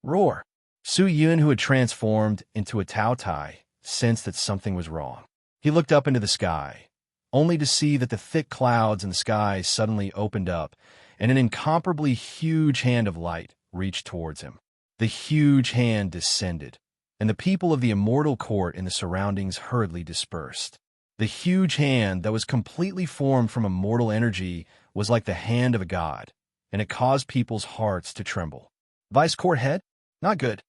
Roar. Su Yun, who had transformed into a Tao Tai, sensed that something was wrong. He looked up into the sky, only to see that the thick clouds in the sky suddenly opened up, and an incomparably huge hand of light reached towards him. The huge hand descended, and the people of the immortal court in the surroundings hurriedly dispersed. The huge hand that was completely formed from immortal energy was like the hand of a god, and it caused people's hearts to tremble. Vice court head? Not good.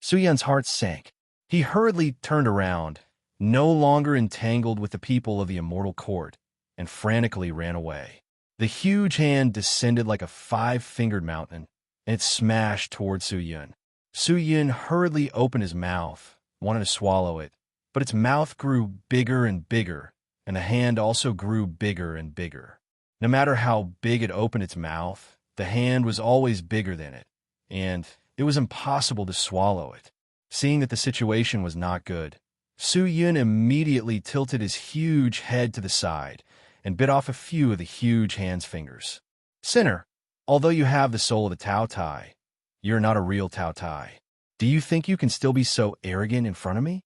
Su Yun's heart sank. He hurriedly turned around, no longer entangled with the people of the immortal court, and frantically ran away. The huge hand descended like a 5-fingered mountain, and it smashed toward Su Yun. Su Yun hurriedly opened his mouth, wanted to swallow it, but its mouth grew bigger and bigger, and the hand also grew bigger and bigger. No matter how big it opened its mouth, the hand was always bigger than it, and it was impossible to swallow it. Seeing that the situation was not good, Su Yun immediately tilted his huge head to the side and bit off a few of the huge hand's fingers. Sinner, although you have the soul of the Tao Tai, you're not a real Tao Tai. Do you think you can still be so arrogant in front of me?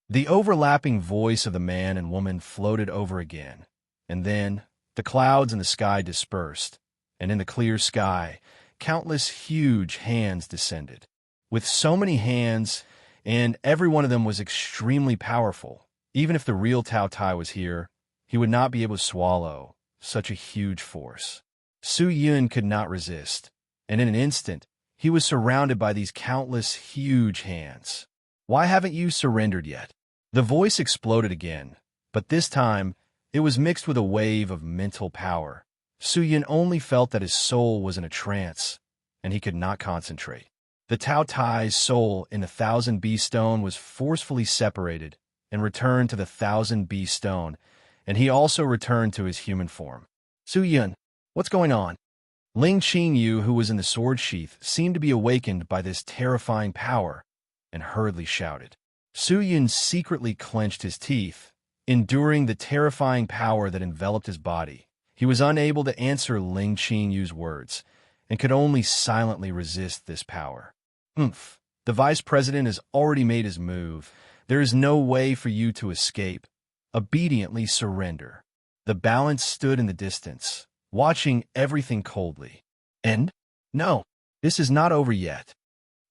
The overlapping voice of the man and woman floated over again, and then the clouds in the sky dispersed, and in the clear sky, countless huge hands descended. With so many hands, and every one of them was extremely powerful, even if the real Tao Tai was here, he would not be able to swallow such a huge force. Su Yun could not resist, and in an instant, he was surrounded by these countless huge hands. Why haven't you surrendered yet? The voice exploded again, but this time, it was mixed with a wave of mental power. Su Yun only felt that his soul was in a trance, and he could not concentrate. The Tao Tai's soul in the 1000 B stone was forcefully separated and returned to the 1000 B stone, and he also returned to his human form. Su Yun, what's going on? Ling Qingyu, who was in the sword sheath, seemed to be awakened by this terrifying power and hurriedly shouted. Su Yun secretly clenched his teeth, enduring the terrifying power that enveloped his body. He was unable to answer Ling Qingyu's words and could only silently resist this power. The vice president has already made his move. There is no way for you to escape. Obediently surrender. The balance stood in the distance, watching everything coldly. And? No, this is not over yet.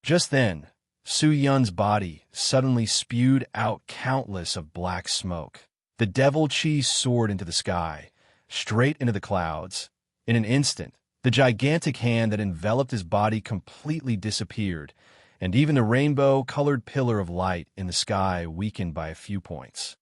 Just then, Su Yun's body suddenly spewed out countless of black smoke. The devil chi soared into the sky, straight into the clouds. In an instant, the gigantic hand that enveloped his body completely disappeared, and even the rainbow-colored pillar of light in the sky weakened by a few points.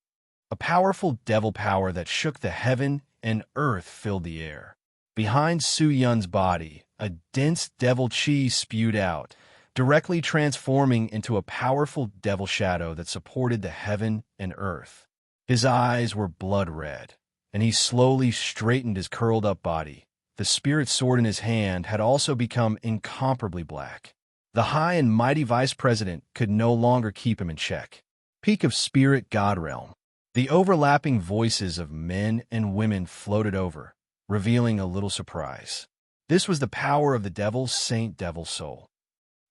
A powerful devil power that shook the heaven and earth filled the air. Behind Su Yun's body, a dense devil chi spewed out, directly transforming into a powerful devil shadow that supported the heaven and earth. His eyes were blood red, and he slowly straightened his curled-up body. The spirit sword in his hand had also become incomparably black. The high and mighty vice president could no longer keep him in check. Peak of spirit god realm. The overlapping voices of men and women floated over, revealing a little surprise. This was the power of the devil's Saint Devil Soul.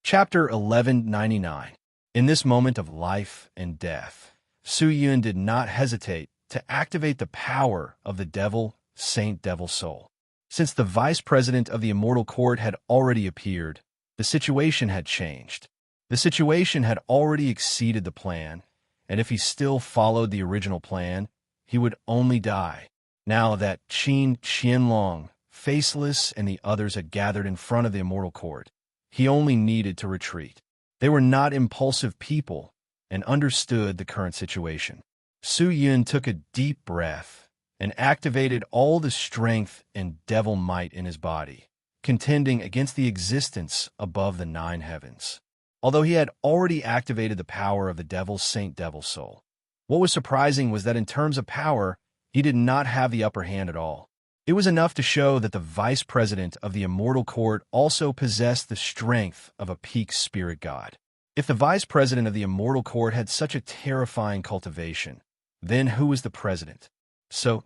Chapter 1199. In this moment of life and death, Su Yun did not hesitate to activate the power of the devil Saint Devil Soul. Since the vice president of the immortal court had already appeared, the situation had changed. The situation had already exceeded the plan, and if he still followed the original plan, he would only die. Now that Qin Qianlong, Faceless, and the others had gathered in front of the immortal court, he only needed to retreat. They were not impulsive people and understood the current situation. Su Yun took a deep breath and activated all the strength and devil might in his body, contending against the existence above the 9 heavens. Although he had already activated the power of the devil's Saint Devil Soul, what was surprising was that in terms of power, he did not have the upper hand at all. It was enough to show that the vice president of the immortal court also possessed the strength of a peak spirit god. If the vice president of the immortal court had such a terrifying cultivation, then who was the president? So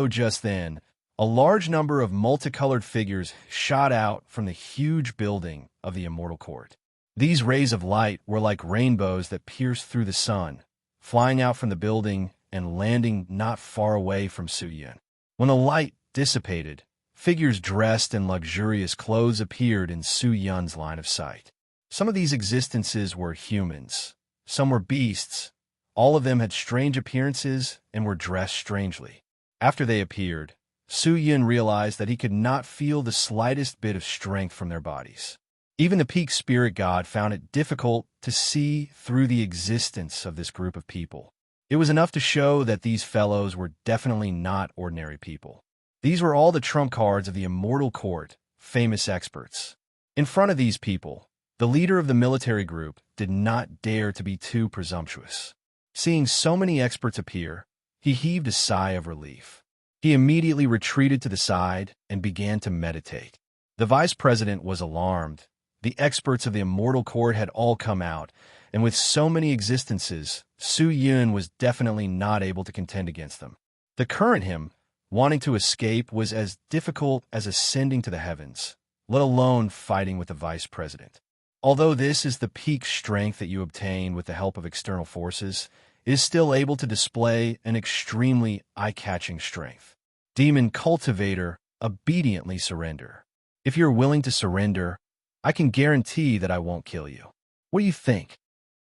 just then, a large number of multicolored figures shot out from the huge building of the immortal court. These rays of light were like rainbows that pierced through the sun, flying out from the building and landing not far away from Su Yun. When the light dissipated, figures dressed in luxurious clothes appeared in Su Yun's line of sight. Some of these existences were humans, some were beasts. All of them had strange appearances and were dressed strangely. After they appeared, Su Yun realized that he could not feel the slightest bit of strength from their bodies. Even the peak spirit god found it difficult to see through the existence of this group of people. It was enough to show that these fellows were definitely not ordinary people. These were all the trump cards of the immortal court, famous experts. In front of these people, The leader of the military group did not dare to be too presumptuous. Seeing so many experts appear, he heaved a sigh of relief. He immediately retreated to the side and began to meditate. The vice president was alarmed. The experts of the immortal court had all come out, and with so many existences, Su Yun was definitely not able to contend against them. The current him, wanting to escape, was as difficult as ascending to the heavens, let alone fighting with the vice president. Although this is the peak strength that you obtain with the help of external forces, it is still able to display an extremely eye-catching strength. Demon Cultivator, obediently surrender. If you're willing to surrender, I can guarantee that I won't kill you. What do you think?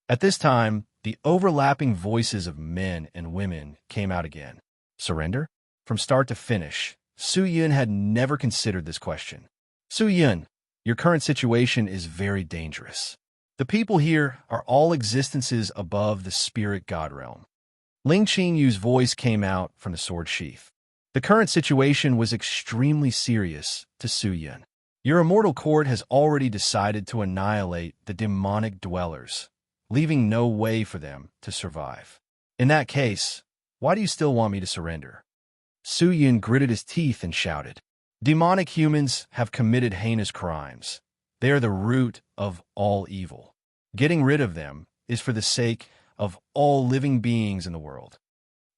At this time, the overlapping voices of men and women came out again. Surrender? From start to finish, Su Yun had never considered this question. Su Yun, your current situation is very dangerous. The people here are all existences above the spirit god realm. Ling Qingyu's voice came out from the sword sheath. The current situation was extremely serious to Su Yun. Your immortal court has already decided to annihilate the demonic dwellers, leaving no way for them to survive. In that case, why do you still want me to surrender? Su Yun gritted his teeth and shouted, demonic humans have committed heinous crimes. They are the root of all evil. Getting rid of them is for the sake of all living beings in the world.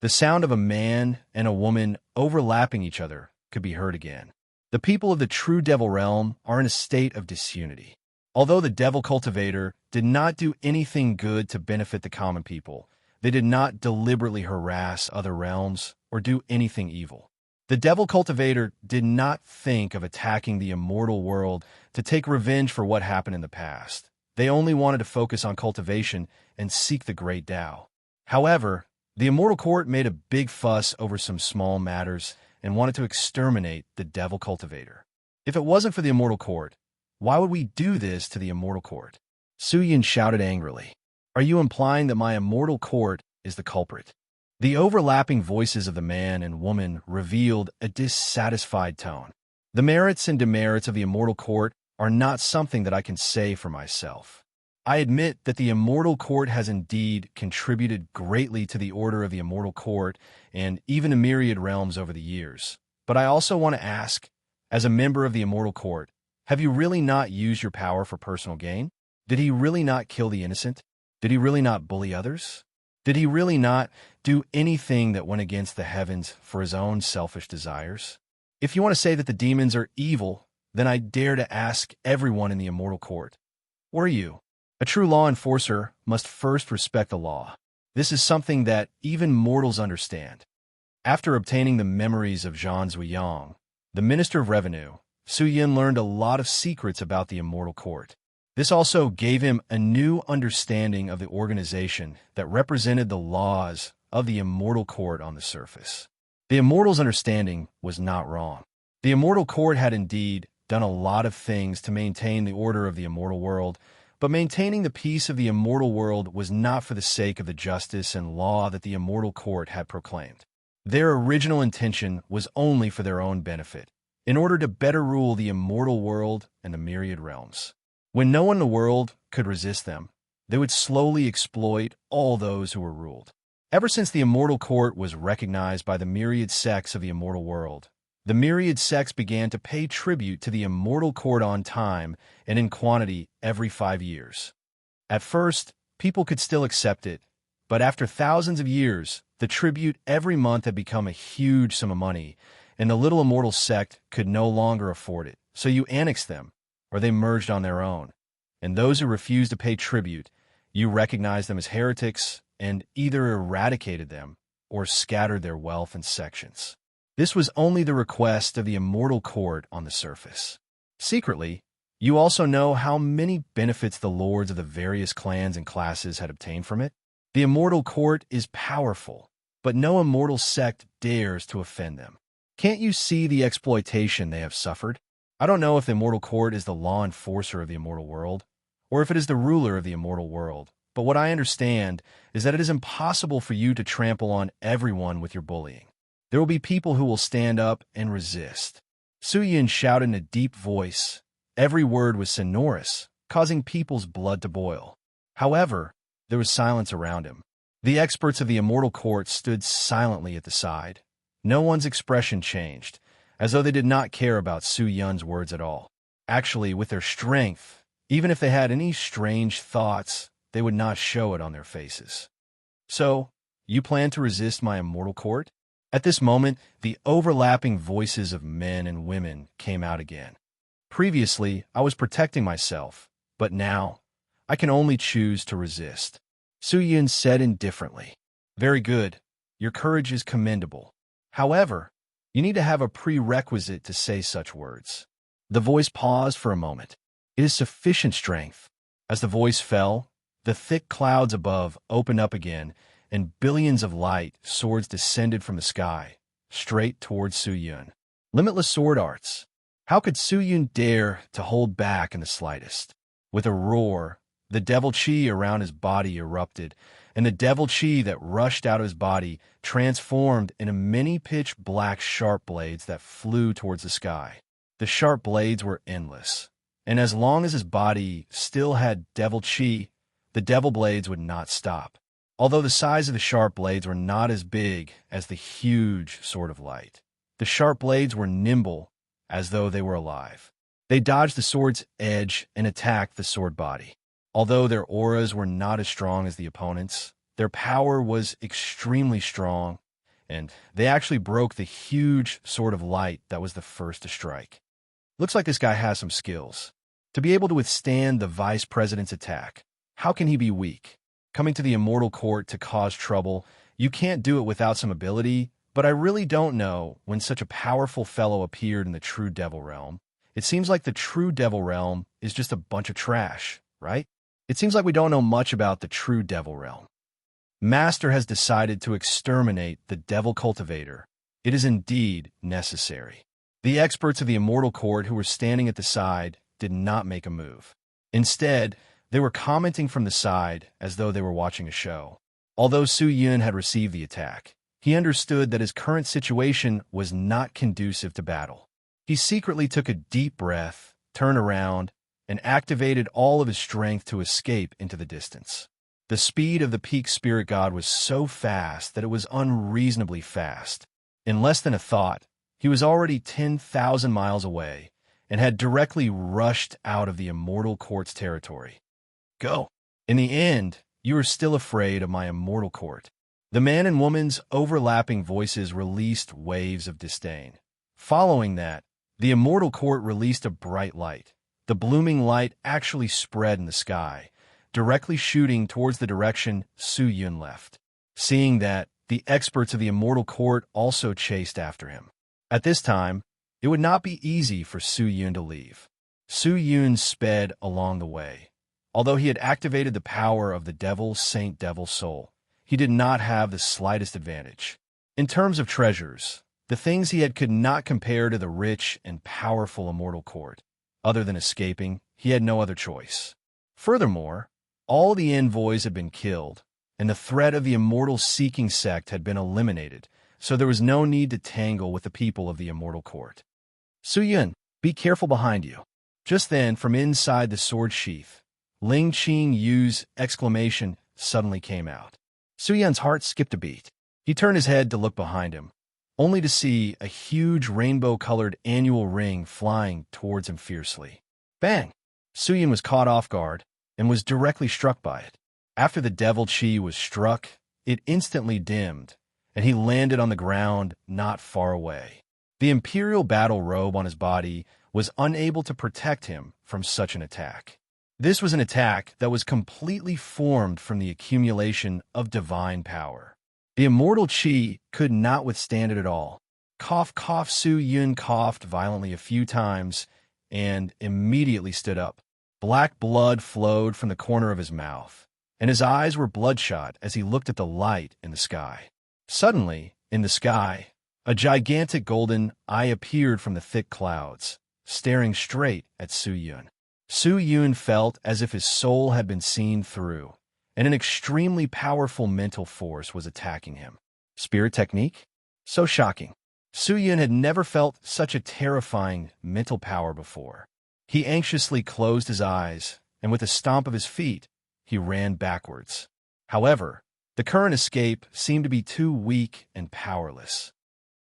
The sound of a man and a woman overlapping each other could be heard again. The people of the true devil realm are in a state of disunity. Although the devil cultivator did not do anything good to benefit the common people, they did not deliberately harass other realms or do anything evil. The devil cultivator did not think of attacking the immortal world to take revenge for what happened in the past. They only wanted to focus on cultivation and seek the great Tao. However, the immortal court made a big fuss over some small matters and wanted to exterminate the devil cultivator. If it wasn't for the immortal court, why would we do this to the immortal court? Su Yun shouted angrily. Are you implying that my immortal court is the culprit? The overlapping voices of the man and woman revealed a dissatisfied tone. The merits and demerits of the immortal court are not something that I can say for myself. I admit that the immortal court has indeed contributed greatly to the order of the immortal court and even to myriad realms over the years. But I also want to ask, as a member of the immortal court, have you really not used your power for personal gain? Did he really not kill the innocent? Did he really not bully others? Did he really not do anything that went against the heavens for his own selfish desires? If you want to say that the demons are evil, then I dare to ask everyone in the immortal court, were you? A true law enforcer must first respect the law. This is something that even mortals understand. After obtaining the memories of Zhang Zuyang, the Minister of Revenue, Su Yun learned a lot of secrets about the immortal court. This also gave him a new understanding of the organization that represented the laws of the immortal court on the surface. The immortal's understanding was not wrong. The immortal court had indeed done a lot of things to maintain the order of the immortal world, but maintaining the peace of the immortal world was not for the sake of the justice and law that the immortal court had proclaimed. Their original intention was only for their own benefit, in order to better rule the immortal world and the myriad realms. When no one in the world could resist them, they would slowly exploit all those who were ruled. Ever since the immortal court was recognized by the myriad sects of the immortal world, the myriad sects began to pay tribute to the immortal court on time and in quantity every 5 years. At first, people could still accept it, but after thousands of years, the tribute every month had become a huge sum of money, and the little immortal sect could no longer afford it. So you annexed them, or they merged on their own. And those who refused to pay tribute, you recognized them as heretics and either eradicated them or scattered their wealth in sections. This was only the request of the immortal court on the surface. Secretly, you also know how many benefits the lords of the various clans and classes had obtained from it. The immortal court is powerful, but no immortal sect dares to offend them. Can't you see the exploitation they have suffered? I don't know if the immortal court is the law enforcer of the immortal world, or if it is the ruler of the immortal world, but what I understand is that it is impossible for you to trample on everyone with your bullying. There will be people who will stand up and resist. Su Yun shouted in a deep voice. Every word was sonorous, causing people's blood to boil. However, there was silence around him. The experts of the immortal court stood silently at the side. No one's expression changed, as though they did not care about Su Yun's words at all. Actually, with their strength, even if they had any strange thoughts, they would not show it on their faces. So, you plan to resist my immortal court? At this moment, the overlapping voices of men and women came out again. Previously, I was protecting myself, but now, I can only choose to resist. Su Yun said indifferently. Very good. Your courage is commendable. However, you need to have a prerequisite to say such words. The voice paused for a moment. It is sufficient strength. As the voice fell, the thick clouds above opened up again, and billions of light swords descended from the sky, straight towards Su Yun. Limitless sword arts. How could Su Yun dare to hold back in the slightest? With a roar, the devil chi around his body erupted, and the devil chi that rushed out of his body transformed into many pitch black sharp blades that flew towards the sky. The sharp blades were endless, and as long as his body still had devil chi, the devil blades would not stop. Although the size of the sharp blades were not as big as the huge sword of light, the sharp blades were nimble as though they were alive. They dodged the sword's edge and attacked the sword body. Although their auras were not as strong as the opponents, their power was extremely strong, and they actually broke the huge sword of light that was the first to strike. Looks like this guy has some skills. To be able to withstand the vice president's attack, how can he be weak? Coming to the immortal court to cause trouble, you can't do it without some ability, but I really don't know when such a powerful fellow appeared in the true devil realm. It seems like the true devil realm is just a bunch of trash, right? It seems like we don't know much about the true devil realm. Master has decided to exterminate the devil cultivator. It is indeed necessary. The experts of the immortal court who were standing at the side did not make a move. Instead, they were commenting from the side as though they were watching a show. Although Su Yun had received the attack, he understood that his current situation was not conducive to battle. He secretly took a deep breath, turned around, and activated all of his strength to escape into the distance. The speed of the peak spirit god was so fast that it was unreasonably fast. In less than a thought, he was already 10,000 miles away and had directly rushed out of the immortal court's territory. Go. In the end, you are still afraid of my immortal court. The man and woman's overlapping voices released waves of disdain. Following that, the immortal court released a bright light. The blooming light actually spread in the sky, directly shooting towards the direction Su Yun left. Seeing that, the experts of the immortal court also chased after him. At this time, it would not be easy for Su Yun to leave. Su Yun sped along the way. Although he had activated the power of the Devil Saint Devil Soul, he did not have the slightest advantage. In terms of treasures, the things he had could not compare to the rich and powerful immortal court. Other than escaping, he had no other choice. Furthermore, all the envoys had been killed, and the threat of the immortal seeking sect had been eliminated, so there was no need to tangle with the people of the immortal court. Su Yun, be careful behind you. Just then, from inside the sword sheath, Ling Qing Yu's exclamation suddenly came out. Su Yun's heart skipped a beat. He turned his head to look behind him, only to see a huge rainbow-colored annual ring flying towards him fiercely. Bang! Su Yun was caught off guard and was directly struck by it. After the devil chi was struck, it instantly dimmed, and he landed on the ground not far away. The imperial battle robe on his body was unable to protect him from such an attack. This was an attack that was completely formed from the accumulation of divine power. The immortal chi could not withstand it at all. Cough, cough, Su Yun coughed violently a few times and immediately stood up. Black blood flowed from the corner of his mouth, and his eyes were bloodshot as he looked at the light in the sky. Suddenly, in the sky, a gigantic golden eye appeared from the thick clouds, staring straight at Su Yun. Su Yun felt as if his soul had been seen through, and an extremely powerful mental force was attacking him. Spirit technique? So shocking. Su Yun had never felt such a terrifying mental power before. He anxiously closed his eyes and with a stomp of his feet, he ran backwards. However, the current escape seemed to be too weak and powerless.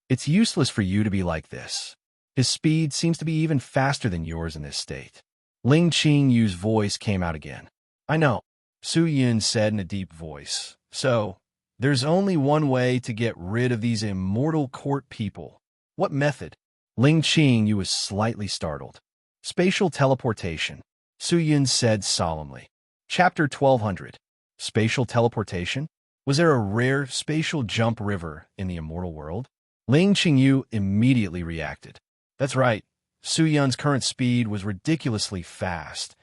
It's useless for you to be like this. His speed seems to be even faster than yours in this state. Ling Qingyu's voice came out again. I know, Su Yun said in a deep voice. So, there's only one way to get rid of these immortal court people. What method? Ling Qingyu was slightly startled. Spatial teleportation, Su Yun said solemnly. Chapter 1200. Spatial teleportation? Was there a rare spatial jump river in the immortal world? Ling Qingyu immediately reacted. That's right. Su Yun's current speed was ridiculously fast.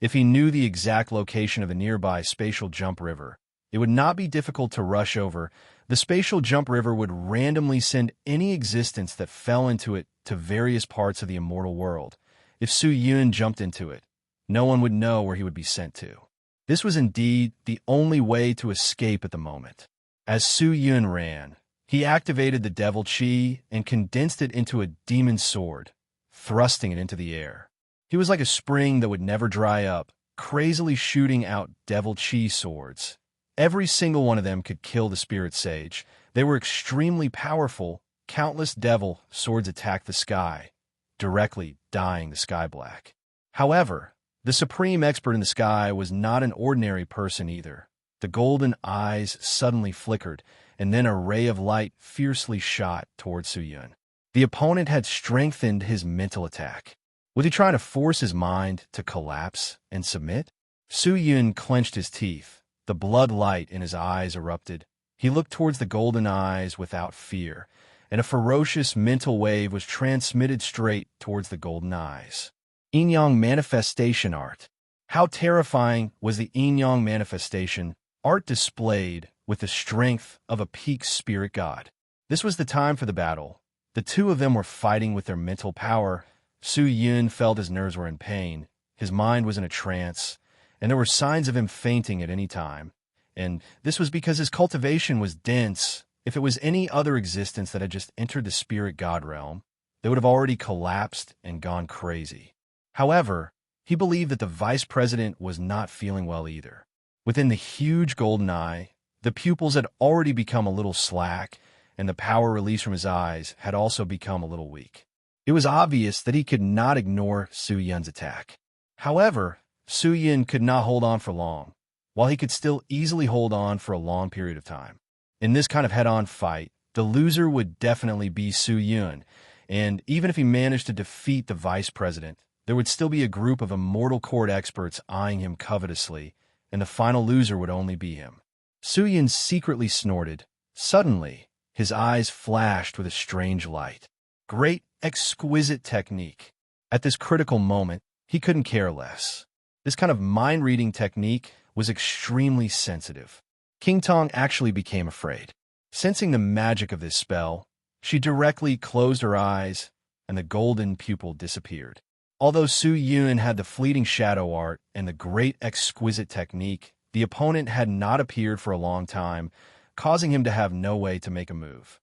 If he knew the exact location of a nearby spatial jump river, it would not be difficult to rush over. The spatial jump river would randomly send any existence that fell into it to various parts of the immortal world. If Su Yun jumped into it, no one would know where he would be sent to. This was indeed the only way to escape at the moment. As Su Yun ran, he activated the devil chi and condensed it into a demon sword, thrusting it into the air. He was like a spring that would never dry up, crazily shooting out devil chi swords. Every single one of them could kill the spirit sage. They were extremely powerful. Countless devil swords attacked the sky, directly dyeing the sky black. However, the supreme expert in the sky was not an ordinary person either. The golden eyes suddenly flickered, and then a ray of light fiercely shot towards Su Yun. The opponent had strengthened his mental attack. Was he trying to force his mind to collapse and submit? Su Yun clenched his teeth. The blood light in his eyes erupted. He looked towards the golden eyes without fear, and a ferocious mental wave was transmitted straight towards the golden eyes. Yin-Yang manifestation art. How terrifying was the Yin-Yang manifestation art displayed with the strength of a peak spirit god. This was the time for the battle. The two of them were fighting with their mental power. Su Yun felt his nerves were in pain. His mind was in a trance, and there were signs of him fainting at any time. And this was because his cultivation was dense. If it was any other existence that had just entered the spirit god realm, they would have already collapsed and gone crazy. However, he believed that the vice president was not feeling well either. Within the huge golden eye, the pupils had already become a little slack, and the power released from his eyes had also become a little weak. It was obvious that he could not ignore Su Yun's attack. However, Su Yun could not hold on for long, while he could still easily hold on for a long period of time. In this kind of head-on fight, the loser would definitely be Su Yun, and even if he managed to defeat the vice president, there would still be a group of immortal court experts eyeing him covetously, and the final loser would only be him. Su Yun secretly snorted. Suddenly, his eyes flashed with a strange light. Great, exquisite technique. At this critical moment, he couldn't care less. This kind of mind-reading technique was extremely sensitive. King Tong actually became afraid. Sensing the magic of this spell, she directly closed her eyes, and the golden pupil disappeared. Although Su Yun had the fleeting shadow art and the great exquisite technique, the opponent had not appeared for a long time, causing him to have no way to make a move.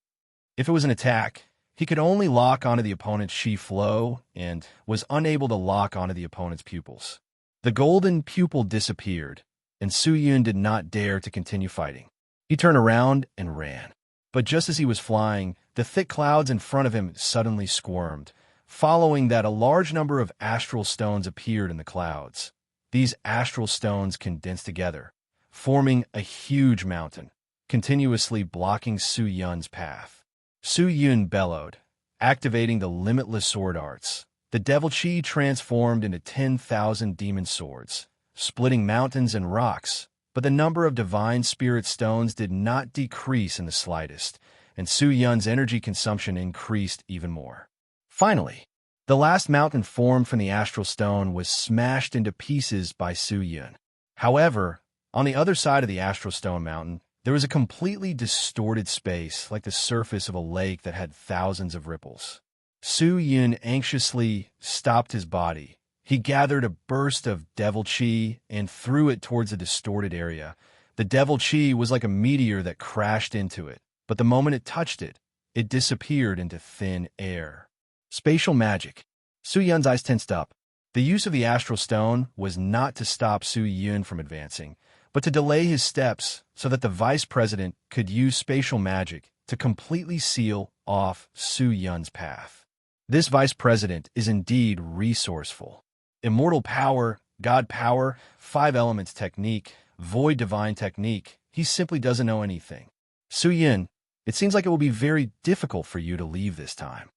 If it was an attack, he could only lock onto the opponent's chi flow and was unable to lock onto the opponent's pupils. The golden pupil disappeared, and Su Yun did not dare to continue fighting. He turned around and ran. But just as he was flying, the thick clouds in front of him suddenly squirmed. Following that, a large number of astral stones appeared in the clouds. These astral stones condensed together, forming a huge mountain, continuously blocking Su Yun's path. Su Yun bellowed, activating the limitless sword arts. The devil chi transformed into 10,000 demon swords, splitting mountains and rocks, but the number of divine spirit stones did not decrease in the slightest, and Su Yun's energy consumption increased even more. Finally, the last mountain formed from the astral stone was smashed into pieces by Su Yun. However, on the other side of the astral stone mountain, there was a completely distorted space like the surface of a lake that had thousands of ripples. Su Yun anxiously stopped his body. He gathered a burst of devil chi and threw it towards the distorted area. The devil chi was like a meteor that crashed into it, but the moment it touched it, it disappeared into thin air. Spatial magic. Su Yun's eyes tensed up. The use of the astral stone was not to stop Su Yun from advancing, but to delay his steps so that the vice president could use spatial magic to completely seal off Su Yun's path. This vice president is indeed resourceful. Immortal power, God power, 5 elements technique, void divine technique. He simply doesn't know anything. Su Yun, it seems like it will be very difficult for you to leave this time.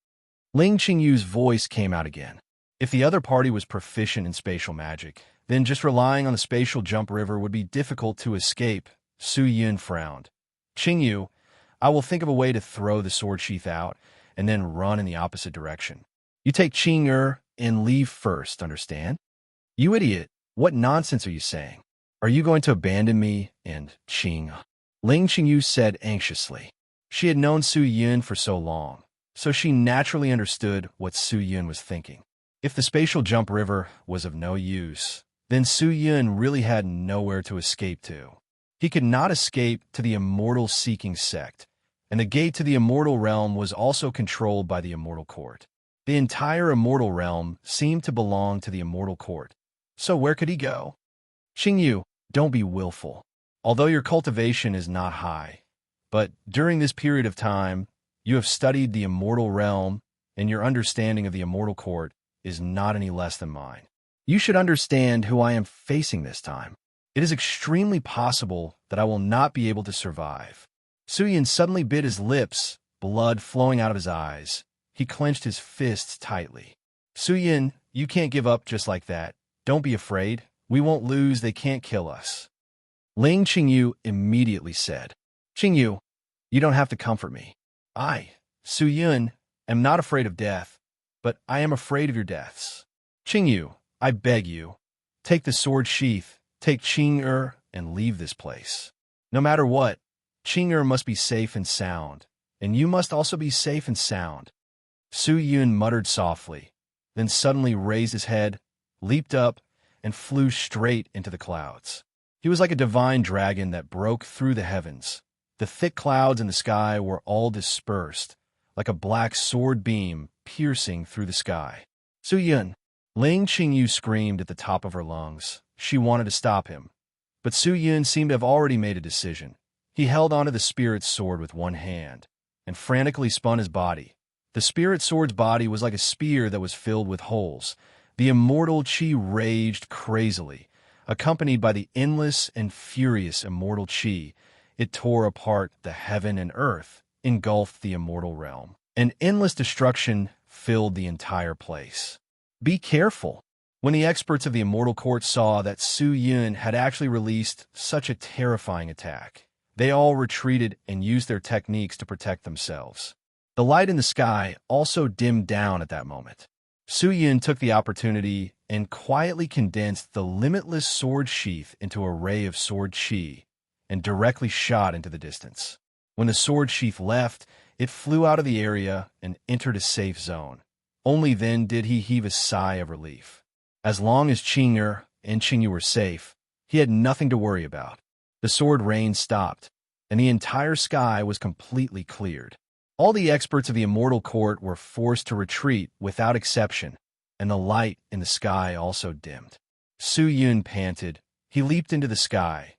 Ling Qingyu's voice came out again. If the other party was proficient in spatial magic, then just relying on the spatial jump river would be difficult to escape. Su Yun frowned. Qingyu, I will think of a way to throw the sword sheath out and then run in the opposite direction. You take Qing'er and leave first, understand? You idiot, what nonsense are you saying? Are you going to abandon me and Qing? Ling Qingyu said anxiously. She had known Su Yun for so long, so she naturally understood what Su Yun was thinking. If the spatial jump river was of no use, then Su Yun really had nowhere to escape to. He could not escape to the immortal-seeking sect, and the gate to the immortal realm was also controlled by the immortal court. The entire immortal realm seemed to belong to the immortal court. So where could he go? Qingyu, don't be willful. Although your cultivation is not high, but during this period of time, you have studied the immortal realm, and your understanding of the immortal court is not any less than mine. You should understand who I am facing this time. It is extremely possible that I will not be able to survive. Su Yun suddenly bit his lips, blood flowing out of his eyes. He clenched his fists tightly. Su Yun, you can't give up just like that. Don't be afraid. We won't lose. They can't kill us. Ling Qingyu immediately said, Qingyu, you don't have to comfort me. I, Su Yun, am not afraid of death, but I am afraid of your deaths. Qingyu, I beg you, take the sword sheath, take Qing'er, and leave this place. No matter what, Qing'er must be safe and sound, and you must also be safe and sound. Su Yun muttered softly, then suddenly raised his head, leaped up, and flew straight into the clouds. He was like a divine dragon that broke through the heavens. The thick clouds in the sky were all dispersed, like a black sword beam piercing through the sky. Su Yun, Ling Qingyu screamed at the top of her lungs. She wanted to stop him, but Su Yun seemed to have already made a decision. He held onto the spirit's sword with one hand and frantically spun his body. The spirit sword's body was like a spear that was filled with holes. The immortal qi raged crazily, accompanied by the endless and furious immortal qi. It tore apart the heaven and earth, engulfed the immortal realm. An endless destruction filled the entire place. Be careful. When the experts of the immortal court saw that Su Yun had actually released such a terrifying attack, they all retreated and used their techniques to protect themselves. The light in the sky also dimmed down at that moment. Su Yun took the opportunity and quietly condensed the limitless sword sheath into a ray of sword qi and directly shot into the distance. When the sword sheath left, it flew out of the area and entered a safe zone. Only then did he heave a sigh of relief. As long as Qing'er and Qingyu were safe, he had nothing to worry about. The sword rain stopped, and the entire sky was completely cleared. All the experts of the immortal court were forced to retreat without exception, and the light in the sky also dimmed. Su Yun panted. He leaped into the sky,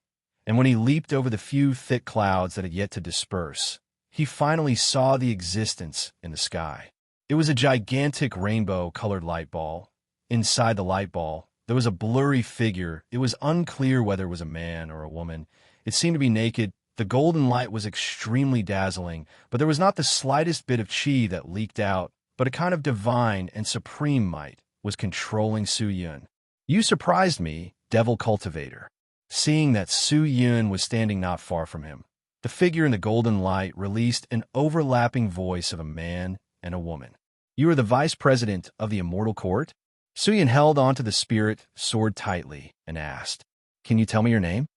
and when he leaped over the few thick clouds that had yet to disperse, he finally saw the existence in the sky. It was a gigantic rainbow-colored light ball. Inside the light ball, there was a blurry figure. It was unclear whether it was a man or a woman. It seemed to be naked. The golden light was extremely dazzling, but there was not the slightest bit of qi that leaked out, but a kind of divine and supreme might was controlling Su Yun. You surprised me, devil cultivator. Seeing that Su Yun was standing not far from him, the figure in the golden light released an overlapping voice of a man and a woman. You are the vice president of the immortal court? Su Yun held onto the spirit sword tightly and asked, Can you tell me your name?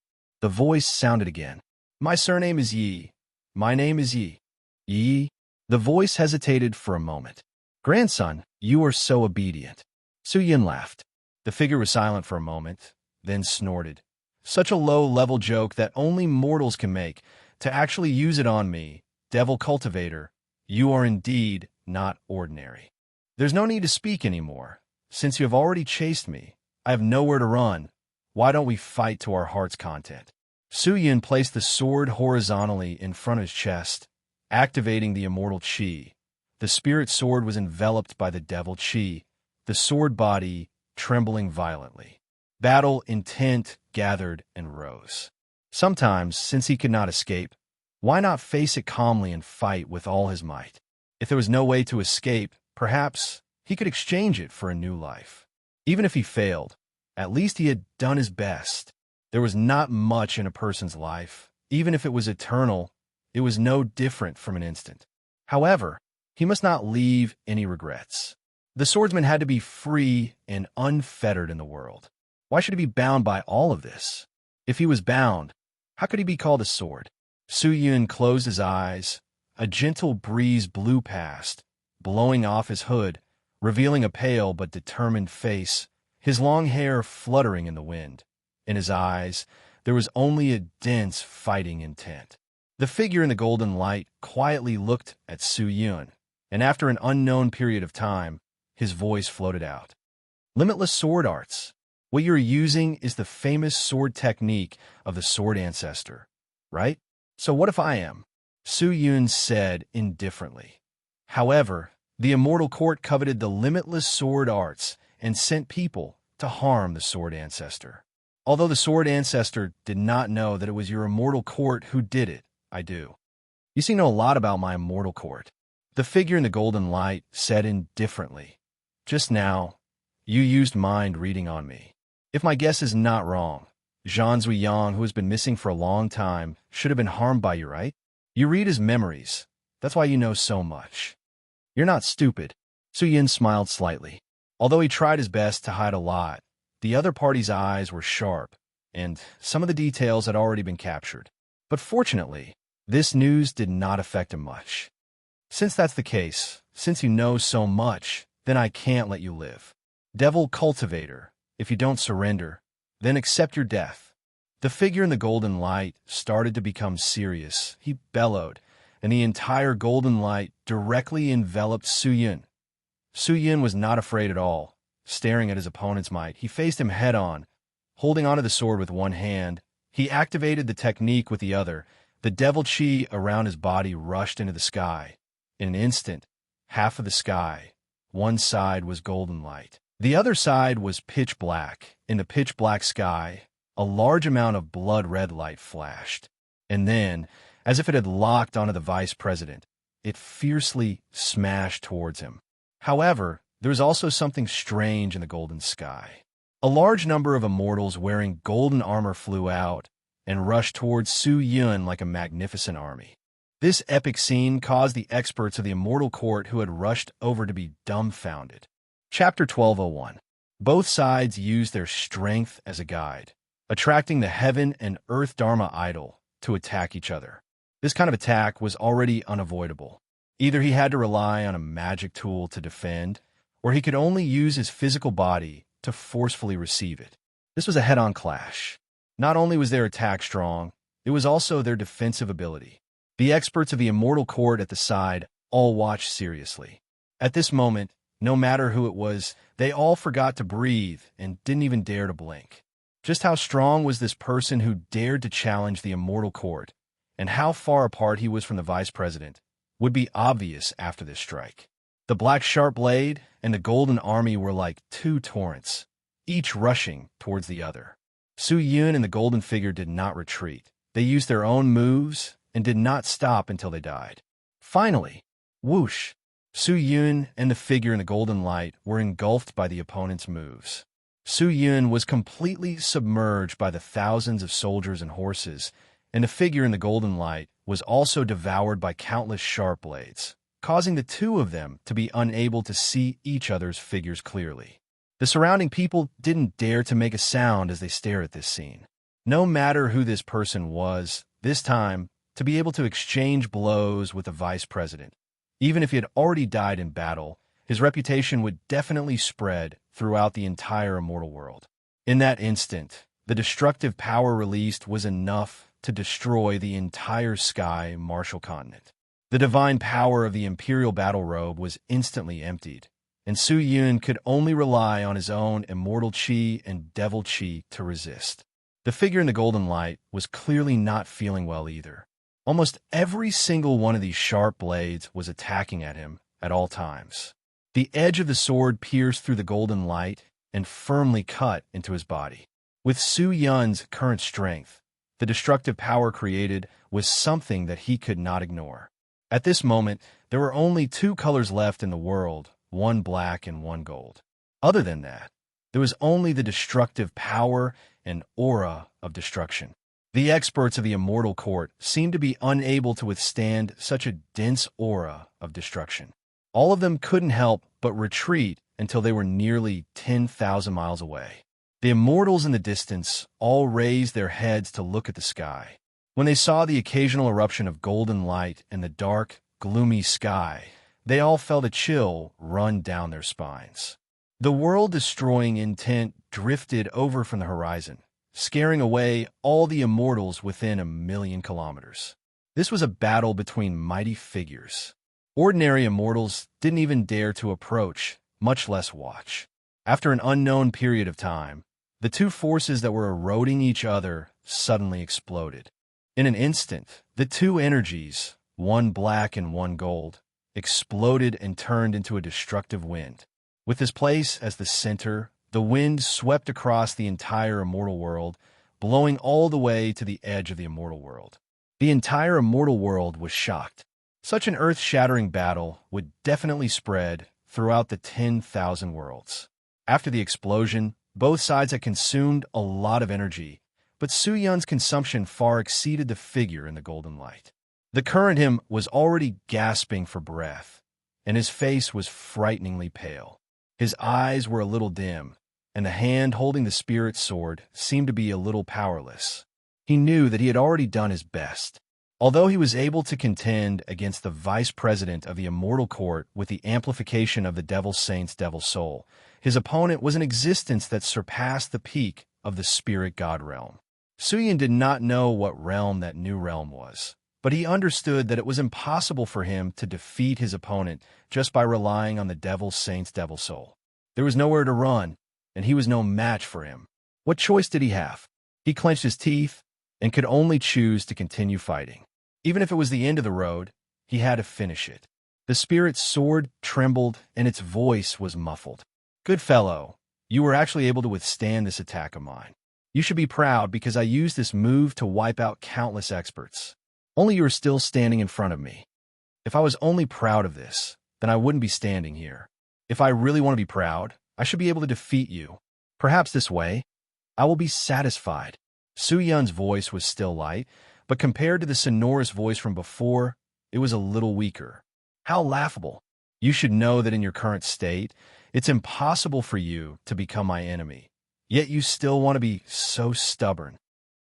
The voice sounded again. My surname is Yi. My name is Yi. Yi? The voice hesitated for a moment. Grandson, you are so obedient. Su Yun laughed. The figure was silent for a moment, then snorted. Such a low-level joke that only mortals can make. To actually use it on me, devil cultivator, you are indeed not ordinary. There's no need to speak anymore. since you have already chased me, I have nowhere to run. Why don't we fight to our heart's content? Su Yun placed the sword horizontally in front of his chest, activating the immortal chi. The spirit sword was enveloped by the devil chi, the sword body trembling violently. Battle intent gathered and rose. Sometimes, since he could not escape, why not face it calmly and fight with all his might? If there was no way to escape, perhaps he could exchange it for a new life. Even if he failed, at least he had done his best. There was not much in a person's life. Even if it was eternal, it was no different from an instant. However, he must not leave any regrets. The swordsman had to be free and unfettered in the world. Why should he be bound by all of this? If he was bound, how could he be called a sword? Su Yun closed his eyes. A gentle breeze blew past, blowing off his hood, revealing a pale but determined face, his long hair fluttering in the wind. In his eyes, there was only a dense fighting intent. The figure in the golden light quietly looked at Su Yun, and after an unknown period of time, his voice floated out. Limitless sword arts. What you're using is the famous sword technique of the sword ancestor, right? So what if I am? Su Yun said indifferently. However, the immortal court coveted the limitless sword arts and sent people to harm the sword ancestor. Although the sword ancestor did not know that it was your immortal court who did it, I do. You seem to know a lot about my immortal court. The figure in the golden light said indifferently. Just now, you used mind reading on me. If my guess is not wrong, Zhan Zuyang, who has been missing for a long time, should have been harmed by you, right? You read his memories. That's why you know so much. You're not stupid. Su Yin smiled slightly. Although he tried his best to hide a lot, the other party's eyes were sharp, and some of the details had already been captured. But fortunately, this news did not affect him much. Since that's the case, since you know so much, then I can't let you live. Devil cultivator, if you don't surrender, then accept your death. The figure in the golden light started to become serious. He bellowed, and the entire golden light directly enveloped Su Yun. Su Yun was not afraid at all. Staring at his opponent's might, he faced him head-on. Holding onto the sword with one hand, he activated the technique with the other. The devil chi around his body rushed into the sky. In an instant, half of the sky, one side was golden light. The other side was pitch black. In the pitch black sky, a large amount of blood-red light flashed. And then, as if it had locked onto the vice president, it fiercely smashed towards him. However, there was also something strange in the golden sky. A large number of immortals wearing golden armor flew out and rushed towards Su Yun like a magnificent army. This epic scene caused the experts of the immortal court who had rushed over to be dumbfounded. Chapter 1201. Both sides used their strength as a guide, attracting the heaven and earth Dharma idol to attack each other. This kind of attack was already unavoidable. Either he had to rely on a magic tool to defend, or he could only use his physical body to forcefully receive it. This was a head-on clash. Not only was their attack strong, it was also their defensive ability. The experts of the immortal court at the side all watched seriously. At this moment, no matter who it was, they all forgot to breathe and didn't even dare to blink. Just how strong was this person who dared to challenge the immortal court, and how far apart he was from the vice president, would be obvious after this strike. The black sharp blade and the golden army were like two torrents, each rushing towards the other. Su Yun and the golden figure did not retreat. They used their own moves and did not stop until they died. Finally, whoosh! Su Yun and the figure in the golden light were engulfed by the opponent's moves. Su Yun was completely submerged by the thousands of soldiers and horses, and the figure in the golden light was also devoured by countless sharp blades, causing the two of them to be unable to see each other's figures clearly. The surrounding people didn't dare to make a sound as they stared at this scene. No matter who this person was, this time, to be able to exchange blows with the vice president. Even if he had already died in battle, his reputation would definitely spread throughout the entire immortal world. In that instant, the destructive power released was enough to destroy the entire sky martial continent. The divine power of the imperial battle robe was instantly emptied, and Su Yun could only rely on his own immortal chi and devil chi to resist. The figure in the golden light was clearly not feeling well either. Almost every single one of these sharp blades was attacking at him at all times. The edge of the sword pierced through the golden light and firmly cut into his body. With Su Yun's current strength, the destructive power created was something that he could not ignore. At this moment, there were only two colors left in the world, one black and one gold. Other than that, there was only the destructive power and aura of destruction. The experts of the Immortal Court seemed to be unable to withstand such a dense aura of destruction. All of them couldn't help but retreat until they were nearly 10,000 miles away. The immortals in the distance all raised their heads to look at the sky. When they saw the occasional eruption of golden light in the dark, gloomy sky, they all felt a chill run down their spines. The world-destroying intent drifted over from the horizon, scaring away all the immortals within 1,000,000 kilometers. This was a battle between mighty figures. Ordinary immortals didn't even dare to approach, much less watch. After an unknown period of time, the two forces that were eroding each other suddenly exploded. In an instant, the two energies, one black and one gold, exploded and turned into a destructive wind. With this place as the center, the wind swept across the entire immortal world, blowing all the way to the edge of the immortal world. The entire immortal world was shocked. Such an earth-shattering battle would definitely spread throughout the 10,000 worlds. After the explosion, both sides had consumed a lot of energy, but Su Yun's consumption far exceeded the figure in the golden light. The current him was already gasping for breath, and his face was frighteningly pale. His eyes were a little dim, and the hand holding the spirit sword seemed to be a little powerless. He knew that he had already done his best. Although he was able to contend against the vice president of the Immortal Court with the amplification of the Devil Saint's Devil Soul, his opponent was an existence that surpassed the peak of the spirit god realm. Su Yun did not know what realm that new realm was, but he understood that it was impossible for him to defeat his opponent just by relying on the Devil Saint's Devil Soul. There was nowhere to run, and he was no match for him. What choice did he have? He clenched his teeth and could only choose to continue fighting. Even if it was the end of the road, he had to finish it. The spirit's sword trembled, and its voice was muffled. "Good fellow, you were actually able to withstand this attack of mine. You should be proud because I used this move to wipe out countless experts. Only you are still standing in front of me. If I was only proud of this, then I wouldn't be standing here. If I really want to be proud, I should be able to defeat you. Perhaps this way, I will be satisfied." Su Yun's voice was still light, but compared to the sonorous voice from before, it was a little weaker. How laughable. You should know that in your current state, it's impossible for you to become my enemy, yet you still want to be so stubborn.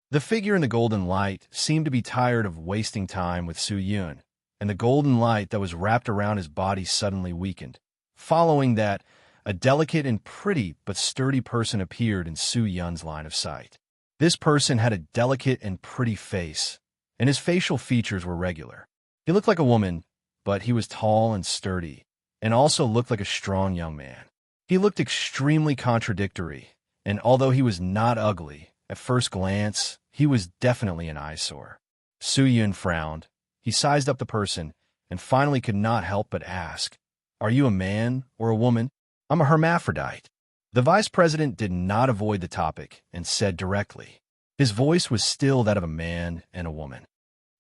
The figure in the golden light seemed to be tired of wasting time with Su Yun, and the golden light that was wrapped around his body suddenly weakened. Following that, a delicate and pretty but sturdy person appeared in Su Yun's line of sight. This person had a delicate and pretty face, and his facial features were regular. He looked like a woman, but he was tall and sturdy, and also looked like a strong young man. He looked extremely contradictory, and although he was not ugly, at first glance, he was definitely an eyesore. Su Yun frowned. He sized up the person, and finally could not help but ask, "Are you a man or a woman?" "I'm a hermaphrodite." The vice president did not avoid the topic and said directly. His voice was still that of a man and a woman.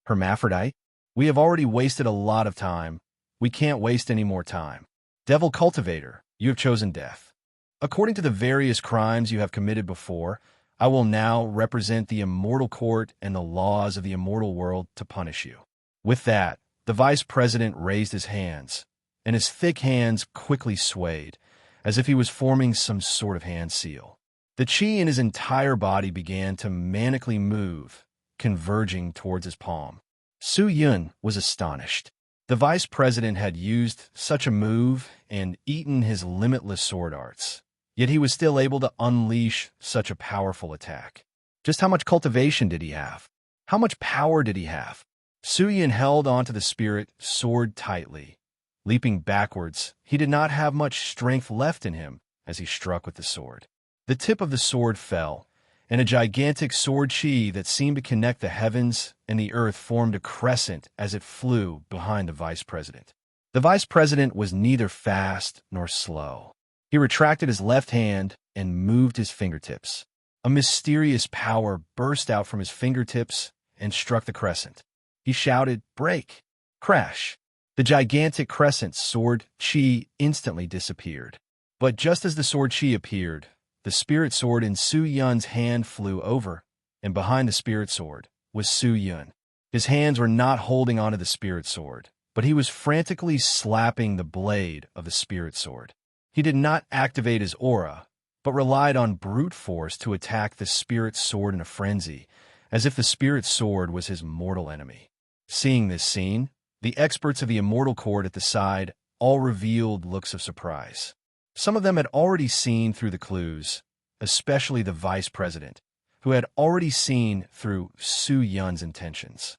"Hermaphrodite? We have already wasted a lot of time. We can't waste any more time. Devil cultivator, you have chosen death. According to the various crimes you have committed before, I will now represent the immortal court and the laws of the immortal world to punish you." With that, the vice president raised his hands, and his thick hands quickly swayed, as if he was forming some sort of hand seal. The chi in his entire body began to manically move, converging towards his palm. Su Yun was astonished. The vice president had used such a move and eaten his limitless sword arts, yet he was still able to unleash such a powerful attack. Just how much cultivation did he have? How much power did he have? Su Yun held onto the spirit sword tightly, Leaping backwards, he did not have much strength left in him as he struck with the sword. The tip of the sword fell, and a gigantic sword chi that seemed to connect the heavens and the earth formed a crescent as it flew behind the vice president. The vice president was neither fast nor slow. He retracted his left hand and moved his fingertips. A mysterious power burst out from his fingertips and struck the crescent. He shouted, "Break!" Crash! The gigantic crescent sword chi instantly disappeared. But just as the sword chi appeared, the spirit sword in Su Yun's hand flew over, and behind the spirit sword was Su Yun. His hands were not holding onto the spirit sword, but he was frantically slapping the blade of the spirit sword. He did not activate his aura, but relied on brute force to attack the spirit sword in a frenzy, as if the spirit sword was his mortal enemy. Seeing this scene, the experts of the immortal court at the side all revealed looks of surprise. Some of them had already seen through the clues, especially the vice president, who had already seen through Su Yun's intentions.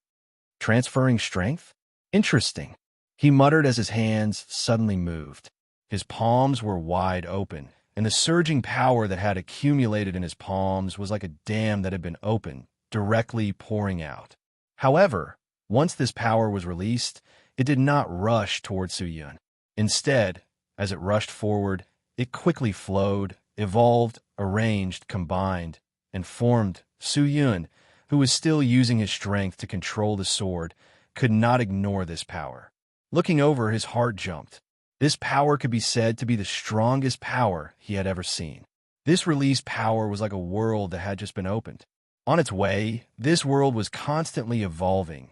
Transferring strength? Interesting, he muttered as his hands suddenly moved. His palms were wide open, and the surging power that had accumulated in his palms was like a dam that had been opened, directly pouring out. However, once this power was released, it did not rush toward Su Yun. Instead, as it rushed forward, it quickly flowed, evolved, arranged, combined, and formed. Su Yun, who was still using his strength to control the sword, could not ignore this power. Looking over, his heart jumped. This power could be said to be the strongest power he had ever seen. This released power was like a world that had just been opened. On its way, this world was constantly evolving,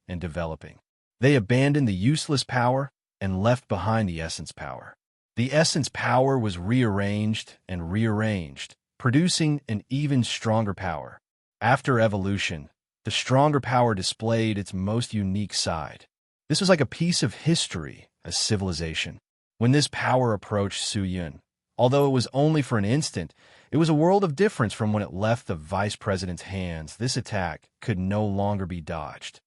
and developing. They abandoned the useless power and left behind the essence power. The essence power was rearranged and rearranged, producing an even stronger power. After evolution, the stronger power displayed its most unique side. This was like a piece of history, a civilization. When this power approached Su Yun, although it was only for an instant, it was a world of difference from when it left the vice president's hands. This attack could no longer be dodged.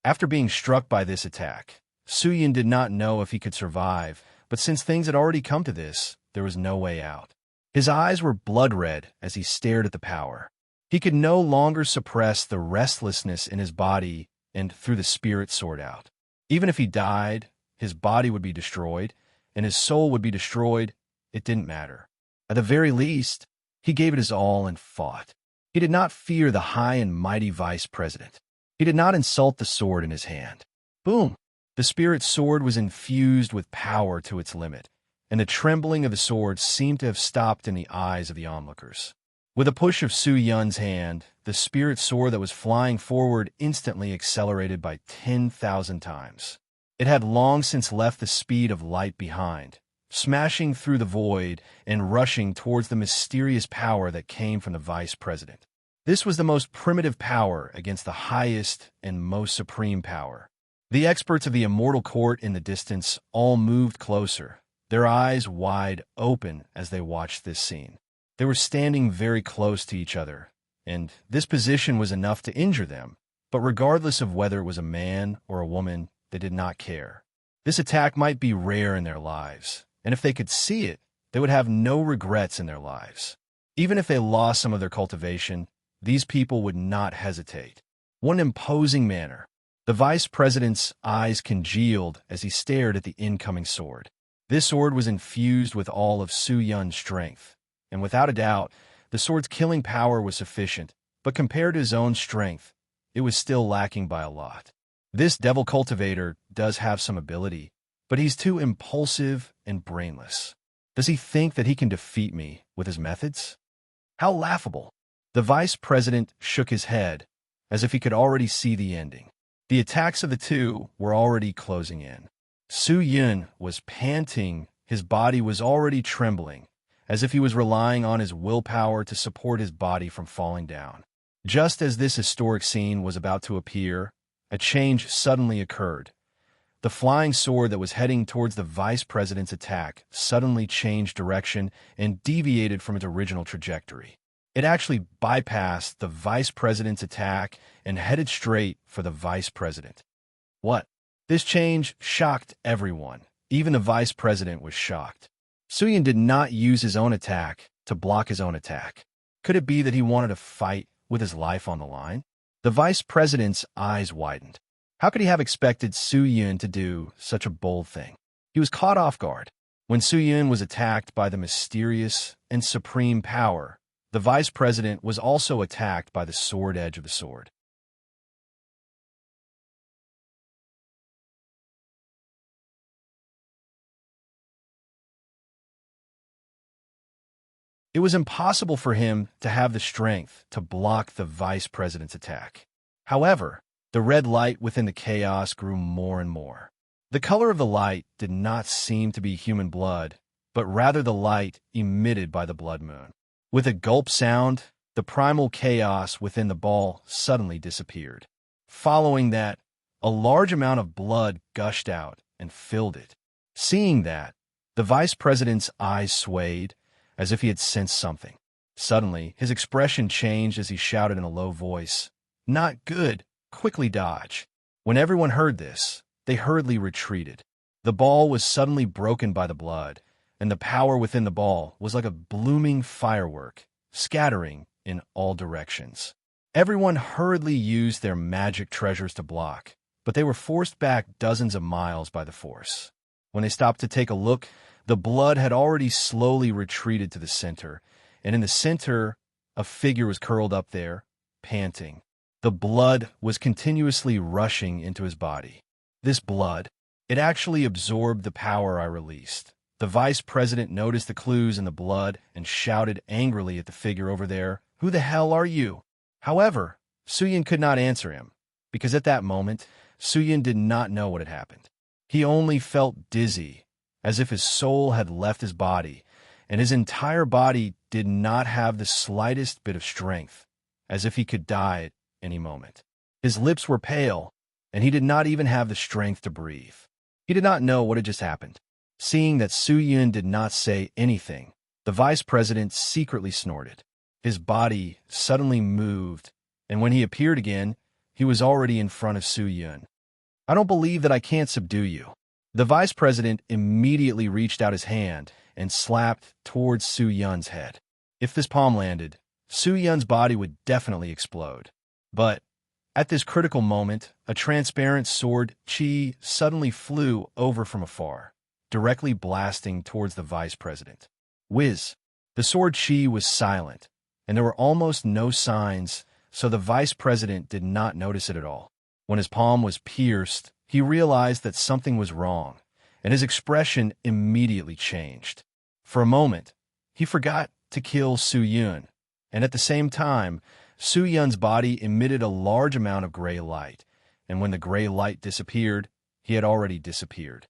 After being struck by this attack, Su Yun did not know if he could survive, but since things had already come to this, there was no way out. His eyes were blood red as he stared at the power. He could no longer suppress the restlessness in his body and threw the spirit sword out. Even if he died, his body would be destroyed, and his soul would be destroyed. It didn't matter. At the very least, he gave it his all and fought. He did not fear the high and mighty vice president. He did not insult the sword in his hand. Boom! The spirit sword was infused with power to its limit, and the trembling of the sword seemed to have stopped in the eyes of the onlookers. With a push of Su Yun's hand, the spirit sword that was flying forward instantly accelerated by 10,000 times. It had long since left the speed of light behind, smashing through the void and rushing towards the mysterious power that came from the vice president. This was the most primitive power against the highest and most supreme power. The experts of the immortal court in the distance all moved closer, their eyes wide open as they watched this scene. They were standing very close to each other, and this position was enough to injure them, but regardless of whether it was a man or a woman, they did not care. This attack might be rare in their lives, and if they could see it, they would have no regrets in their lives. Even if they lost some of their cultivation, these people would not hesitate. One imposing manner. The vice president's eyes congealed as he stared at the incoming sword. This sword was infused with all of Su Yun's strength, and without a doubt, the sword's killing power was sufficient, but compared to his own strength, it was still lacking by a lot. This devil cultivator does have some ability, but he's too impulsive and brainless. Does he think that he can defeat me with his methods? How laughable! The vice president shook his head, as if he could already see the ending. The attacks of the two were already closing in. Su Yun was panting, his body was already trembling, as if he was relying on his willpower to support his body from falling down. Just as this historic scene was about to appear, a change suddenly occurred. The flying sword that was heading towards the vice president's attack suddenly changed direction and deviated from its original trajectory. It actually bypassed the vice president's attack and headed straight for the vice president. What? This change shocked everyone. Even the vice president was shocked. Soo-Yun did not use his own attack to block his own attack. Could it be that he wanted to fight with his life on the line? The vice president's eyes widened. How could he have expected Soo-Yun to do such a bold thing? He was caught off guard. When Soo-Yun was attacked by the mysterious and supreme power, the vice president was also attacked by the sword edge of the sword. It was impossible for him to have the strength to block the vice president's attack. However, the red light within the chaos grew more and more. The color of the light did not seem to be human blood, but rather the light emitted by the blood moon. With a gulp sound, the primal chaos within the ball suddenly disappeared. Following that, a large amount of blood gushed out and filled it. Seeing that, the vice president's eyes swayed, as if he had sensed something. Suddenly, his expression changed as he shouted in a low voice, "Not good! Quickly dodge!" When everyone heard this, they hurriedly retreated. The ball was suddenly broken by the blood, and the power within the ball was like a blooming firework, scattering in all directions. Everyone hurriedly used their magic treasures to block, but they were forced back dozens of miles by the force. When they stopped to take a look, the blood had already slowly retreated to the center, and in the center, a figure was curled up there, panting. The blood was continuously rushing into his body. This blood, it actually absorbed the power I released. The vice president noticed the clues in the blood and shouted angrily at the figure over there, "Who the hell are you?" However, Soo-Yun could not answer him, because at that moment, Soo-Yun did not know what had happened. He only felt dizzy, as if his soul had left his body, and his entire body did not have the slightest bit of strength, as if he could die at any moment. His lips were pale, and he did not even have the strength to breathe. He did not know what had just happened. Seeing that Soo-Yun did not say anything, the vice president secretly snorted. His body suddenly moved, and when he appeared again, he was already in front of Soo-Yun. "I don't believe that I can't subdue you." The vice president immediately reached out his hand and slapped towards Soo-Yun's head. If this palm landed, Soo-Yun's body would definitely explode. But at this critical moment, a transparent sword chi suddenly flew over from afar, directly blasting towards the vice president. Whiz! The sword chi was silent, and there were almost no signs, so the vice president did not notice it at all. When his palm was pierced, he realized that something was wrong, and his expression immediately changed. For a moment, he forgot to kill Soo-Yun, and at the same time, Soo-Yun's body emitted a large amount of gray light, and when the gray light disappeared, he had already disappeared.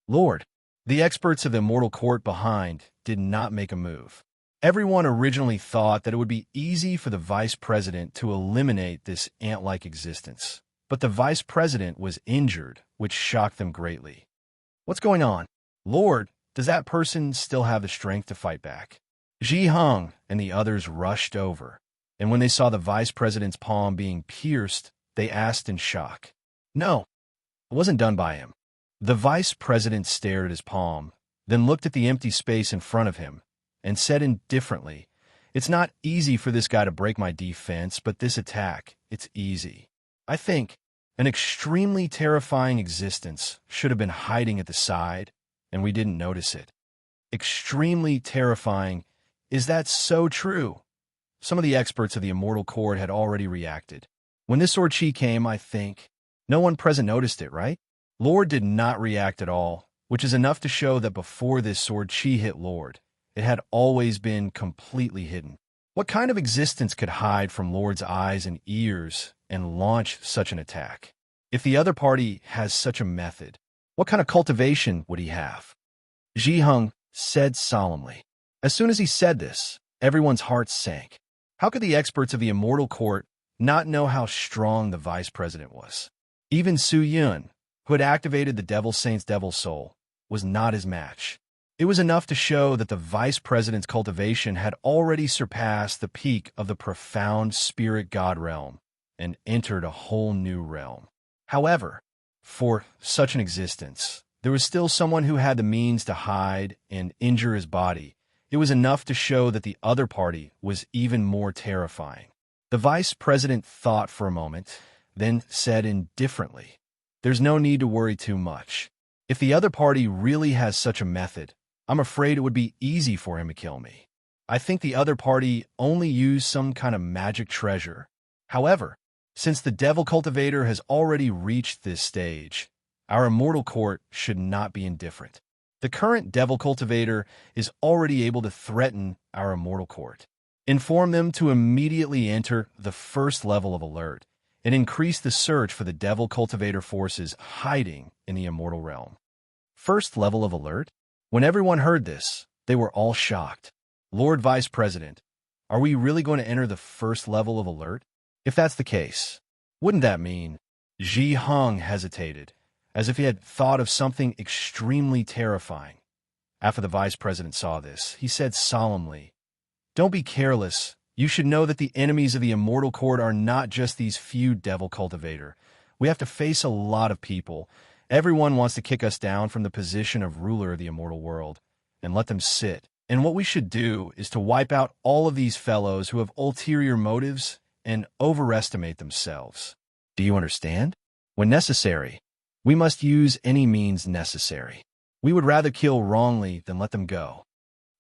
Lord, the experts of the immortal court behind did not make a move. Everyone originally thought that it would be easy for the vice president to eliminate this ant-like existence, but the vice president was injured, which shocked them greatly. What's going on? Lord, does that person still have the strength to fight back? Ji Hung and the others rushed over, and when they saw the vice president's palm being pierced, they asked in shock. No, it wasn't done by him. The vice president stared at his palm, then looked at the empty space in front of him, and said indifferently, "It's not easy for this guy to break my defense, but this attack, it's easy. I think an extremely terrifying existence should have been hiding at the side, and we didn't notice it." Extremely terrifying. Is that so true? Some of the experts of the immortal court had already reacted. When this sword chi came, I think, no one present noticed it, right? Lord did not react at all, which is enough to show that before this sword chi hit Lord, it had always been completely hidden. What kind of existence could hide from Lord's eyes and ears and launch such an attack? If the other party has such a method, what kind of cultivation would he have? Ji Hung said solemnly. As soon as he said this, everyone's hearts sank. How could the experts of the immortal court not know how strong the vice president was? Even Soo-Yun, who had activated the Devil Saint's Devil Soul, was not his match. It was enough to show that the vice president's cultivation had already surpassed the peak of the profound spirit god realm and entered a whole new realm. However, for such an existence. There was still someone who had the means to hide and injure his body. It was enough to show that the other party was even more terrifying. The vice president thought for a moment, then said indifferently, "There's no need to worry too much. If the other party really has such a method, I'm afraid it would be easy for him to kill me. I think the other party only used some kind of magic treasure. However, since the devil cultivator has already reached this stage, our immortal court should not be indifferent. The current devil cultivator is already able to threaten our immortal court. Inform them to immediately enter the first level of alert and increase the search for the devil cultivator forces hiding in the immortal realm." First level of alert? When everyone heard this, they were all shocked. "Lord Vice President, are we really going to enter the first level of alert? If that's the case, wouldn't that mean—" Ji Hung hesitated, as if he had thought of something extremely terrifying. After the vice president saw this, he said solemnly, "Don't be careless. You should know that the enemies of the immortal court are not just these few devil cultivator. We have to face a lot of people. Everyone wants to kick us down from the position of ruler of the immortal world and let them sit. And what we should do is to wipe out all of these fellows who have ulterior motives and overestimate themselves. Do you understand? When necessary, we must use any means necessary. We would rather kill wrongly than let them go."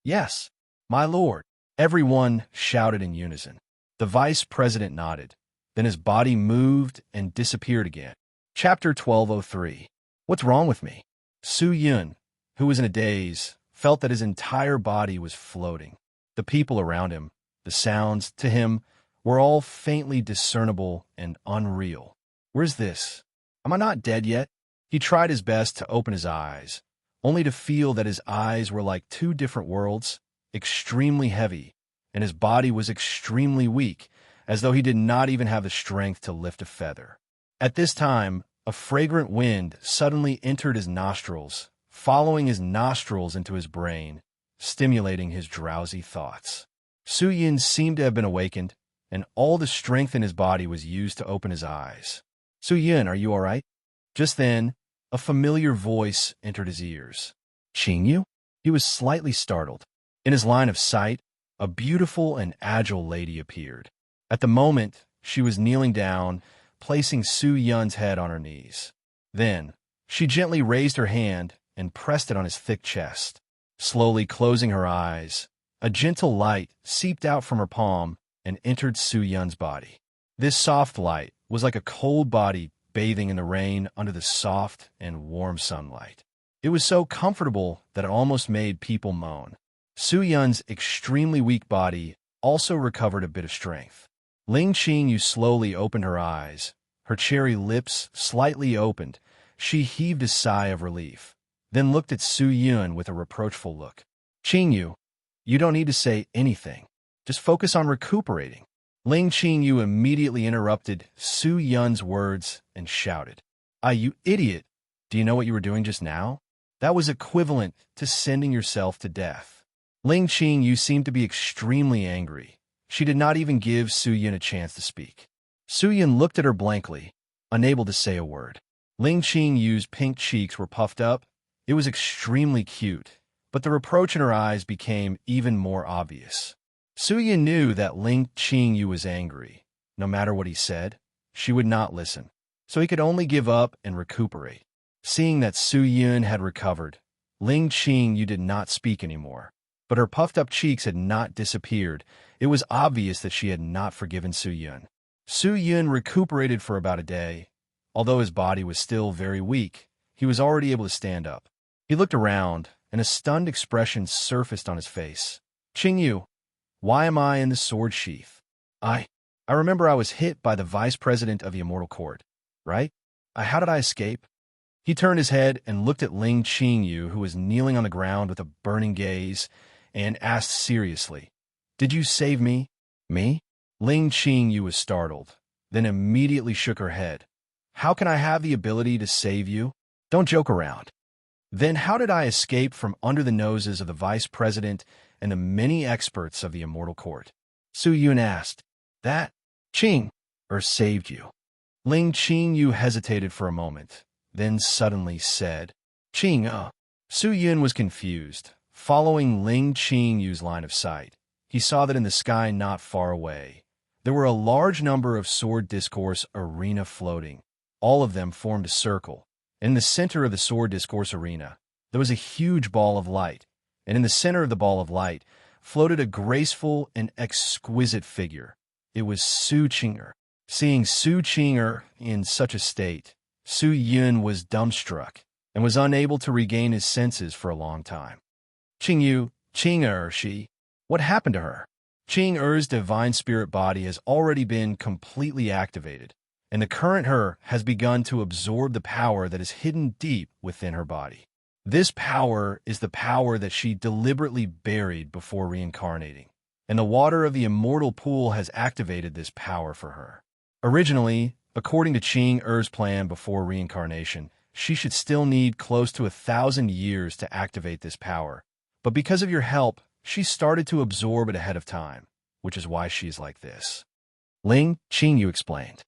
"Yes, my lord," everyone shouted in unison. The vice president nodded. Then his body moved and disappeared again. Chapter 1203. What's wrong with me? Su Yun, who was in a daze, felt that his entire body was floating. The people around him, the sounds, to him, were all faintly discernible and unreal. "Where's this? Am I not dead yet?" He tried his best to open his eyes, only to feel that his eyes were like two different worlds, extremely heavy, and his body was extremely weak, as though he did not even have the strength to lift a feather. At this time, a fragrant wind suddenly entered his nostrils, following his nostrils into his brain, stimulating his drowsy thoughts. Su Yin seemed to have been awakened, and all the strength in his body was used to open his eyes. "Su Yin, are you all right?" Just then, a familiar voice entered his ears. "Qingyu?" He was slightly startled. In his line of sight, a beautiful and agile lady appeared. At the moment, she was kneeling down, placing Su Yun's head on her knees. Then, she gently raised her hand and pressed it on his thick chest. Slowly closing her eyes, a gentle light seeped out from her palm and entered Su Yun's body. This soft light was like a cold body bathing in the rain under the soft and warm sunlight. It was so comfortable that it almost made people moan. Su Yun's extremely weak body also recovered a bit of strength. Ling Qingyu slowly opened her eyes. Her cherry lips slightly opened. She heaved a sigh of relief, then looked at Su Yun with a reproachful look. "Qingyu, you don't need to say anything. Just focus on recuperating." Ling Qingyu immediately interrupted Su Yun's words and shouted, "Ah, you idiot! Do you know what you were doing just now? That was equivalent to sending yourself to death." Ling Qingyu seemed to be extremely angry. She did not even give Su Yun a chance to speak. Su Yun looked at her blankly, unable to say a word. Ling Qingyu's pink cheeks were puffed up. It was extremely cute, but the reproach in her eyes became even more obvious. Su Yun knew that Ling Qingyu was angry. No matter what he said, she would not listen, so he could only give up and recuperate. Seeing that Su Yun had recovered, Ling Qingyu did not speak anymore, but her puffed-up cheeks had not disappeared. It was obvious that she had not forgiven Su Yun. Su Yun recuperated for about a day. Although his body was still very weak, he was already able to stand up. He looked around, and a stunned expression surfaced on his face. "Qingyu, why am I in the sword sheath? I remember I was hit by the vice president of the Immortal Court, right? How did I escape?" He turned his head and looked at Ling Qingyu, who was kneeling on the ground with a burning gaze, and asked seriously, "Did you save me?" "Me?" Ling Qingyu was startled, then immediately shook her head. "How can I have the ability to save you? Don't joke around." "Then how did I escape from under the noses of the vice president and the many experts of the Immortal Court?" Su Yun asked. "That Qing saved you." Ling Qingyu hesitated for a moment, then suddenly said, Qing, Su Yun was confused. Following Ling Qingyu's line of sight, he saw that in the sky not far away, there were a large number of sword discourse arena floating. All of them formed a circle. In the center of the sword discourse arena, there was a huge ball of light, and in the center of the ball of light floated a graceful and exquisite figure. It was Su Qing'er. Seeing Su Qing'er in such a state, Su Yun was dumbstruck and was unable to regain his senses for a long time. Qing'er, what happened to her? Qing'er's divine spirit body has already been completely activated, and the current her has begun to absorb the power that is hidden deep within her body. This power is the power that she deliberately buried before reincarnating, and the water of the immortal pool has activated this power for her. Originally, according to Qing'er's plan before reincarnation, she should still need close to 1,000 years to activate this power, but because of your help, she started to absorb it ahead of time, which is why she's like this. Ling Qingyu explained.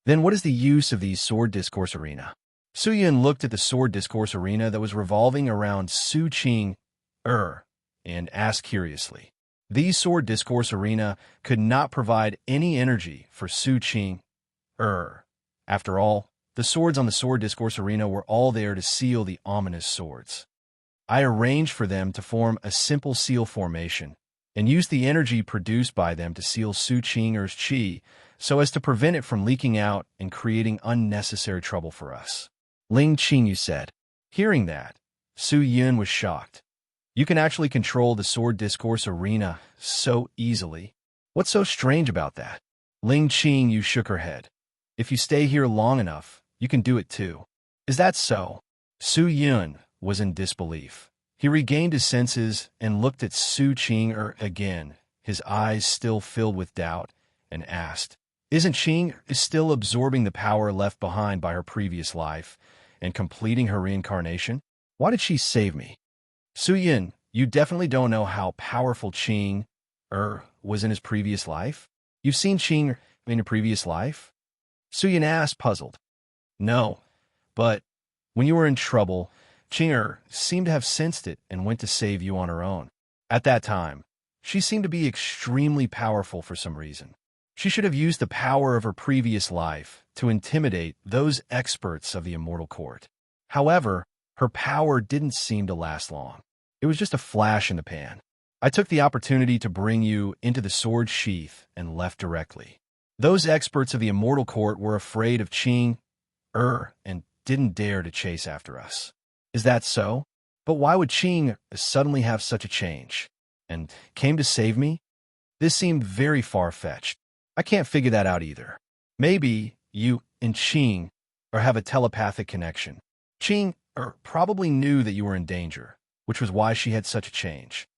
Then what is the use of these sword discourse arena? Su Yun looked at the sword discourse arena that was revolving around Su Qing'er and asked curiously. These sword discourse arena could not provide any energy for Su Qing'er. After all, the swords on the sword discourse arena were all there to seal the ominous swords. I arranged for them to form a simple seal formation and used the energy produced by them to seal Su Qing'er's qi so as to prevent it from leaking out and creating unnecessary trouble for us. Ling Qingyu said. Hearing that, Su Yun was shocked. You can actually control the sword discourse arena so easily. What's so strange about that? Ling Qingyu shook her head. If you stay here long enough, you can do it too. Is that so? Su Yun was in disbelief. He regained his senses and looked at Su Qing'er again, his eyes still filled with doubt, and asked, Isn't Qing still absorbing the power left behind by her previous life and completing her reincarnation? Why did she save me? Su Yun, you definitely don't know how powerful Qing'er was in his previous life? You've seen Qing in your previous life? Su Yun asked, puzzled. No, but when you were in trouble, Qing'er seemed to have sensed it and went to save you on her own. At that time, she seemed to be extremely powerful for some reason. She should have used the power of her previous life to intimidate those experts of the immortal court. However, her power didn't seem to last long. It was just a flash in the pan. I took the opportunity to bring you into the sword sheath and left directly. Those experts of the immortal court were afraid of Qing'er and didn't dare to chase after us. Is that so? But why would Qing suddenly have such a change? And came to save me? This seemed very far-fetched. I can't figure that out either. Maybe you and Qing have a telepathic connection. Qing probably knew that you were in danger, which was why she had such a change.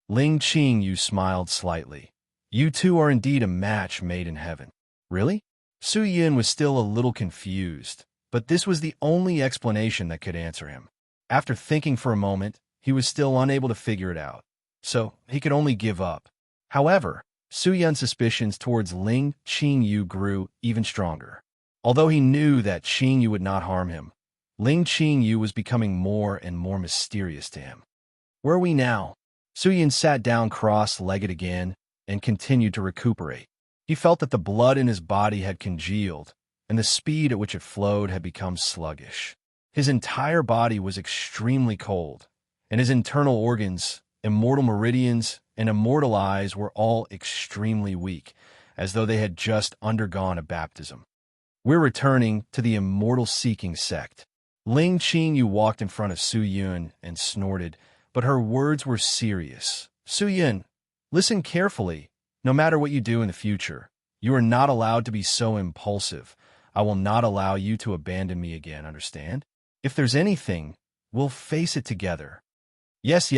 Ling Qingyu smiled slightly. You two are indeed a match made in heaven. Really? Su Yun was still a little confused, but this was the only explanation that could answer him. After thinking for a moment, he was still unable to figure it out, so he could only give up. However, Su Yun's suspicions towards Ling Qingyu grew even stronger. Although he knew that Qingyu would not harm him, Ling Qingyu was becoming more and more mysterious to him. Where are we now? Su Yun sat down cross-legged again and continued to recuperate. He felt that the blood in his body had congealed, and the speed at which it flowed had become sluggish. His entire body was extremely cold, and his internal organs, immortal meridians, and immortal eyes were all extremely weak, as though they had just undergone a baptism. We're returning to the immortal-seeking sect. Ling Qingyu walked in front of Su Yun and snorted, but her words were serious. Su Yun, listen carefully. No matter what you do in the future, you are not allowed to be so impulsive. I will not allow you to abandon me again, understand? If there's anything, we'll face it together. Yes,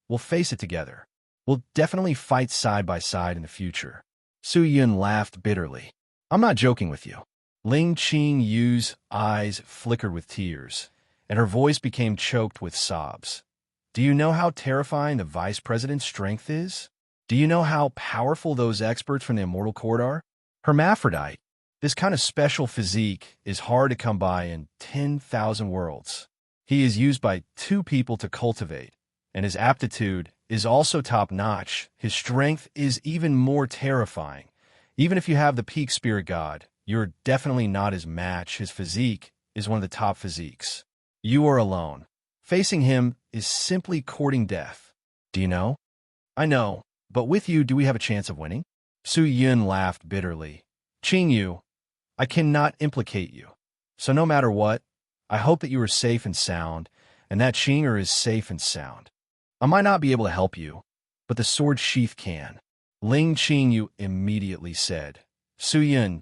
we'll face it together. We'll definitely fight side by side in the future. Su Yun laughed bitterly. I'm not joking with you. Ling Qingyu's eyes flickered with tears, and her voice became choked with sobs. Do you know how terrifying the vice president's strength is? Do you know how powerful those experts from the immortal court are? Hermaphrodite. This kind of special physique is hard to come by in 10,000 worlds. He is used by 2 people to cultivate, and his aptitude is also top-notch. His strength is even more terrifying. Even if you have the peak spirit god, you're definitely not his match. His physique is one of the top physiques. You are alone. Facing him is simply courting death. Do you know? I know, but with you, do we have a chance of winning? Su Yun laughed bitterly. Qing Yu, I cannot implicate you. So no matter what, I hope that you are safe and sound, and that Qinger is safe and sound. I might not be able to help you, but the sword sheath can. Ling Qingyu immediately said, Su Yun,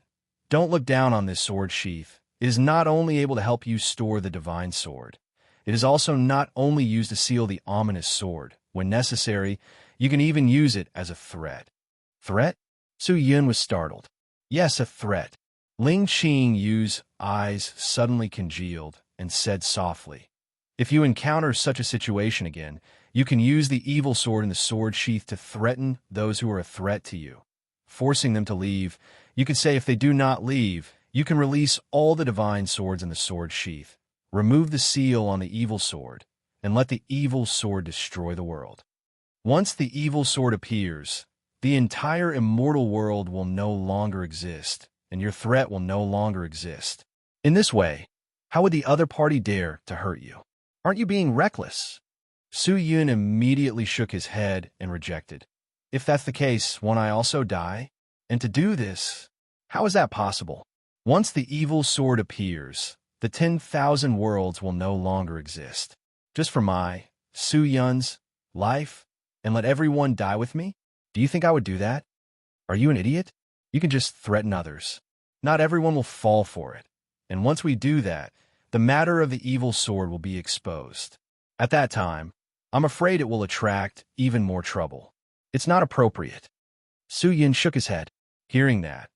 don't look down on this sword sheath. It is not only able to help you store the divine sword, it is also not only used to seal the ominous sword. When necessary, you can even use it as a threat. Threat? Su Yun was startled. Yes, a threat. Ling Qingyu's eyes suddenly congealed and said softly, If you encounter such a situation again, you can use the evil sword in the sword sheath to threaten those who are a threat to you, forcing them to leave. You can say if they do not leave, you can release all the divine swords in the sword sheath, remove the seal on the evil sword, and let the evil sword destroy the world. Once the evil sword appears, the entire immortal world will no longer exist, and your threat will no longer exist. In this way, how would the other party dare to hurt you? Aren't you being reckless? Su Yun immediately shook his head and rejected. If that's the case, won't I also die? And to do this, how is that possible? Once the evil sword appears, the 10,000 worlds will no longer exist. Just for my, Su Yun's, life, and let everyone die with me? Do you think I would do that? Are you an idiot? You can just threaten others. Not everyone will fall for it. And once we do that, the matter of the evil sword will be exposed. At that time, I'm afraid it will attract even more trouble. It's not appropriate. Su Yun shook his head. Hearing that,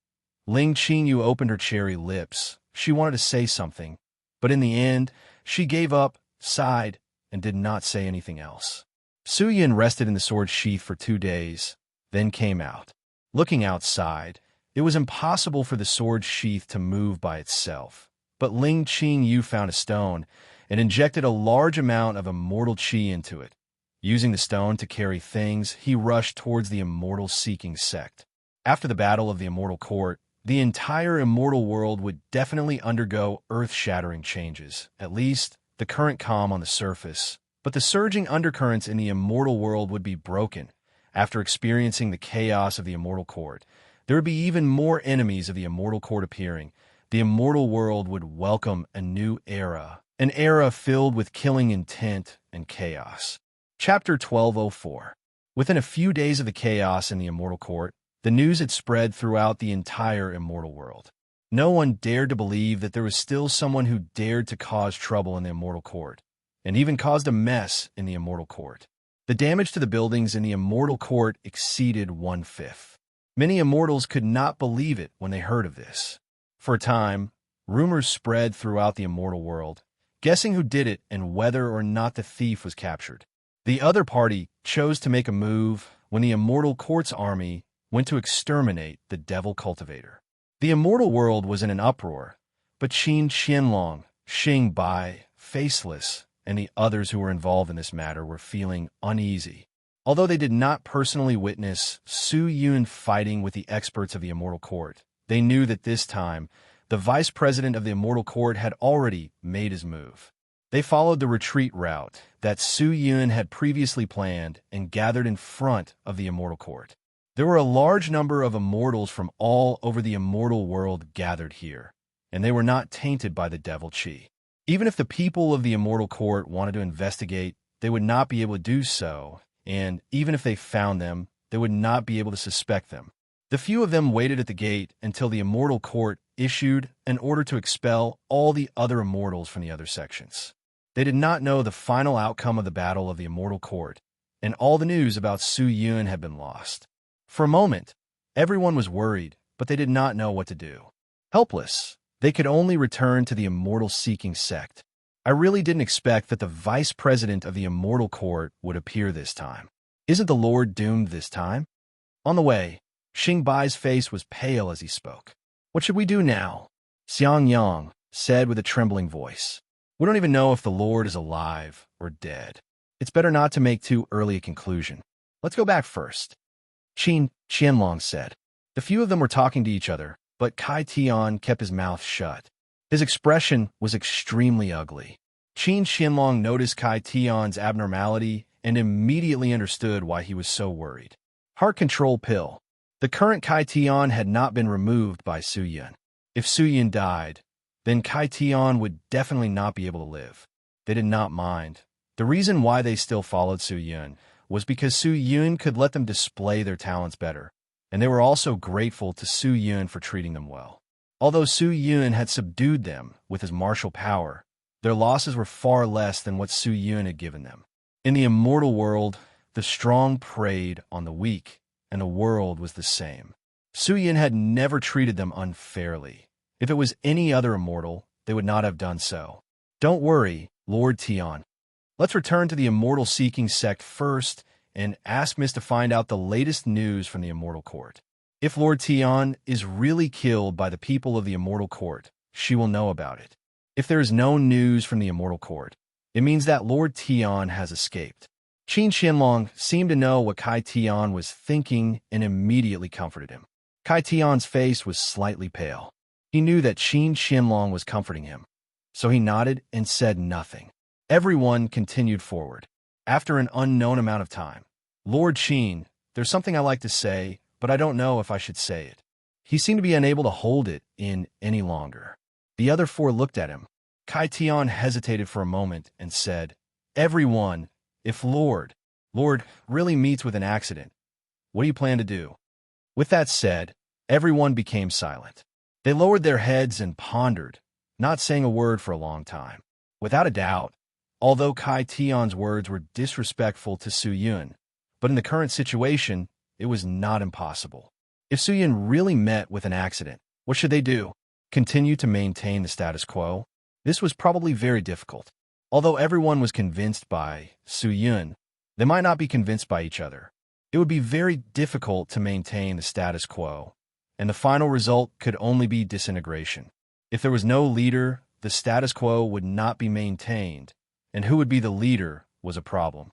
Ling Qingyu opened her cherry lips. She wanted to say something, but in the end, she gave up, sighed, and did not say anything else. Su Yun rested in the sword sheath for 2 days, then came out. Looking outside, it was impossible for the sword sheath to move by itself. But Ling Qingyu found a stone and injected a large amount of immortal qi into it. Using the stone to carry things, he rushed towards the immortal-seeking sect. After the Battle of the Immortal Court, the entire immortal world would definitely undergo earth-shattering changes, at least the current calm on the surface. But the surging undercurrents in the immortal world would be broken. After experiencing the chaos of the Immortal Court, there would be even more enemies of the Immortal Court appearing. The immortal world would welcome a new era, an era filled with killing intent and chaos. Chapter 1204. Within a few days of the chaos in the Immortal Court, the news had spread throughout the entire immortal world. No one dared to believe that there was still someone who dared to cause trouble in the Immortal Court, and even caused a mess in the Immortal Court. The damage to the buildings in the Immortal Court exceeded 1/5. Many immortals could not believe it when they heard of this. For a time, rumors spread throughout the immortal world, guessing who did it and whether or not the thief was captured. The other party chose to make a move when the Immortal Court's army went to exterminate the Devil Cultivator. The immortal world was in an uproar, but Qin Qianlong, Xing Bai, Faceless, and the others who were involved in this matter were feeling uneasy. Although they did not personally witness Su Yun fighting with the experts of the Immortal Court, they knew that this time, the vice president of the Immortal Court had already made his move. They followed the retreat route that Su Yun had previously planned and gathered in front of the Immortal Court. There were a large number of immortals from all over the immortal world gathered here, and they were not tainted by the devil Qi. Even if the people of the Immortal Court wanted to investigate, they would not be able to do so, and even if they found them, they would not be able to suspect them. The few of them waited at the gate until the Immortal Court issued an order to expel all the other immortals from the other sections. They did not know the final outcome of the Battle of the Immortal Court, and all the news about Su Yun had been lost. For a moment, everyone was worried, but they did not know what to do. Helpless, they could only return to the immortal-seeking sect. I really didn't expect that the vice president of the Immortal Court would appear this time. Isn't the Lord doomed this time? On the way, Xing Bai's face was pale as he spoke. What should we do now? Xiang Yang said with a trembling voice. We don't even know if the Lord is alive or dead. It's better not to make too early a conclusion. Let's go back first. Qianlong said. The few of them were talking to each other, but Kai Tian kept his mouth shut. His expression was extremely ugly. Qianlong noticed Kai Tian's abnormality and immediately understood why he was so worried. Heart control pill. The current Kai Tian had not been removed by Su Yun. If Su Yun died, then Kai Tian would definitely not be able to live. They did not mind. The reason why they still followed Su Yun was because Su Yun could let them display their talents better, and they were also grateful to Su Yun for treating them well. Although Su Yun had subdued them with his martial power, their losses were far less than what Su Yun had given them. In the immortal world, the strong preyed on the weak, and the world was the same. Su Yun had never treated them unfairly. If it was any other immortal, they would not have done so. Don't worry, Lord Tian. Let's return to the immortal seeking sect first and ask Miss to find out the latest news from the immortal court. If Lord Tian is really killed by the people of the immortal court, she will know about it. If there is no news from the immortal court, it means that Lord Tian has escaped. Qianlong seemed to know what Kai Tian was thinking and immediately comforted him. Kai Tian's face was slightly pale. He knew that Qianlong was comforting him, so he nodded and said nothing. Everyone continued forward. After an unknown amount of time, Lord Qin, there's something I like to say, but I don't know if I should say it. He seemed to be unable to hold it in any longer. The other four looked at him. Kai Tian hesitated for a moment and said, Everyone, if Lord really meets with an accident, what do you plan to do? With that said, everyone became silent. They lowered their heads and pondered, not saying a word for a long time. Without a doubt, although Kai Tian's words were disrespectful to Su Yun, but in the current situation, it was not impossible. If Su Yun really met with an accident, what should they do? Continue to maintain the status quo? This was probably very difficult. Although everyone was convinced by Su Yun, they might not be convinced by each other. It would be very difficult to maintain the status quo, and the final result could only be disintegration. If there was no leader, the status quo would not be maintained, and who would be the leader was a problem.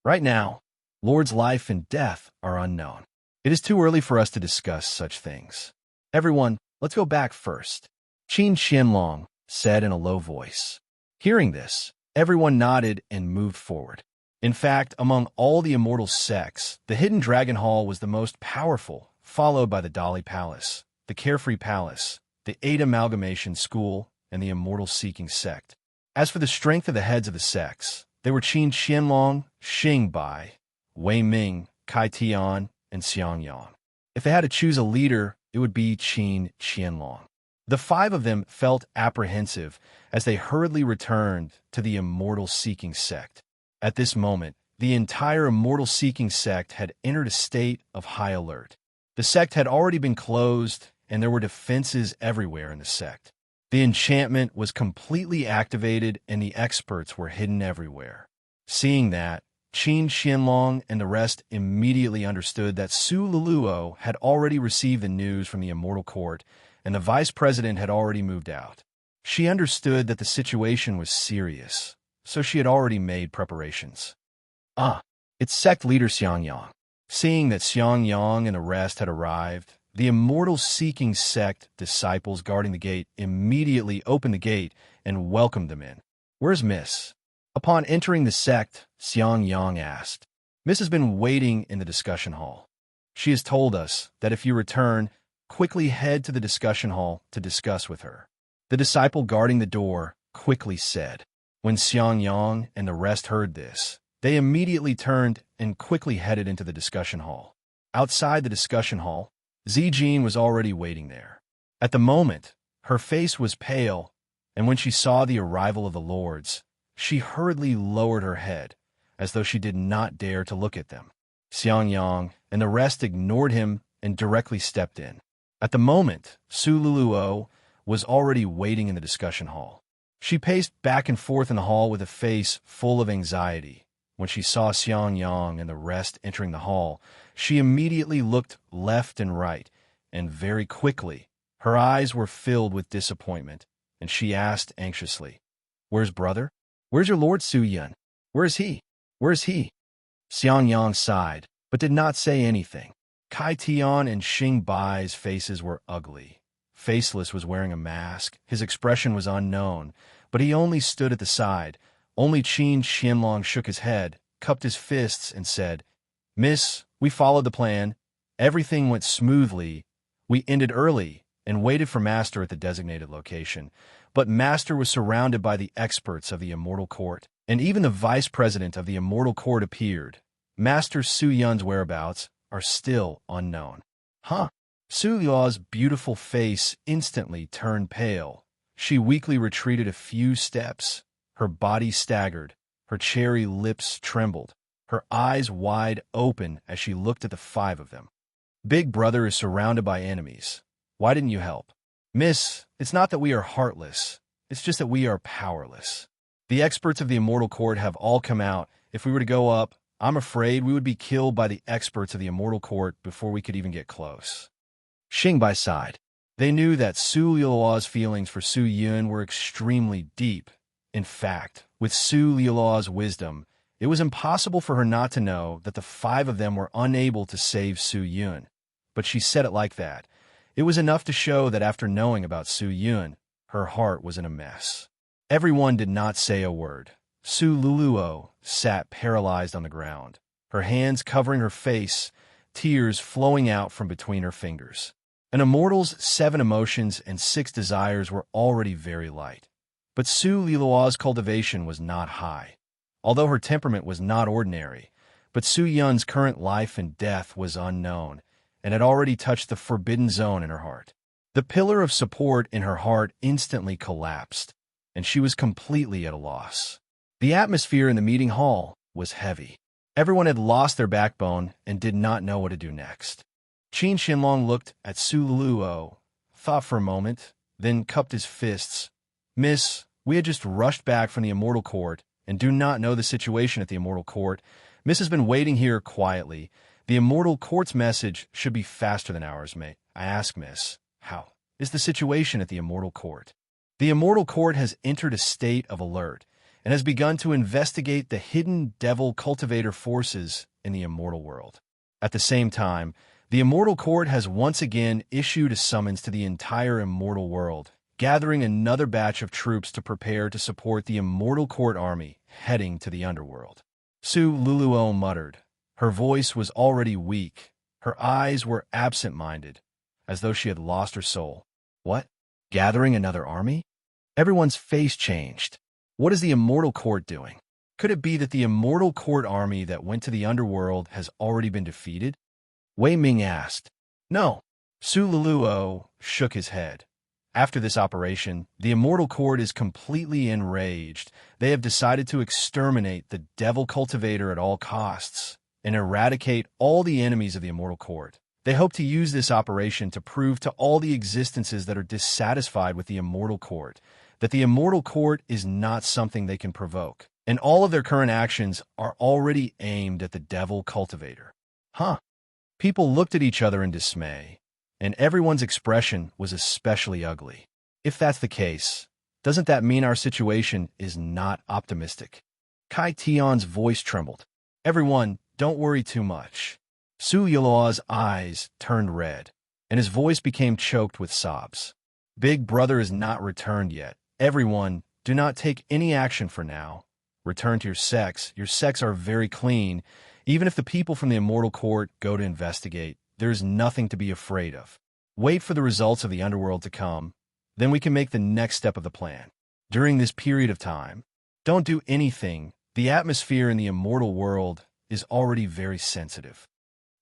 Right now, Lord's life and death are unknown. It is too early for us to discuss such things. Everyone, let's go back first. Qianlong said in a low voice. Hearing this, everyone nodded and moved forward. In fact, among all the immortal sects, the Hidden Dragon Hall was the most powerful, followed by the Dali Palace, the Carefree Palace, the Eight Amalgamation School, and the Immortal Seeking Sect. As for the strength of the heads of the sects, they were Qianlong, Xingbai, Wei Ming, Kai Tian, and Xiang Yang. If they had to choose a leader, it would be Qianlong. The five of them felt apprehensive as they hurriedly returned to the Immortal Seeking Sect. At this moment, the entire Immortal Seeking Sect had entered a state of high alert. The sect had already been closed, and there were defenses everywhere in the sect. The enchantment was completely activated, and the experts were hidden everywhere. Seeing that, Qianlong and the rest immediately understood that Su Luluo had already received the news from the Immortal Court, and the vice president had already moved out. She understood that the situation was serious, so she had already made preparations. It's sect leader Xiang Yang. Seeing that Xiang Yang and the rest had arrived, the Immortal Seeking Sect disciples guarding the gate immediately opened the gate and welcomed them in. Where's Miss? Upon entering the sect, Xiang Yang asked. Miss has been waiting in the discussion hall. She has told us that if you return, quickly head to the discussion hall to discuss with her. The disciple guarding the door quickly said. When Xiang Yang and the rest heard this, they immediately turned and quickly headed into the discussion hall. Outside the discussion hall, Zijin was already waiting there. At the moment, her face was pale, and when she saw the arrival of the lords, she hurriedly lowered her head, as though she did not dare to look at them. Xiang Yang and the rest ignored him and directly stepped in. At the moment, Su Luluo was already waiting in the discussion hall. She paced back and forth in the hall with a face full of anxiety. When she saw Xiang Yang and the rest entering the hall, she immediately looked left and right, and very quickly, Her eyes were filled with disappointment, and she asked anxiously, "Where's brother? Where's your lord Su Yun? Where is he? Where is he?" Xiang Yang sighed, but did not say anything. Kai Tian and Xing Bai's faces were ugly. Faceless was wearing a mask. His expression was unknown, but he only stood at the side. Only Qin Xianlong shook his head, cupped his fists, and said, "Miss, we followed the plan. Everything went smoothly. We ended early and waited for Master at the designated location. But Master was surrounded by the experts of the Immortal Court, and even the vice president of the Immortal Court appeared. Master Su Yun's whereabouts are still unknown." Huh? Su Ya's beautiful face instantly turned pale. She weakly retreated a few steps. Her body staggered. Her cherry lips trembled. Her eyes wide open as she looked at the five of them. "Big brother is surrounded by enemies. Why didn't you help?" "Miss, it's not that we are heartless. It's just that we are powerless. The experts of the Immortal Court have all come out. If we were to go up, I'm afraid we would be killed by the experts of the Immortal Court before we could even get close." Xingbai sighed. They knew that Su Liu's feelings for Su Yun were extremely deep. In fact, with Su Liu's wisdom, it was impossible for her not to know that the five of them were unable to save Su Yun. But she said it like that. It was enough to show that after knowing about Su Yun, her heart was in a mess. Everyone did not say a word. Su Luluo sat paralyzed on the ground, her hands covering her face, tears flowing out from between her fingers. An immortal's 7 emotions and 6 desires were already very light. But Su Lilua's cultivation was not high. Although her temperament was not ordinary, but Su Yun's current life and death was unknown, and had already touched the forbidden zone in her heart. The pillar of support in her heart instantly collapsed, and she was completely at a loss. The atmosphere in the meeting hall was heavy. Everyone had lost their backbone and did not know what to do next. Qin Xianlong looked at Su Luo, thought for a moment, then cupped his fists. "Miss, we had just rushed back from the Immortal Court and do not know the situation at the Immortal Court. Miss has been waiting here quietly. The Immortal Court's message should be faster than ours, mate. I ask, Miss, how is the situation at the Immortal Court?" "The Immortal Court has entered a state of alert and has begun to investigate the hidden devil cultivator forces in the immortal world. At the same time, the Immortal Court has once again issued a summons to the entire immortal world, gathering another batch of troops to prepare to support the Immortal Court army heading to the underworld." Su Luluo muttered. Her voice was already weak. Her eyes were absent-minded, as though she had lost her soul. "What? Gathering another army?" Everyone's face changed. What is the Immortal Court doing? Could it be that the Immortal Court army that went to the underworld has already been defeated? Wei Ming asked. "No." Su Luluo shook his head. After this operation, the Immortal Court is completely enraged. They have decided to exterminate the devil cultivator at all costs and eradicate all the enemies of the Immortal Court. They hope to use this operation to prove to all the existences that are dissatisfied with the Immortal Court that the Immortal Court is not something they can provoke, and all of their current actions are already aimed at the devil cultivator. Huh? People looked at each other in dismay, and everyone's expression was especially ugly. If that's the case, doesn't that mean our situation is not optimistic? Kai Tian's voice trembled. "Everyone, don't worry too much." Su Yilua's eyes turned red, and his voice became choked with sobs. "Big brother is not returned yet. Everyone, do not take any action for now. Return to your sects. Your sects are very clean. Even if the people from the Immortal Court go to investigate, there is nothing to be afraid of. Wait for the results of the underworld to come. Then we can make the next step of the plan. During this period of time, don't do anything. The atmosphere in the immortal world is already very sensitive."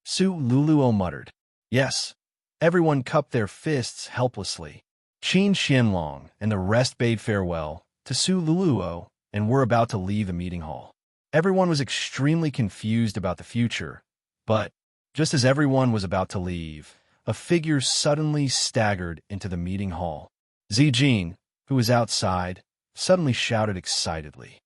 Su Luluo muttered. Yes. Everyone cupped their fists helplessly. Qin Xianlong and the rest bade farewell to Su Luluo and were about to leave the meeting hall. Everyone was extremely confused about the future, but just as everyone was about to leave, a figure suddenly staggered into the meeting hall. Zijin, who was outside, suddenly shouted excitedly,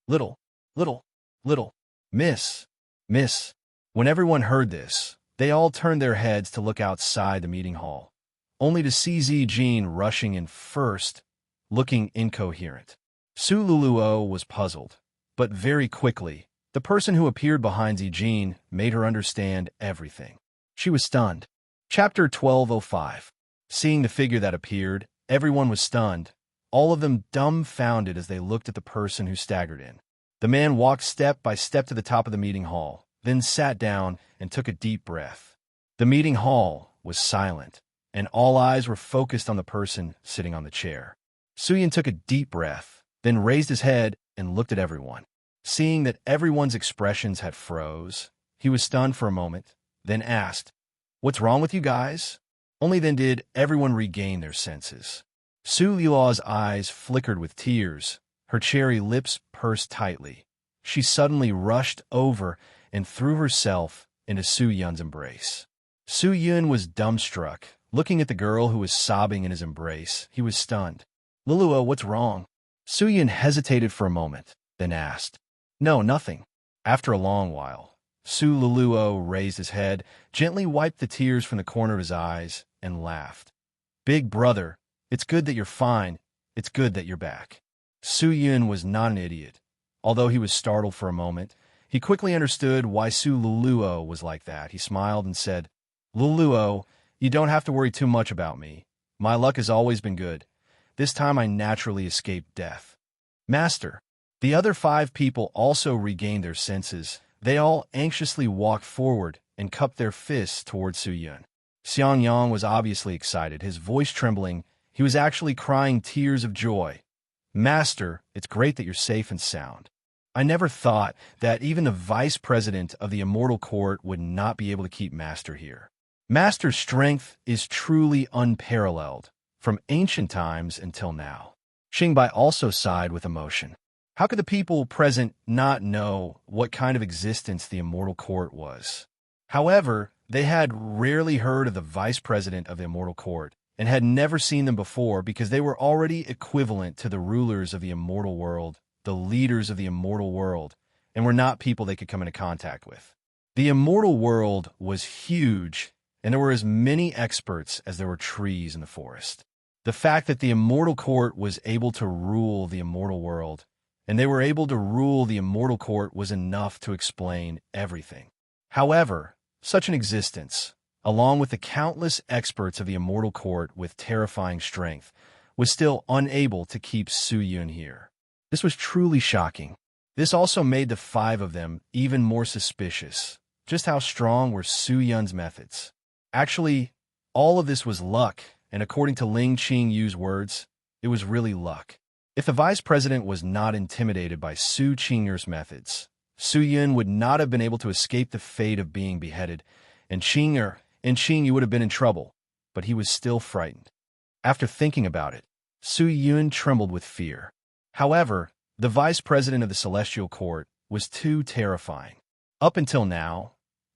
"Little, little, little, miss, miss." When everyone heard this, they all turned their heads to look outside the meeting hall. only to see Zijin rushing in first, looking incoherent. Su Luluo was puzzled, but very quickly, the person who appeared behind Zijin made her understand everything. She was stunned. Chapter 1205. Seeing the figure that appeared, everyone was stunned, all of them dumbfounded as they looked at the person who staggered in. The man walked step by step to the top of the meeting hall, then sat down and took a deep breath. The meeting hall was silent, and all eyes were focused on the person sitting on the chair. Suyin took a deep breath, then raised his head and looked at everyone. Seeing that everyone's expressions had froze, he was stunned for a moment, then asked, "What's wrong with you guys?" Only then did everyone regain their senses. Su Lilao's eyes flickered with tears, her cherry lips pursed tightly. She suddenly rushed over and threw herself into Su Yun's embrace. Su Yun was dumbstruck, looking at the girl who was sobbing in his embrace. He was stunned. "Luluo, what's wrong?" Su Yun hesitated for a moment, then asked. "No, nothing." After a long while, Su Luluo raised his head, gently wiped the tears from the corner of his eyes, and laughed. "Big brother, it's good that you're fine. It's good that you're back." Su Yun was not an idiot. Although he was startled for a moment, he quickly understood why Su Luluo was like that. He smiled and said, "Luluo, you don't have to worry too much about me. My luck has always been good. This time I naturally escaped death." "Master." The other 5 people also regained their senses. They all anxiously walked forward and cupped their fists towards Su Yun. Xiang Yang was obviously excited, his voice trembling. He was actually crying tears of joy. "Master, it's great that you're safe and sound. I never thought that even the vice president of the Immortal Court would not be able to keep Master here. Master's strength is truly unparalleled, from ancient times until now." Xingbai also sighed with emotion. How could the people present not know what kind of existence the Immortal Court was? However, they had rarely heard of the vice president of the Immortal Court and had never seen them before because they were already equivalent to the rulers of the immortal world, the leaders of the immortal world, and were not people they could come into contact with. The immortal world was huge, and there were as many experts as there were trees in the forest. The fact that the Immortal Court was able to rule the immortal world, and they were able to rule the Immortal Court, was enough to explain everything. However, such an existence, along with the countless experts of the Immortal Court with terrifying strength, was still unable to keep Su Yun here. This was truly shocking. This also made the 5 of them even more suspicious. Just how strong were Su Yun's methods? Actually, all of this was luck, and according to Ling Qingyu's words, it was really luck. If the vice president was not intimidated by Su Qingyu's methods, Su Yun would not have been able to escape the fate of being beheaded, and Qingyu would have been in trouble, but he was still frightened. After thinking about it, Su Yun trembled with fear. However, the vice president of the Celestial Court was too terrifying. Up until now,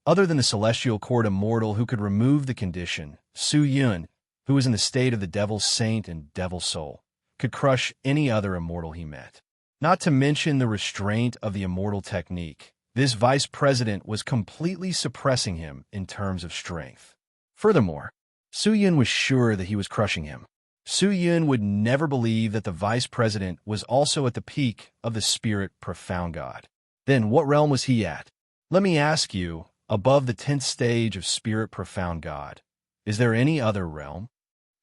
other than the Celestial Court immortal who could remove the condition, Su Yun, who was in the state of the Devil's Saint and Devil's Soul, could crush any other immortal he met. Not to mention the restraint of the immortal technique, this vice president was completely suppressing him in terms of strength. Furthermore, Su Yun was sure that he was crushing him. Su Yun would never believe that the vice president was also at the peak of the spirit profound god. Then what realm was he at? Let me ask you, above the 10th stage of spirit profound god, is there any other realm?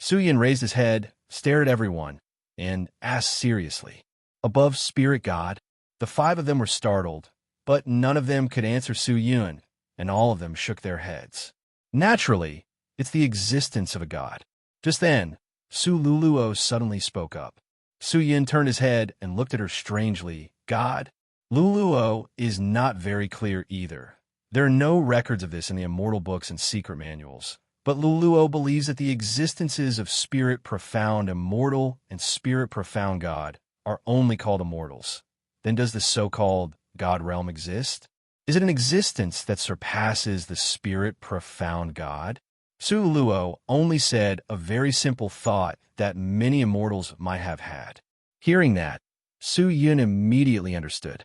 Su Yun raised his head, stared at everyone, and asked seriously, "Above spirit god?" The 5 of them were startled, but none of them could answer Su Yun, and all of them shook their heads. Naturally, it's the existence of a god. Just then, Su Luluo suddenly spoke up. Su Yun turned his head and looked at her strangely. "God?" Luluo is not very clear either. There are no records of this in the immortal books and secret manuals. But Luluo believes that the existences of Spirit Profound Immortal and Spirit Profound God are only called immortals. Then does the so-called God realm exist? Is it an existence that surpasses the Spirit Profound God? Su Luo only said a very simple thought that many immortals might have had. Hearing that, Su Yun immediately understood.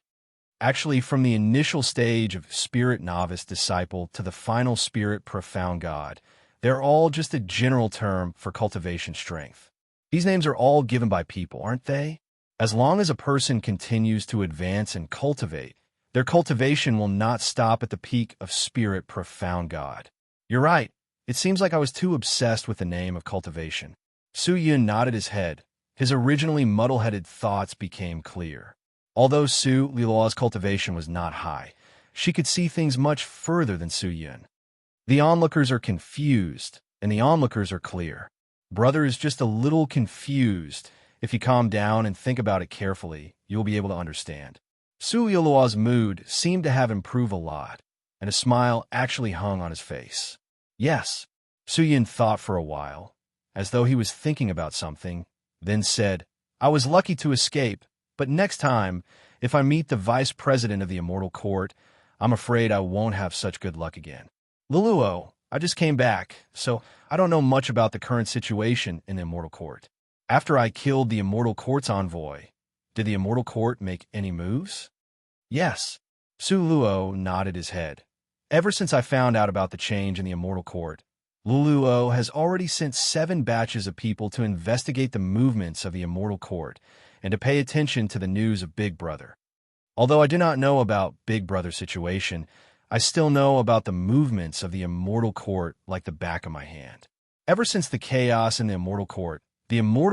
Actually, from the initial stage of Spirit Novice Disciple to the final Spirit Profound God, They're all just a general term for cultivation strength. These names are all given by people, aren't they? As long as a person continues to advance and cultivate, their cultivation will not stop at the peak of spirit profound God. You're right. It seems like I was too obsessed with the name of cultivation. Su Yun nodded his head. His originally muddle-headed thoughts became clear. Although Su Lilua's cultivation was not high, she could see things much further than Su Yun. The onlookers are confused, and the onlookers are clear. Brother is just a little confused. If you calm down and think about it carefully, you'll be able to understand. Su Lilua's mood seemed to have improved a lot, and a smile actually hung on his face. Yes, Su Yun thought for a while, as though he was thinking about something, then said, I was lucky to escape, but next time, if I meet the vice president of the Immortal Court, I'm afraid I won't have such good luck again. Liluo, I just came back, so I don't know much about the current situation in the Immortal Court. After I killed the Immortal Court's envoy, did the Immortal Court make any moves? Yes. Su Luo nodded his head. Ever since I found out about the change in the Immortal Court, Luluo has already sent 7 batches of people to investigate the movements of the Immortal Court and to pay attention to the news of Big Brother. Although I do not know about Big Brother's situation, I still know about the movements of the Immortal Court like the back of my hand. Ever since the chaos in the Immortal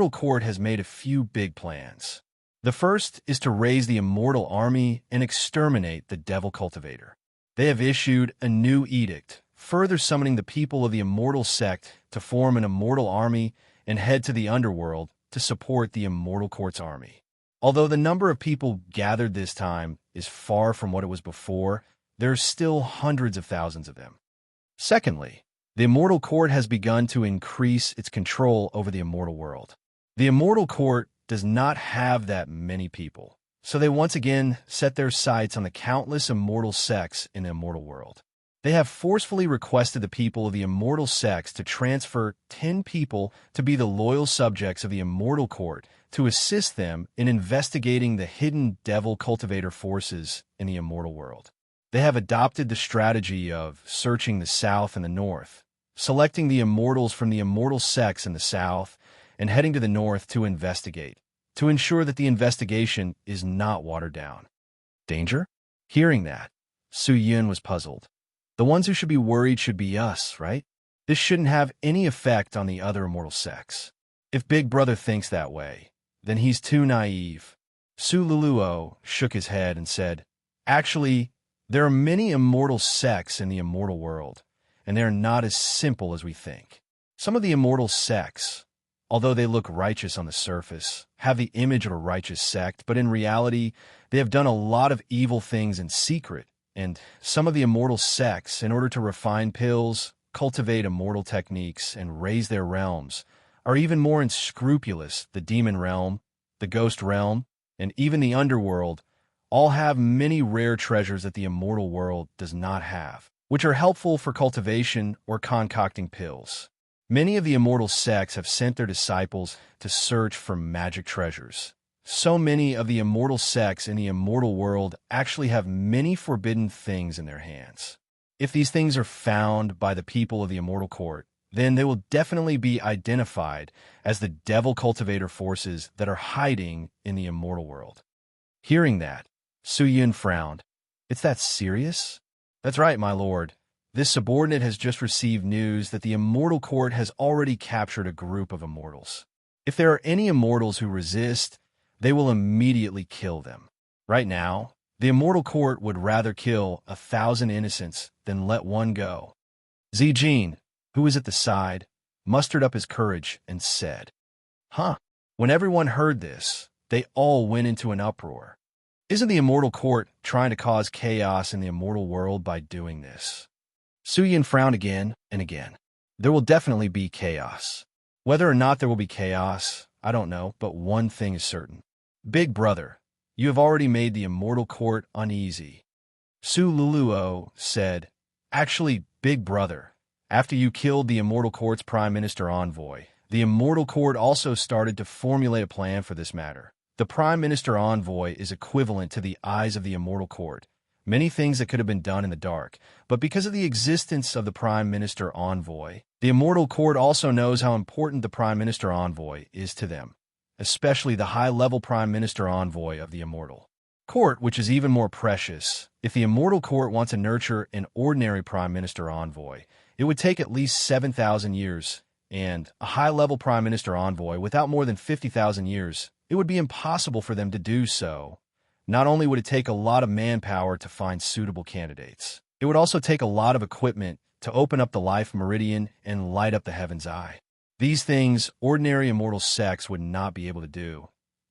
Court has made a few big plans. The first is to raise the Immortal Army and exterminate the Devil Cultivator. They have issued a new edict, further summoning the people of the Immortal Sect to form an Immortal Army and head to the underworld to support the Immortal Court's army. Although the number of people gathered this time is far from what it was before, there are still hundreds of thousands of them. Secondly, the Immortal Court has begun to increase its control over the Immortal World. The Immortal Court does not have that many people, so they once again set their sights on the countless immortal sects in the Immortal World. They have forcefully requested the people of the Immortal Sects to transfer 10 people to be the loyal subjects of the Immortal Court to assist them in investigating the hidden Devil Cultivator forces in the Immortal World. They have adopted the strategy of searching the South and the North, selecting the Immortals from the Immortal Sects in the South, and heading to the North to investigate, to ensure that the investigation is not watered down. Danger? Hearing that, Su Yun was puzzled. The ones who should be worried should be us, right? This shouldn't have any effect on the other immortal sects. If Big Brother thinks that way, then he's too naive. Su Luluo shook his head and said, Actually, there are many immortal sects in the immortal world, and they are not as simple as we think. Some of the immortal sects, although they look righteous on the surface, have the image of a righteous sect, but in reality, they have done a lot of evil things in secret. And some of the immortal sects, in order to refine pills, cultivate immortal techniques, and raise their realms, are even more unscrupulous. The demon realm, the ghost realm, and even the underworld all have many rare treasures that the immortal world does not have, which are helpful for cultivation or concocting pills. Many of the immortal sects have sent their disciples to search for magic treasures. So many of the immortal sects in the immortal world actually have many forbidden things in their hands. If these things are found by the people of the Immortal Court, then they will definitely be identified as the Devil Cultivator forces that are hiding in the immortal world. Hearing that, Su Yun frowned. It's that serious? That's right, my lord. This subordinate has just received news that the Immortal Court has already captured a group of immortals. If there are any immortals who resist, they will immediately kill them. Right now, the Immortal Court would rather kill 1,000 innocents than let one go. Zijin, who was at the side, mustered up his courage and said, Huh. When everyone heard this, they all went into an uproar. Isn't the Immortal Court trying to cause chaos in the immortal world by doing this? Su Yun frowned again and again. There will definitely be chaos. Whether or not there will be chaos, I don't know, but one thing is certain. Big Brother, you have already made the Immortal Court uneasy. Su Luluo said, Actually, Big Brother, after you killed the Immortal Court's Prime Minister envoy, the Immortal Court also started to formulate a plan for this matter. The Prime Minister envoy is equivalent to the eyes of the Immortal Court, many things that could have been done in the dark, but because of the existence of the Prime Minister Envoy, the Immortal Court also knows how important the Prime Minister Envoy is to them, especially the high-level Prime Minister Envoy of the Immortal Court, which is even more precious. If the Immortal Court wants to nurture an ordinary Prime Minister Envoy, it would take at least 7,000 years, and a high-level Prime Minister Envoy without more than 50,000 years, it would be impossible for them to do so. Not only would it take a lot of manpower to find suitable candidates, it would also take a lot of equipment to open up the life meridian and light up the heaven's eye. These things ordinary immortal sects would not be able to do.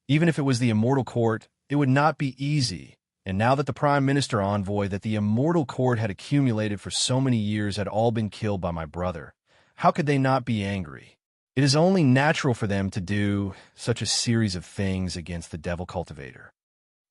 Even if it was the Immortal Court, it would not be easy. And now that the Prime Minister Envoy that the Immortal Court had accumulated for so many years had all been killed by my brother, how could they not be angry? It is only natural for them to do such a series of things against the Devil Cultivator.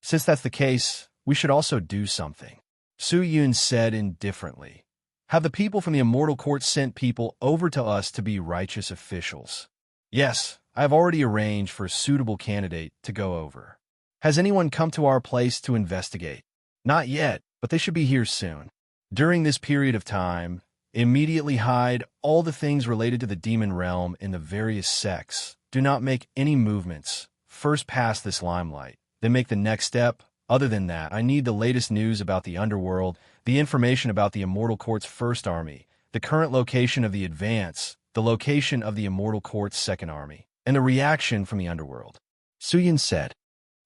Since that's the case, we should also do something. Su Yun said indifferently. Have the people from the Immortal Court sent people over to us to be righteous officials? Yes, I have already arranged for a suitable candidate to go over. Has anyone come to our place to investigate? Not yet, but they should be here soon. During this period of time, immediately hide all the things related to the demon realm in the various sects. Do not make any movements. First pass this limelight, then make the next step. Other than that, I need the latest news about the underworld, the information about the Immortal Court's first army, the current location of the advance, the location of the Immortal Court's second army, and the reaction from the underworld. Su Yun said,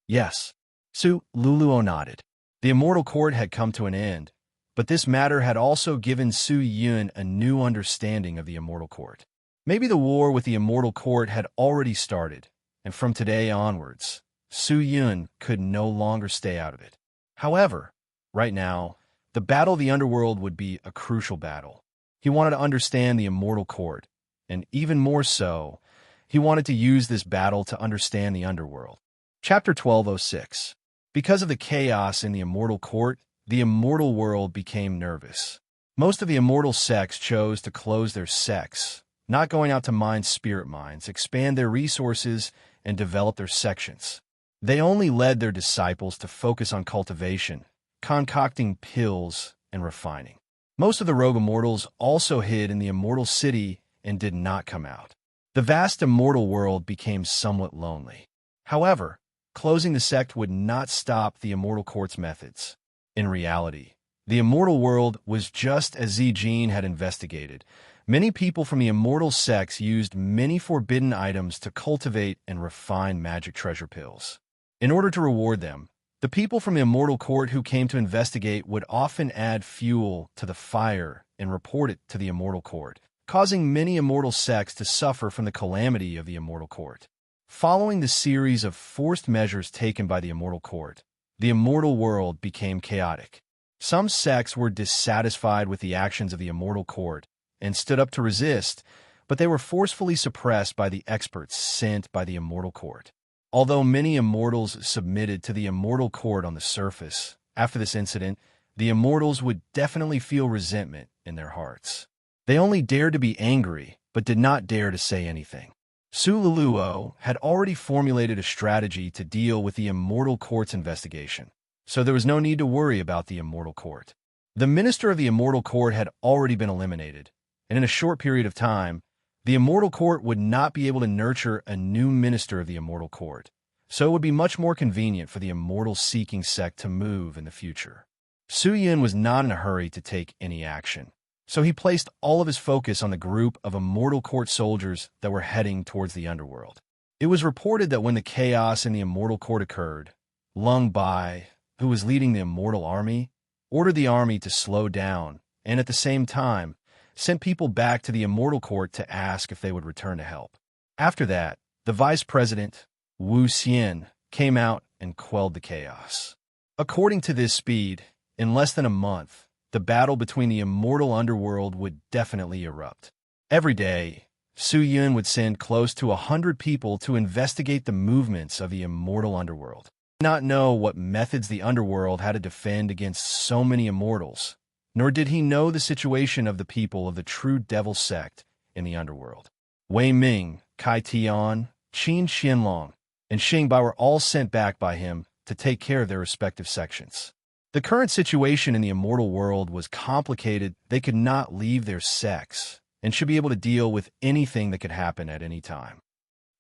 Yes. Su Luluo nodded. The Immortal Court had come to an end, but this matter had also given Su Yun a new understanding of the Immortal Court. Maybe the war with the Immortal Court had already started, and from today onwards, Su Yun could no longer stay out of it. However, right now, the battle of the underworld would be a crucial battle. He wanted to understand the Immortal Court, and even more so, he wanted to use this battle to understand the underworld. Chapter 1206. Because of the chaos in the Immortal Court, the immortal world became nervous. Most of the immortal sects chose to close their sects, not going out to mine spirit mines, expand their resources, and develop their sections. They only led their disciples to focus on cultivation, concocting pills, and refining. Most of the rogue immortals also hid in the immortal city and did not come out. The vast immortal world became somewhat lonely. However, closing the sect would not stop the Immortal Court's methods. In reality, the immortal world was just as Zijin had investigated. Many people from the immortal sects used many forbidden items to cultivate and refine magic treasure pills. In order to reward them, the people from the Immortal Court who came to investigate would often add fuel to the fire and report it to the Immortal Court, causing many immortal sects to suffer from the calamity of the Immortal Court. Following the series of forced measures taken by the Immortal Court, the immortal world became chaotic. Some sects were dissatisfied with the actions of the Immortal Court and stood up to resist, but they were forcefully suppressed by the experts sent by the Immortal Court. Although many immortals submitted to the Immortal Court on the surface, after this incident, the immortals would definitely feel resentment in their hearts. They only dared to be angry, but did not dare to say anything. Su Luluo had already formulated a strategy to deal with the Immortal Court's investigation, so there was no need to worry about the Immortal Court. The minister of the Immortal Court had already been eliminated, and in a short period of time, the Immortal Court would not be able to nurture a new minister of the Immortal Court, so it would be much more convenient for the immortal-seeking sect to move in the future. Su Yun was not in a hurry to take any action, so he placed all of his focus on the group of Immortal Court soldiers that were heading towards the underworld. It was reported that when the chaos in the Immortal Court occurred, Lung Bai, who was leading the Immortal Army, ordered the army to slow down, and at the same time, sent people back to the Immortal Court to ask if they would return to help. After that, the vice president, Wu Xian, came out and quelled the chaos. According to this speed, in less than a month, the battle between the immortal underworld would definitely erupt. Every day, Su Yun would send close to 100 people to investigate the movements of the immortal underworld. He did not know what methods the underworld had to defend against so many immortals, nor did he know the situation of the people of the true devil sect in the underworld. Wei Ming, Kai Tian, Qin Xianlong, and Xing Bai were all sent back by him to take care of their respective sections. The current situation in the immortal world was complicated. They could not leave their sex and should be able to deal with anything that could happen at any time.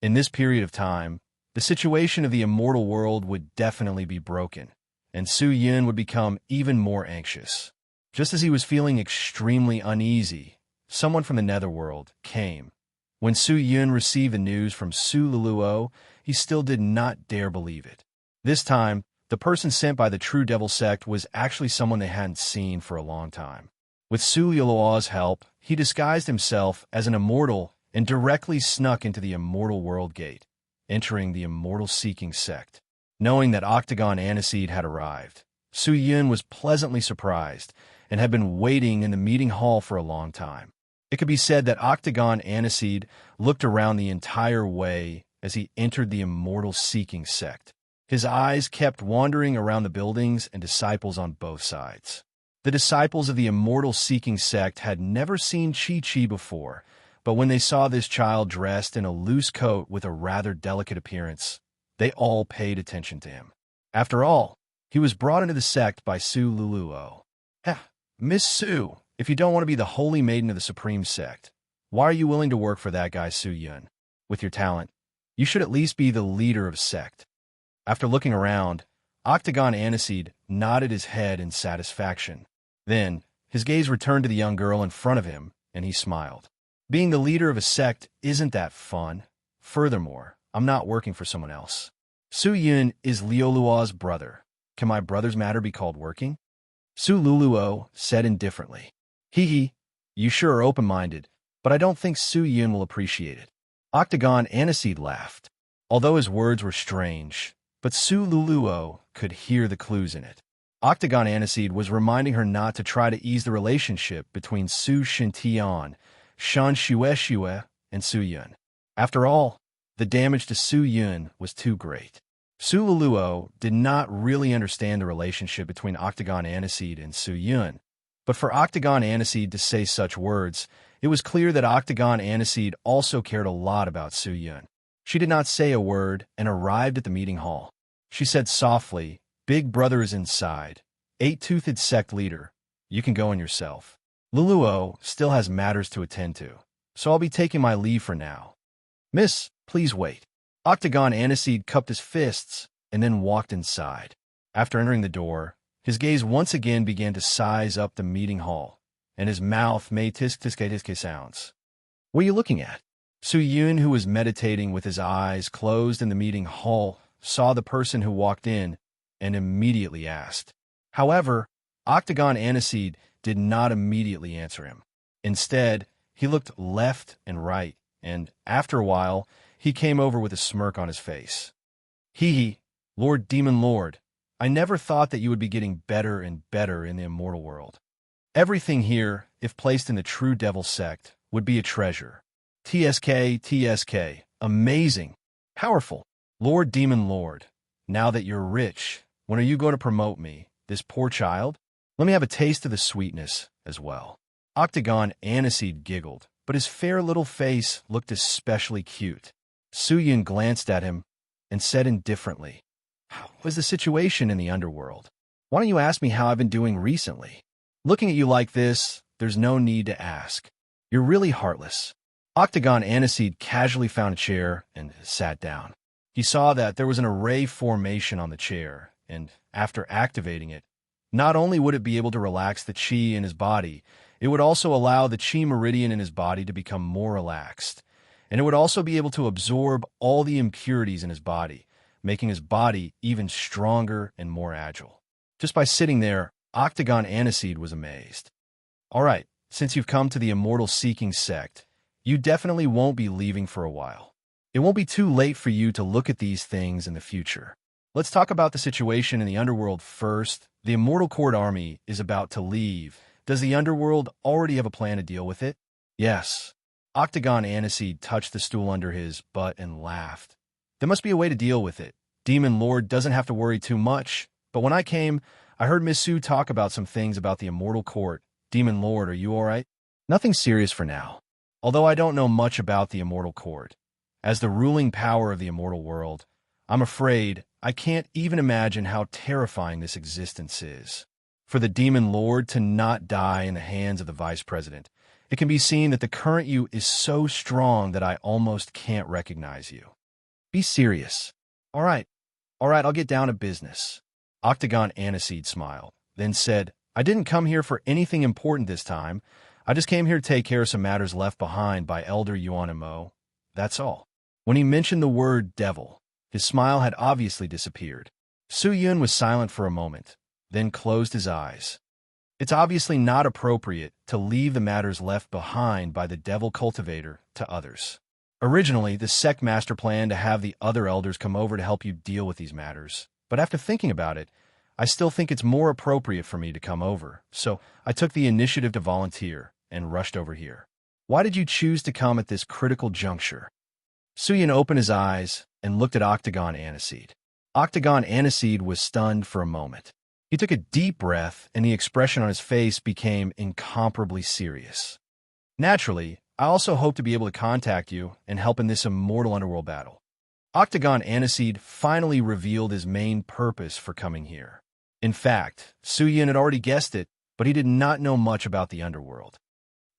In this period of time, the situation of the immortal world would definitely be broken, and Su Yun would become even more anxious. Just as he was feeling extremely uneasy, someone from the netherworld came. When Su Yun received the news from Su Luluo, he still did not dare believe it. This time, the person sent by the True Devil sect was actually someone they hadn't seen for a long time. With Su Luluo's help, he disguised himself as an immortal and directly snuck into the immortal world gate, entering the immortal-seeking sect. Knowing that Octagon Aniseed had arrived, Su Yun was pleasantly surprised and had been waiting in the meeting hall for a long time. It could be said that Octagon Aniseed looked around the entire way as he entered the immortal-seeking sect. His eyes kept wandering around the buildings and disciples on both sides. The disciples of the immortal-seeking sect had never seen Chi-Chi before, but when they saw this child dressed in a loose coat with a rather delicate appearance, they all paid attention to him. After all, he was brought into the sect by Su Luluo. Miss Su, if you don't want to be the holy maiden of the supreme sect, why are you willing to work for that guy Su Yun? With your talent, you should at least be the leader of sect. After looking around, Octagon Aniseed nodded his head in satisfaction. Then, his gaze returned to the young girl in front of him, and he smiled. Being the leader of a sect isn't that fun. Furthermore, I'm not working for someone else. Su Yun is Liu Luo's brother. Can my brother's matter be called working? Su Luluo said indifferently. Hee, you sure are open-minded, but I don't think Su Yun will appreciate it. Octagon Aniseed laughed. Although his words were strange, but Su Luluo could hear the clues in it. Octagon Aniseed was reminding her not to try to ease the relationship between Su Shintian, Shan Shue, and Su Yun. After all, the damage to Su Yun was too great. Su Luluo did not really understand the relationship between Octagon Aniseed and Su Yun, but for Octagon Aniseed to say such words, it was clear that Octagon Aniseed also cared a lot about Su Yun. She did not say a word and arrived at the meeting hall. She said softly, Big brother is inside. Eight-toothed sect leader. You can go in yourself. Luluo still has matters to attend to, so I'll be taking my leave for now. Miss, please wait. Octagon Aniseed cupped his fists and then walked inside. After entering the door, his gaze once again began to size up the meeting hall, and his mouth made tisk-tisk-tisk sounds. What are you looking at? Su Yun, who was meditating with his eyes closed in the meeting hall, saw the person who walked in and immediately asked. However, Octagon Aniseed did not immediately answer him. Instead, he looked left and right, and after a while, he came over with a smirk on his face. Hee, Lord Demon Lord, I never thought that you would be getting better and better in the immortal world. Everything here, if placed in the True Devil sect, would be a treasure. TSK, amazing, powerful. Lord Demon Lord, now that you're rich, when are you going to promote me, this poor child? Let me have a taste of the sweetness as well. Octagon Aniseed giggled, but his fair little face looked especially cute. Su Yun glanced at him and said indifferently, How is the situation in the underworld? Why don't you ask me how I've been doing recently? Looking at you like this, there's no need to ask. You're really heartless. Octagon Aniseed casually found a chair and sat down. He saw that there was an array formation on the chair, and after activating it, not only would it be able to relax the chi in his body, it would also allow the chi meridian in his body to become more relaxed, and it would also be able to absorb all the impurities in his body, making his body even stronger and more agile. Just by sitting there, Octagon Aniseed was amazed. All right, since you've come to the Immortal Seeking sect, you definitely won't be leaving for a while. It won't be too late for you to look at these things in the future. Let's talk about the situation in the underworld first. The Immortal Court army is about to leave. Does the underworld already have a plan to deal with it? Yes. Octagon Aniseed touched the stool under his butt and laughed. There must be a way to deal with it. Demon Lord doesn't have to worry too much. But when I came, I heard Miss Su talk about some things about the Immortal Court. Demon Lord, are you all right? Nothing serious for now. Although I don't know much about the Immortal Court. As the ruling power of the immortal world, I'm afraid I can't even imagine how terrifying this existence is. For the demon lord to not die in the hands of the vice president, it can be seen that the current you is so strong that I almost can't recognize you. Be serious. All right, I'll get down to business. Octagon Aniseed smiled, then said, I didn't come here for anything important this time. I just came here to take care of some matters left behind by Elder Yuanimo. That's all. When he mentioned the word devil, his smile had obviously disappeared. Su Yun was silent for a moment, then closed his eyes. It's obviously not appropriate to leave the matters left behind by the devil cultivator to others. Originally, the sect master planned to have the other elders come over to help you deal with these matters, but after thinking about it, I still think it's more appropriate for me to come over, so I took the initiative to volunteer and rushed over here. Why did you choose to come at this critical juncture? Su Yun opened his eyes and looked at Octagon Aniseed. Octagon Aniseed was stunned for a moment. He took a deep breath, and the expression on his face became incomparably serious. Naturally, I also hope to be able to contact you and help in this immortal underworld battle. Octagon Aniseed finally revealed his main purpose for coming here. In fact, Su Yun had already guessed it, but he did not know much about the underworld.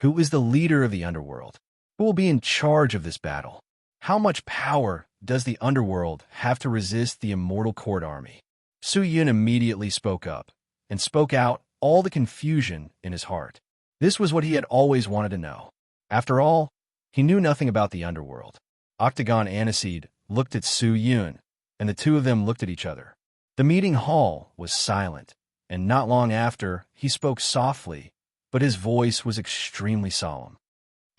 Who is the leader of the underworld? Who will be in charge of this battle? How much power does the underworld have to resist the immortal court army? Su Yun immediately spoke up and spoke out all the confusion in his heart. This was what he had always wanted to know. After all, he knew nothing about the underworld. Octagon Aniseed looked at Su Yun, and the two of them looked at each other. The meeting hall was silent, and not long after, he spoke softly, but his voice was extremely solemn.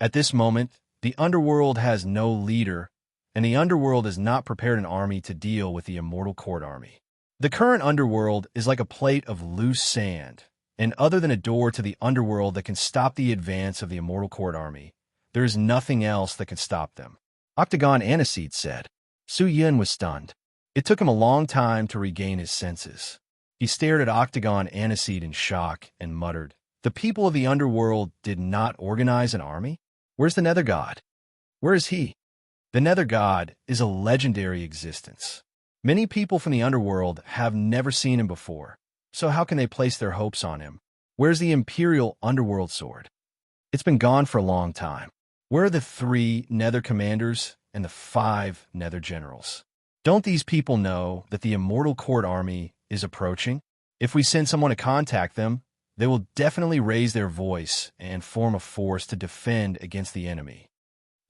At this moment, the underworld has no leader, and the underworld has not prepared an army to deal with the immortal court army. The current underworld is like a plate of loose sand, and other than a door to the underworld that can stop the advance of the immortal court army, there is nothing else that can stop them. Octagon Aniseed said. Su Yun was stunned. It took him a long time to regain his senses. He stared at Octagon Aniseed in shock and muttered, The people of the underworld did not organize an army? Where's the Nether God? Where is he? The Nether God is a legendary existence. Many people from the underworld have never seen him before, so how can they place their hopes on him? Where's the Imperial Underworld Sword? It's been gone for a long time. Where are the 3 Nether Commanders and the 5 Nether Generals? Don't these people know that the Immortal Court Army is approaching? If we send someone to contact them, they will definitely raise their voice and form a force to defend against the enemy.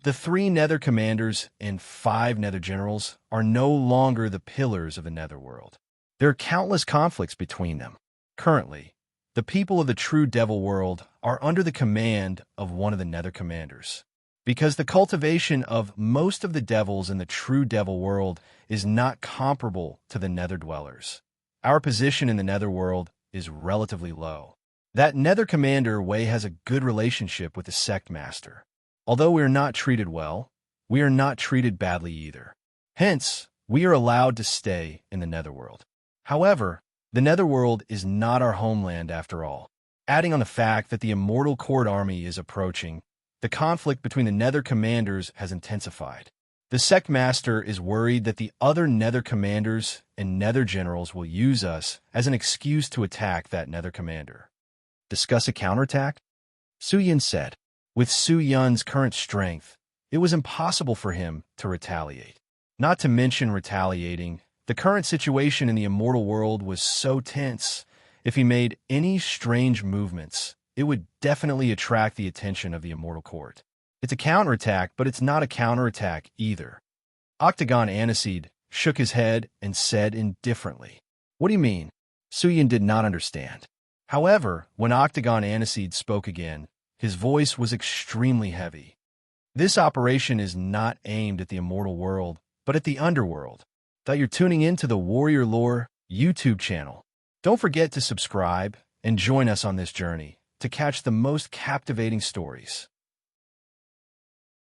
The 3 Nether Commanders and 5 Nether Generals are no longer the pillars of the Netherworld. There are countless conflicts between them. Currently, the people of the true Devil World are under the command of one of the Nether Commanders. Because the cultivation of most of the devils in the true Devil World is not comparable to the Nether Dwellers. Our position in the Netherworld is relatively low. That Nether Commander Wei has a good relationship with the Sect Master. Although we are not treated well, we are not treated badly either. Hence, we are allowed to stay in the Netherworld. However, the Netherworld is not our homeland after all. Adding on the fact that the Immortal Court Army is approaching, the conflict between the Nether Commanders has intensified. The Sect Master is worried that the other Nether Commanders and Nether Generals will use us as an excuse to attack that Nether Commander. Discuss a counterattack? Su Yun said. With Su Yun's current strength, it was impossible for him to retaliate. Not to mention retaliating, the current situation in the immortal world was so tense, if he made any strange movements, it would definitely attract the attention of the immortal court. It's a counterattack, but it's not a counterattack either. Octagon Aniseed shook his head and said indifferently, What do you mean? Su Yun did not understand. However, when Octagon Aniseed spoke again, his voice was extremely heavy. This operation is not aimed at the immortal world, but at the underworld. That you're tuning in to the Warrior Lore YouTube channel. Don't forget to subscribe and join us on this journey to catch the most captivating stories.